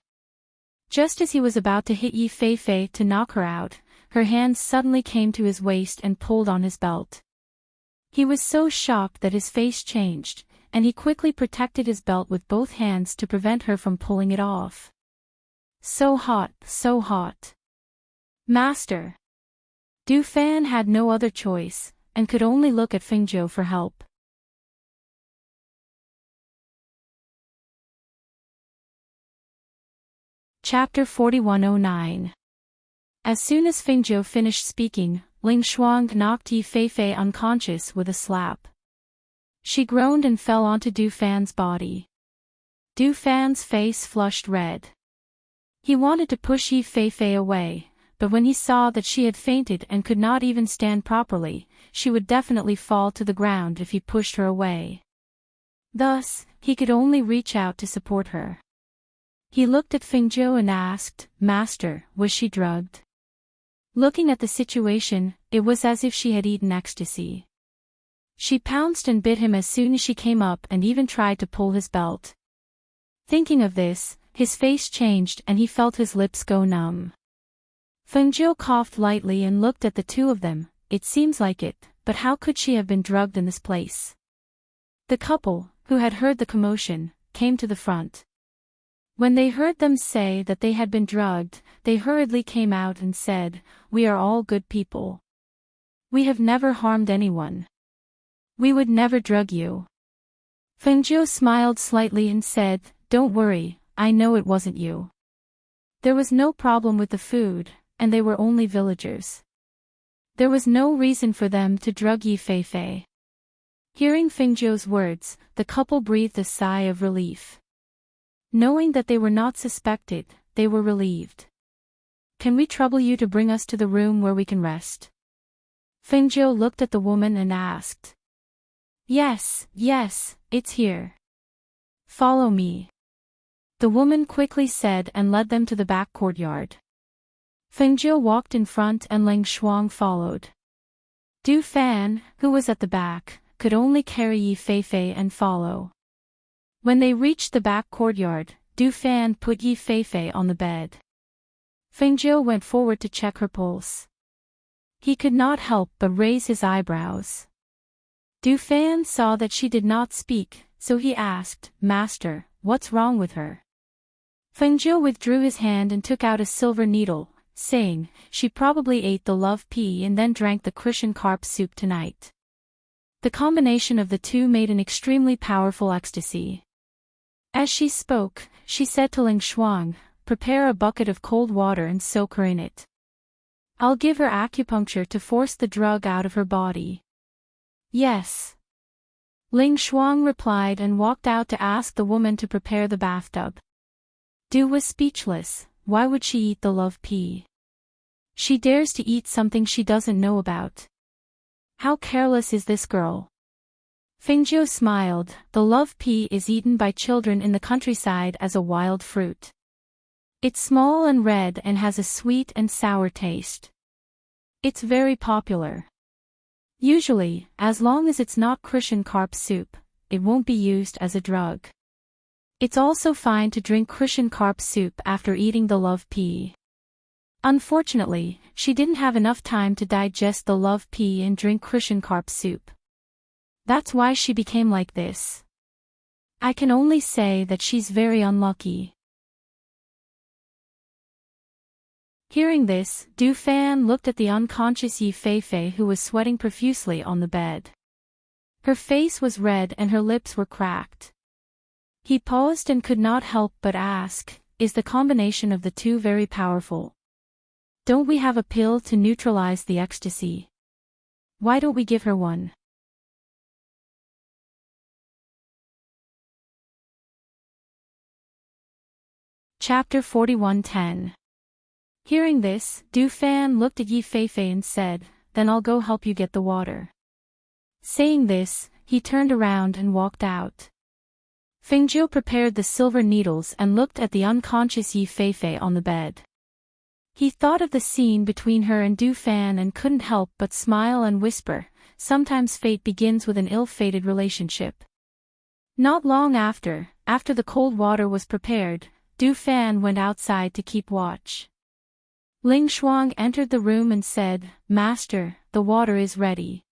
Just as he was about to hit Yi Feifei to knock her out, her hands suddenly came to his waist and pulled on his belt. He was so shocked that his face changed, and he quickly protected his belt with both hands to prevent her from pulling it off. "So hot, so hot. Master!" Du Fan had no other choice, and could only look at Fingzhou for help. Chapter 4109. As soon as Fingzhou finished speaking, Ling Shuang knocked Yi Feifei unconscious with a slap. She groaned and fell onto Du Fan's body. Du Fan's face flushed red. He wanted to push Yi Feifei away, but when he saw that she had fainted and could not even stand properly, she would definitely fall to the ground if he pushed her away. Thus, he could only reach out to support her. He looked at Fingzhou and asked, "Master, was she drugged?" Looking at the situation, it was as if she had eaten ecstasy. She pounced and bit him as soon as she came up and even tried to pull his belt. Thinking of this, his face changed and he felt his lips go numb. Fengzhou coughed lightly and looked at the two of them. It seems like it, but how could she have been drugged in this place? The couple, who had heard the commotion, came to the front. When they heard them say that they had been drugged, they hurriedly came out and said, "We are all good people. We have never harmed anyone. We would never drug you." Fengzhou smiled slightly and said, "Don't worry, I know it wasn't you. There was no problem with the food, and they were only villagers. There was no reason for them to drug Yi Feifei." Hearing Fengzhou's words, the couple breathed a sigh of relief. Knowing that they were not suspected, they were relieved. "Can we trouble you to bring us to the room where we can rest?" Fengzhou looked at the woman and asked. Yes, it's here. Follow me." The woman quickly said and led them to the back courtyard. Fengzhou walked in front and Ling Shuang followed. Du Fan, who was at the back, could only carry Yi Feifei and follow. When they reached the back courtyard, Du Fan put Yi Feifei on the bed. Fengzhou went forward to check her pulse. He could not help but raise his eyebrows. Du Fan saw that she did not speak, so he asked, "Master, what's wrong with her?" Fengzhou withdrew his hand and took out a silver needle, saying, "She probably ate the love pea and then drank the cushion carp soup tonight." The combination of the two made an extremely powerful ecstasy. As she spoke, she said to Ling Shuang, "Prepare a bucket of cold water and soak her in it. I'll give her acupuncture to force the drug out of her body." "Yes." Ling Shuang replied and walked out to ask the woman to prepare the bathtub. Du was speechless. Why would she eat the love pea? She dares to eat something she doesn't know about. How careless is this girl? Fengzhou smiled. The love pea is eaten by children in the countryside as a wild fruit. It's small and red and has a sweet and sour taste. It's very popular. Usually, as long as it's not cushion carp soup, it won't be used as a drug. It's also fine to drink cushion carp soup after eating the love pea. Unfortunately, she didn't have enough time to digest the love pea and drink cushion carp soup. That's why she became like this. I can only say that she's very unlucky. Hearing this, Du Fan looked at the unconscious Yi Feifei who was sweating profusely on the bed. Her face was red and her lips were cracked. He paused and could not help but ask, "Is the combination of the two very powerful? Don't we have a pill to neutralize the ecstasy? Why don't we give her one?" Chapter 4110. Hearing this, Du Fan looked at Yi Feifei and said, "Then I'll go help you get the water." Saying this, he turned around and walked out. Fengzhou prepared the silver needles and looked at the unconscious Yi Feifei on the bed. He thought of the scene between her and Du Fan and couldn't help but smile and whisper, "Sometimes fate begins with an ill-fated relationship." Not long after the cold water was prepared, Du Fan went outside to keep watch. Ling Shuang entered the room and said, "Master, the water is ready.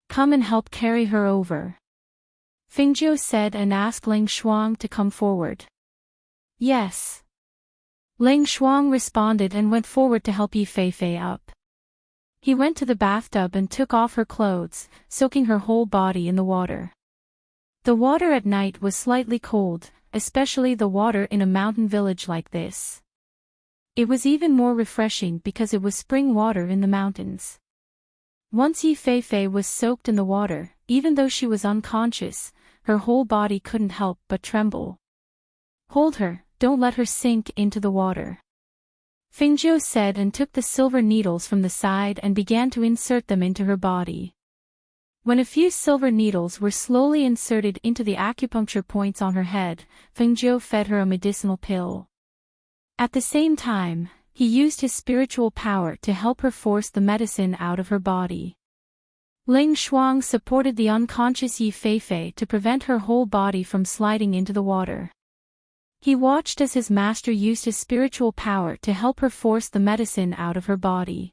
Come and help carry her over." Fengzhou said and asked Ling Shuang to come forward. "Yes." Ling Shuang responded and went forward to help Yi Feifei up. He went to the bathtub and took off her clothes, soaking her whole body in the water. The water at night was slightly cold, especially the water in a mountain village like this. It was even more refreshing because it was spring water in the mountains. Once Yi Feifei was soaked in the water, even though she was unconscious, her whole body couldn't help but tremble. "Hold her, don't let her sink into the water," Fengjiu said, and took the silver needles from the side and began to insert them into her body. When a few silver needles were slowly inserted into the acupuncture points on her head, Fengjiu fed her a medicinal pill. At the same time, he used his spiritual power to help her force the medicine out of her body. Ling Shuang supported the unconscious Yi Feifei to prevent her whole body from sliding into the water. He watched as his master used his spiritual power to help her force the medicine out of her body.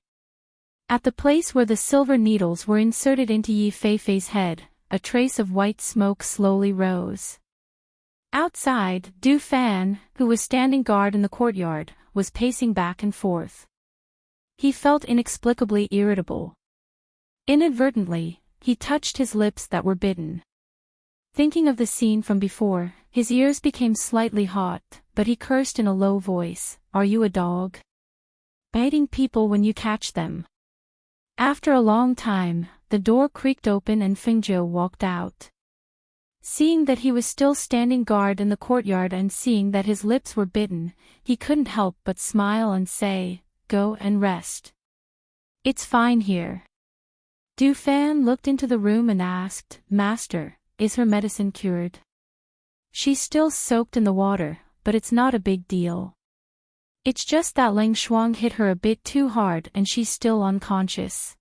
At the place where the silver needles were inserted into Yi Feifei's head, a trace of white smoke slowly rose. Outside, Du Fan, who was standing guard in the courtyard, was pacing back and forth. He felt inexplicably irritable. Inadvertently, he touched his lips that were bitten. Thinking of the scene from before, his ears became slightly hot, but he cursed in a low voice, "Are you a dog? Biting people when you catch them?" After a long time, the door creaked open and Fengjiu walked out. Seeing that he was still standing guard in the courtyard and seeing that his lips were bitten, he couldn't help but smile and say, "Go and rest. It's fine here." Du Fan looked into the room and asked, "Master, is her medicine cured?" "She's still soaked in the water, but it's not a big deal. It's just that Ling Shuang hit her a bit too hard and she's still unconscious."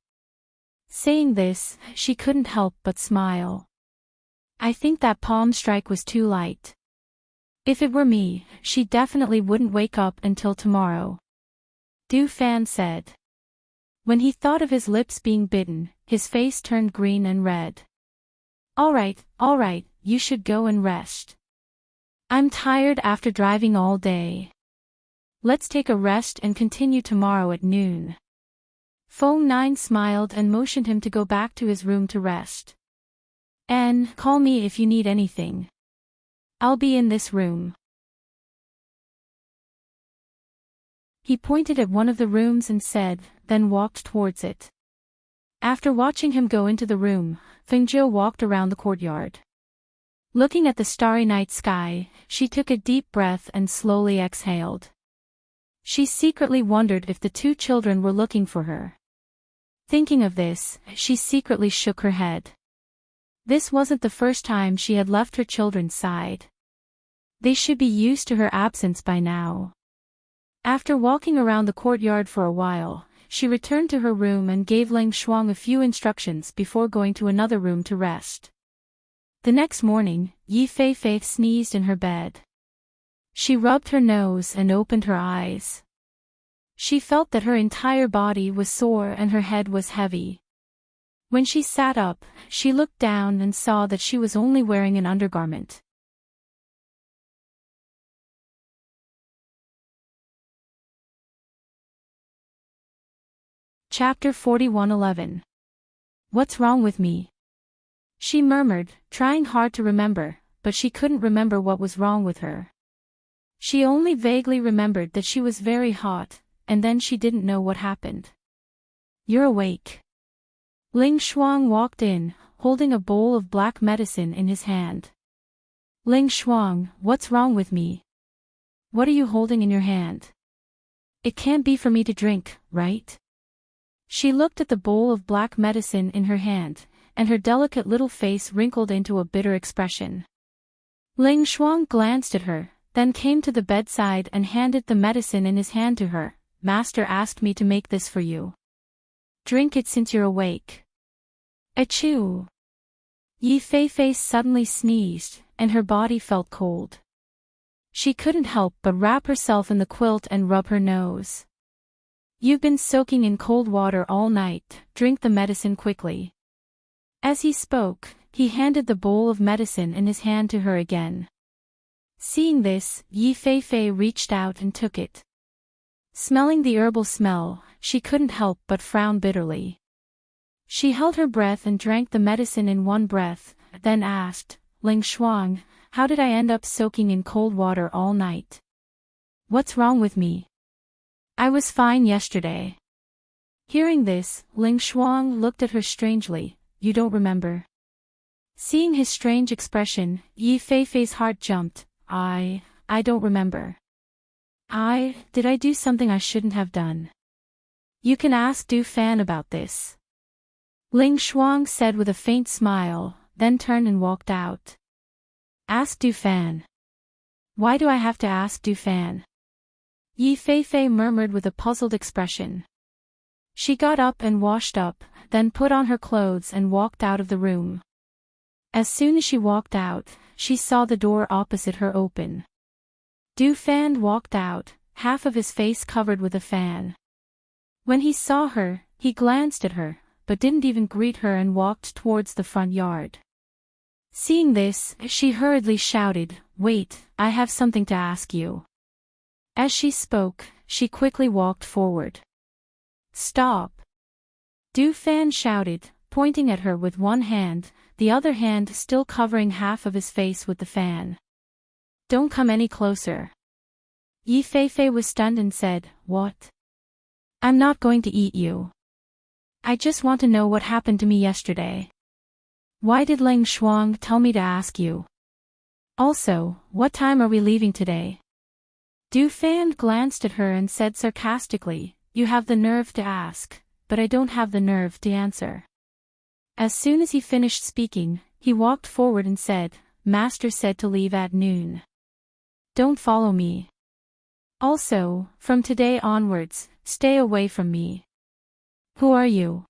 Saying this, she couldn't help but smile. "I think that palm strike was too light. If it were me, she definitely wouldn't wake up until tomorrow," Du Fan said. When he thought of his lips being bitten, his face turned green and red. All right, you should go and rest. I'm tired after driving all day. Let's take a rest and continue tomorrow at noon." Feng Nine smiled and motioned him to go back to his room to rest. "And call me if you need anything. I'll be in this room." He pointed at one of the rooms and said, then walked towards it. After watching him go into the room, Fengjiu walked around the courtyard. Looking at the starry night sky, she took a deep breath and slowly exhaled. She secretly wondered if the two children were looking for her. Thinking of this, she secretly shook her head. This wasn't the first time she had left her children's side. They should be used to her absence by now. After walking around the courtyard for a while, she returned to her room and gave Ling Shuang a few instructions before going to another room to rest. The next morning, Yi Feifei sneezed in her bed. She rubbed her nose and opened her eyes. She felt that her entire body was sore and her head was heavy. When she sat up, she looked down and saw that she was only wearing an undergarment. Chapter 41:11. What's wrong with me? She murmured, trying hard to remember, but she couldn't remember what was wrong with her. She only vaguely remembered that she was very hot, and then she didn't know what happened. You're awake. Ling Shuang walked in, holding a bowl of black medicine in his hand. Ling Shuang, what's wrong with me? What are you holding in your hand? It can't be for me to drink, right? She looked at the bowl of black medicine in her hand, and her delicate little face wrinkled into a bitter expression. Ling Shuang glanced at her, then came to the bedside and handed the medicine in his hand to her. Master asked me to make this for you. Drink it since you're awake. Achoo! Yi Feifei suddenly sneezed, and her body felt cold. She couldn't help but wrap herself in the quilt and rub her nose. You've been soaking in cold water all night, drink the medicine quickly. As he spoke, he handed the bowl of medicine in his hand to her again. Seeing this, Yi Feifei reached out and took it. Smelling the herbal smell, she couldn't help but frown bitterly. She held her breath and drank the medicine in one breath, then asked, Ling Shuang, how did I end up soaking in cold water all night? What's wrong with me? I was fine yesterday. Hearing this, Ling Shuang looked at her strangely. You don't remember? Seeing his strange expression, Yi Feifei's heart jumped. I don't remember. Did I do something I shouldn't have done? You can ask Du Fan about this. Ling Shuang said with a faint smile, then turned and walked out. Ask Du Fan. Why do I have to ask Du Fan? Yi Feifei murmured with a puzzled expression. She got up and washed up, then put on her clothes and walked out of the room. As soon as she walked out, she saw the door opposite her open. Du Fan walked out, half of his face covered with a fan. When he saw her, he glanced at her, but didn't even greet her and walked towards the front yard. Seeing this, she hurriedly shouted, Wait, I have something to ask you. As she spoke, she quickly walked forward. Stop! Du Fan shouted, pointing at her with one hand, the other hand still covering half of his face with the fan. Don't come any closer. Yi Feifei was stunned and said, What? I'm not going to eat you. I just want to know what happened to me yesterday. Why did Ling Shuang tell me to ask you? Also, what time are we leaving today? Du Fan glanced at her and said sarcastically, You have the nerve to ask, but I don't have the nerve to answer. As soon as he finished speaking, he walked forward and said, Master said to leave at noon. Don't follow me. Also, from today onwards, stay away from me. Who are you?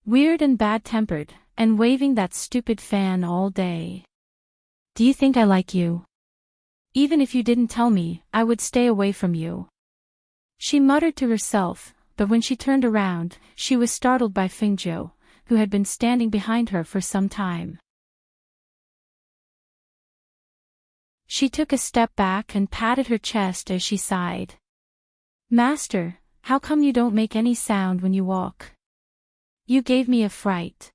Weird and bad-tempered, and waving that stupid fan all day. Do you think I like you? Even if you didn't tell me, I would stay away from you. She muttered to herself, but when she turned around, she was startled by Fengzhou, who had been standing behind her for some time. She took a step back and patted her chest as she sighed. Master, how come you don't make any sound when you walk? You gave me a fright.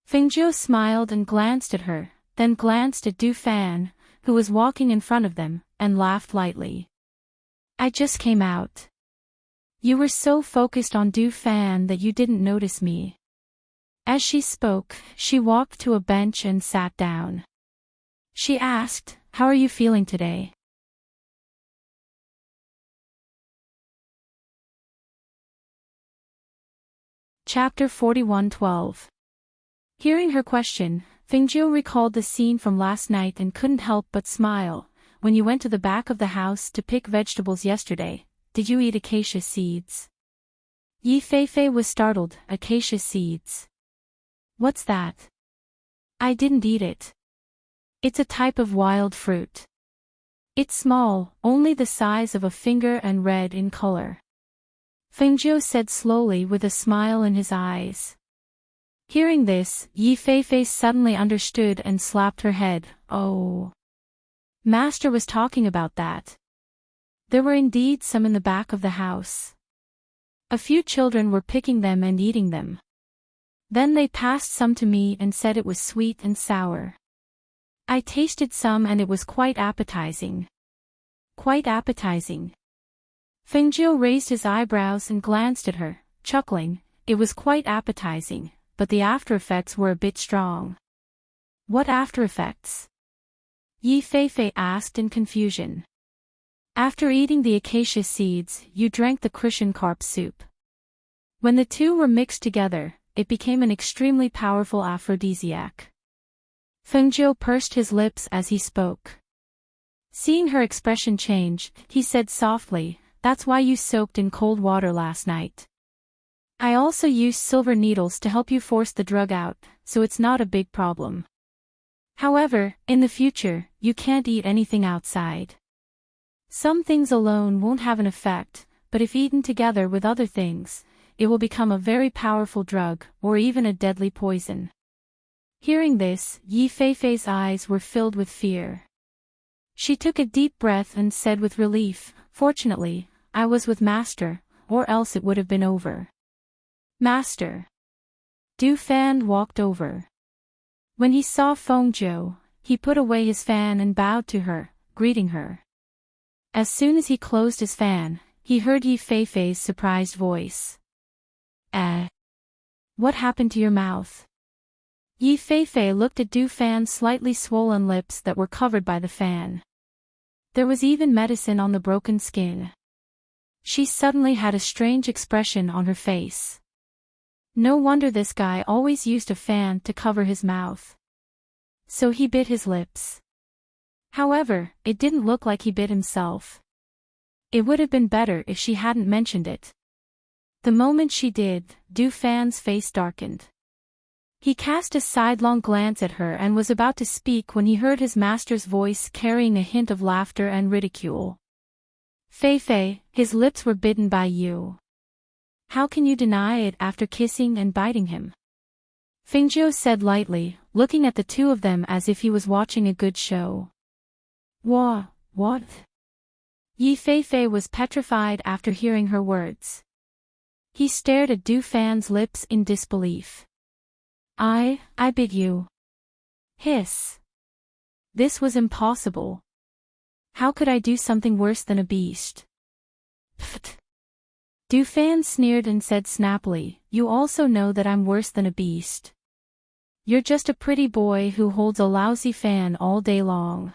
Fengzhou smiled and glanced at her, then glanced at Du Fan, who was walking in front of them, and laughed lightly. I just came out. You were so focused on Du Fan that you didn't notice me. As she spoke, she walked to a bench and sat down. She asked, How are you feeling today? Chapter 41:12. Hearing her question, Fengzhou recalled the scene from last night and couldn't help but smile. When you went to the back of the house to pick vegetables yesterday, did you eat acacia seeds? Yi Feifei was startled. Acacia seeds? What's that? I didn't eat it. It's a type of wild fruit. It's small, only the size of a finger and red in color. Fengzhou said slowly with a smile in his eyes. Hearing this, Yi Feifei suddenly understood and slapped her head. Oh. Master was talking about that. There were indeed some in the back of the house. A few children were picking them and eating them. Then they passed some to me and said it was sweet and sour. I tasted some and it was quite appetizing. Quite appetizing. Fengzhou raised his eyebrows and glanced at her, chuckling. It was quite appetizing, but the after-effects were a bit strong. What after-effects? Yi Feifei asked in confusion. After eating the acacia seeds, you drank the cushion carp soup. When the two were mixed together, it became an extremely powerful aphrodisiac. Fengzhou pursed his lips as he spoke. Seeing her expression change, he said softly, That's why you soaked in cold water last night. I also used silver needles to help you force the drug out, so it's not a big problem. However, in the future, you can't eat anything outside. Some things alone won't have an effect, but if eaten together with other things, it will become a very powerful drug, or even a deadly poison. Hearing this, Yi Feifei's eyes were filled with fear. She took a deep breath and said with relief, Fortunately, I was with Master, or else it would have been over. Master. Du Fan walked over. When he saw Fengzhou, he put away his fan and bowed to her, greeting her. As soon as he closed his fan, he heard Yi Feifei's surprised voice. What happened to your mouth? Yi Feifei looked at Du Fan's slightly swollen lips that were covered by the fan. There was even medicine on the broken skin. She suddenly had a strange expression on her face. No wonder this guy always used a fan to cover his mouth. So he bit his lips. However, it didn't look like he bit himself. It would have been better if she hadn't mentioned it. The moment she did, Du Fan's face darkened. He cast a sidelong glance at her and was about to speak when he heard his master's voice carrying a hint of laughter and ridicule. Feifei, his lips were bitten by you. How can you deny it after kissing and biting him? Fengjiu said lightly, looking at the two of them as if he was watching a good show. What? Yi Feifei was petrified after hearing her words. He stared at Du Fan's lips in disbelief. I bit you. Hiss. This was impossible. How could I do something worse than a beast? Pfft. Du Fan sneered and said snappily, you also know that I'm worse than a beast. You're just a pretty boy who holds a lousy fan all day long.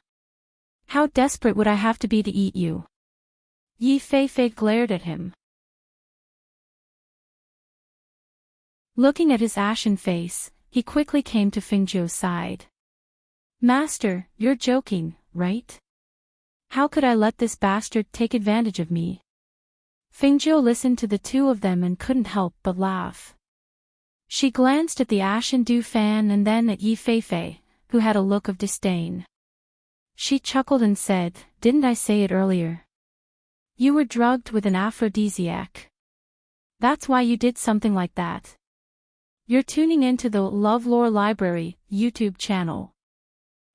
How desperate would I have to be to eat you? Yi Feifei glared at him. Looking at his ashen face, he quickly came to Fengjiu's side. Master, you're joking, right? How could I let this bastard take advantage of me? Fengjiu listened to the two of them and couldn't help but laugh. She glanced at the ashen Du Fan and then at Yi Feifei, who had a look of disdain. She chuckled and said, didn't I say it earlier? You were drugged with an aphrodisiac. That's why you did something like that. You're tuning into the LoveLore Library YouTube channel.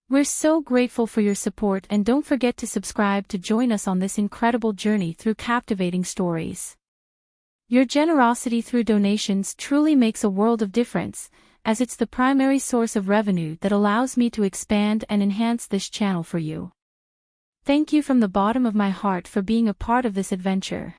We're so grateful for your support and don't forget to subscribe to join us on this incredible journey through captivating stories. Your generosity through donations truly makes a world of difference, as it's the primary source of revenue that allows me to expand and enhance this channel for you. Thank you from the bottom of my heart for being a part of this adventure.